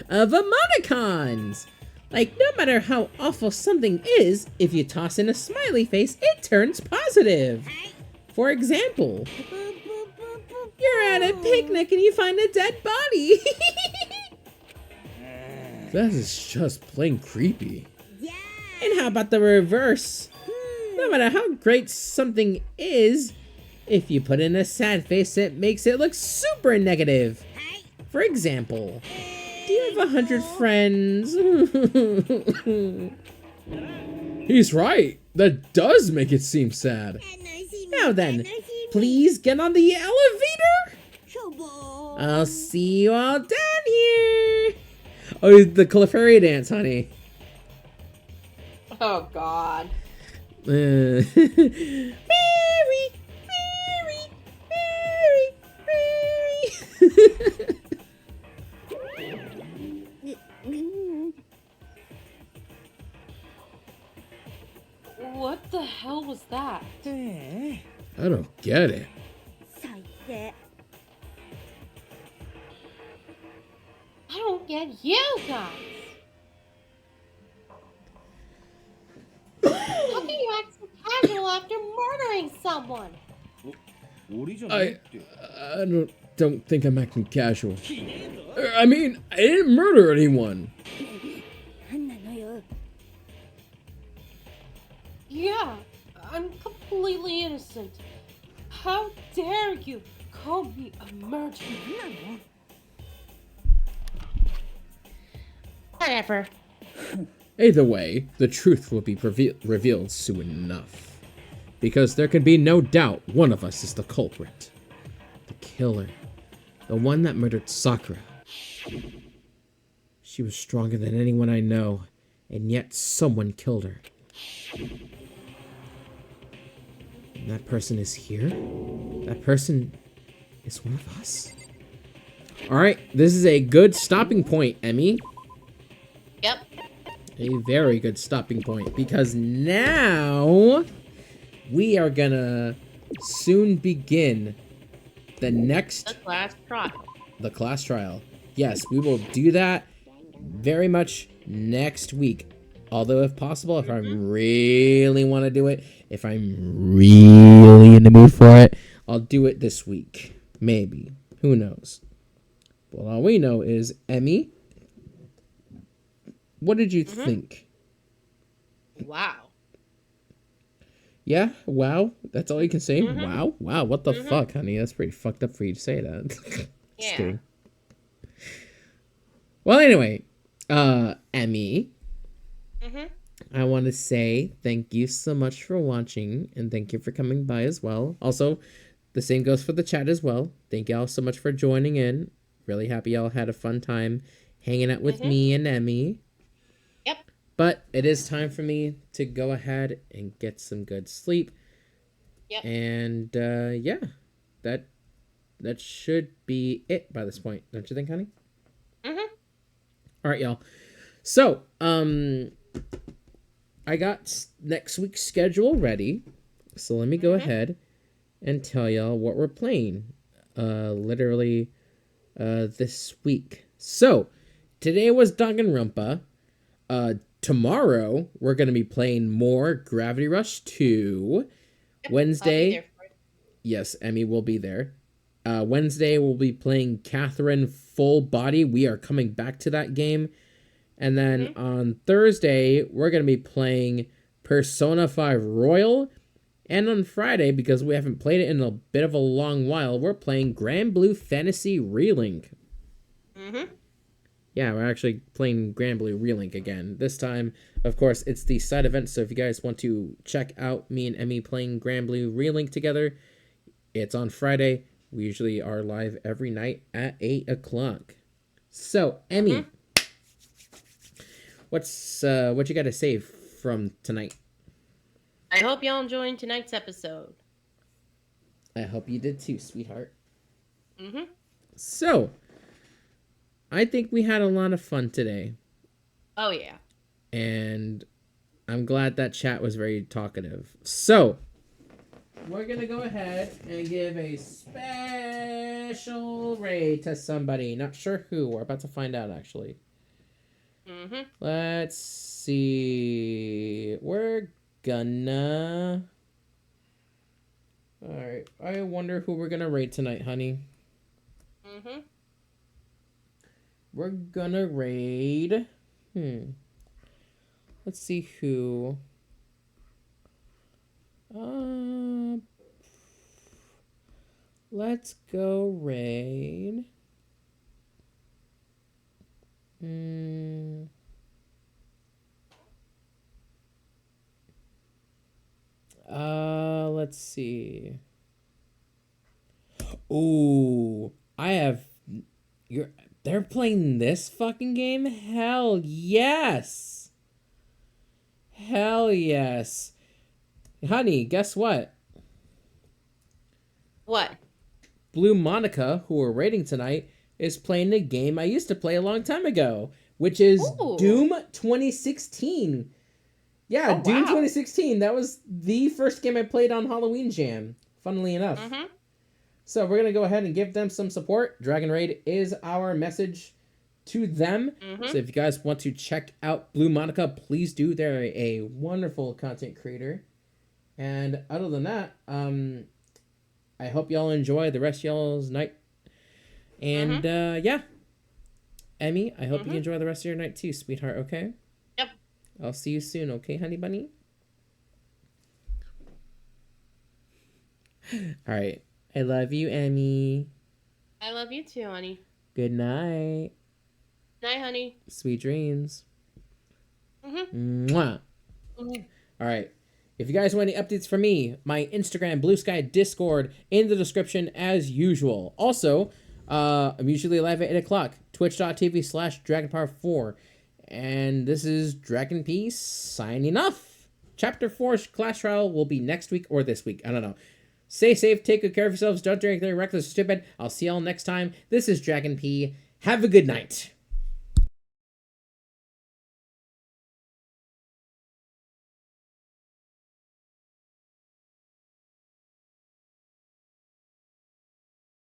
of emoticons. Like, no matter how awful something is, if you toss in a smiley face, it turns positive. For example, you're at a picnic and you find a dead body. That is just plain creepy. And how about the reverse? No matter how great something is, if you put in a sad face, it makes it look super negative. For example, do you have 100 friends? He's right. That does make it seem sad. Now then, please get on the elevator. I'll see you all down here. Oh, the Clefairy dance, honey. Oh god. Mary, Mary, Mary, Mary. What the hell was that? I don't get it. 最低。 I don't get you guys. How can you act so casual after murdering someone? I don't think I'm acting casual. I mean, I didn't murder anyone. なんなのよ。 Yeah, I'm completely innocent. How dare you call me a murderer? Whatever. Either way, the truth will be revealed soon enough. Because there can be no doubt one of us is the culprit. The killer. The one that murdered Sakura. She was stronger than anyone I know, and yet someone killed her. And that person is here? That person is one of us? Alright, this is a good stopping point, Emmy. Yep. A very good stopping point, because now we are gonna soon begin the next The class trial. Yes, we will do that very much next week. Although, if possible, if I really want to do it, if I'm really in the mood for it, I'll do it this week. Maybe. Who knows? Well, all we know is, Emmy, what did you think? Wow. Yeah? Wow? That's all you can say? Wow? Wow, what the fuck, honey? That's pretty fucked up for you to say that. Just Yeah. kidding. Well, anyway, Emmy, I want to say thank you so much for watching, and thank you for coming by as well. Also, the same goes for the chat as well. Thank y'all so much for joining in. Really happy y'all had a fun time hanging out with me and Emmy. Yep. But it is time for me to go ahead and get some good sleep. Yep. And yeah, that should be it by this point, don't you think, honey? All right, y'all. So, I got next week's schedule ready. So let me go ahead and tell y'all what we're playing. Literally, this week. So, today was Danganronpa. Tomorrow, we're going to be playing more Gravity Rush 2. Wednesday, yes, Emmy will be there. Wednesday, we'll be playing Catherine Full Body. We are coming back to that game. And then on Thursday, we're going to be playing Persona 5 Royal. And on Friday, because we haven't played it in a bit of a long while, we're playing Grand Blue Fantasy Relink. Yeah, we're actually playing Grand Blue Relink again. This time, of course, it's the side event, so if you guys want to check out me and Emmy playing Grand Blue Relink together, it's on Friday. We usually are live every night at 8 o'clock. So, Emmy, what you got to say from tonight? I hope y'all enjoyed tonight's episode. I hope you did too, sweetheart. Mm-hmm. So, I think we had a lot of fun today. Oh, yeah. And I'm glad that chat was very talkative. So, we're going to go ahead and give a special raid to somebody. Not sure who. We're about to find out, actually. Mm-hmm. Let's see. We're gonna... Alright. I wonder who we're gonna raid tonight, honey. Mm-hmm. We're gonna raid... Let's see who... Let's go raid... Let's see. Ooh, they're playing this fucking game? Hell yes. Hell yes. Honey, guess what? What? Blue Monica, who we're rating tonight, is playing a game I used to play a long time ago, which is Ooh. Doom 2016. Yeah, Oh, Doom wow. 2016. That was the first game I played on Halloween Jam, funnily enough. Mm-hmm. So we're going to go ahead and give them some support. Dragon Raid is our message to them. Mm-hmm. So if you guys want to check out Blue Monica, please do. They're a wonderful content creator. And other than that, I hope y'all enjoy the rest of y'all's night. And yeah, Emmy, I hope you enjoy the rest of your night too, sweetheart, okay? Yep. I'll see you soon, okay, honey bunny? All right. I love you, Emmy. I love you too, honey. Good night. Night, honey. Sweet dreams. Mm-hmm. Mwah. Mm-hmm. All right. If you guys want any updates from me, my Instagram, Blue Sky, Discord, in the description as usual. Also, I'm usually live at 8 o'clock. Twitch.tv/DragonPower4. And this is Dragon Peace signing off. Chapter 4 Clash Trial will be next week or this week. I don't know. Stay safe, take good care of yourselves, don't do anything reckless or stupid. I'll see y'all next time. This is Dragon P. Have a good night.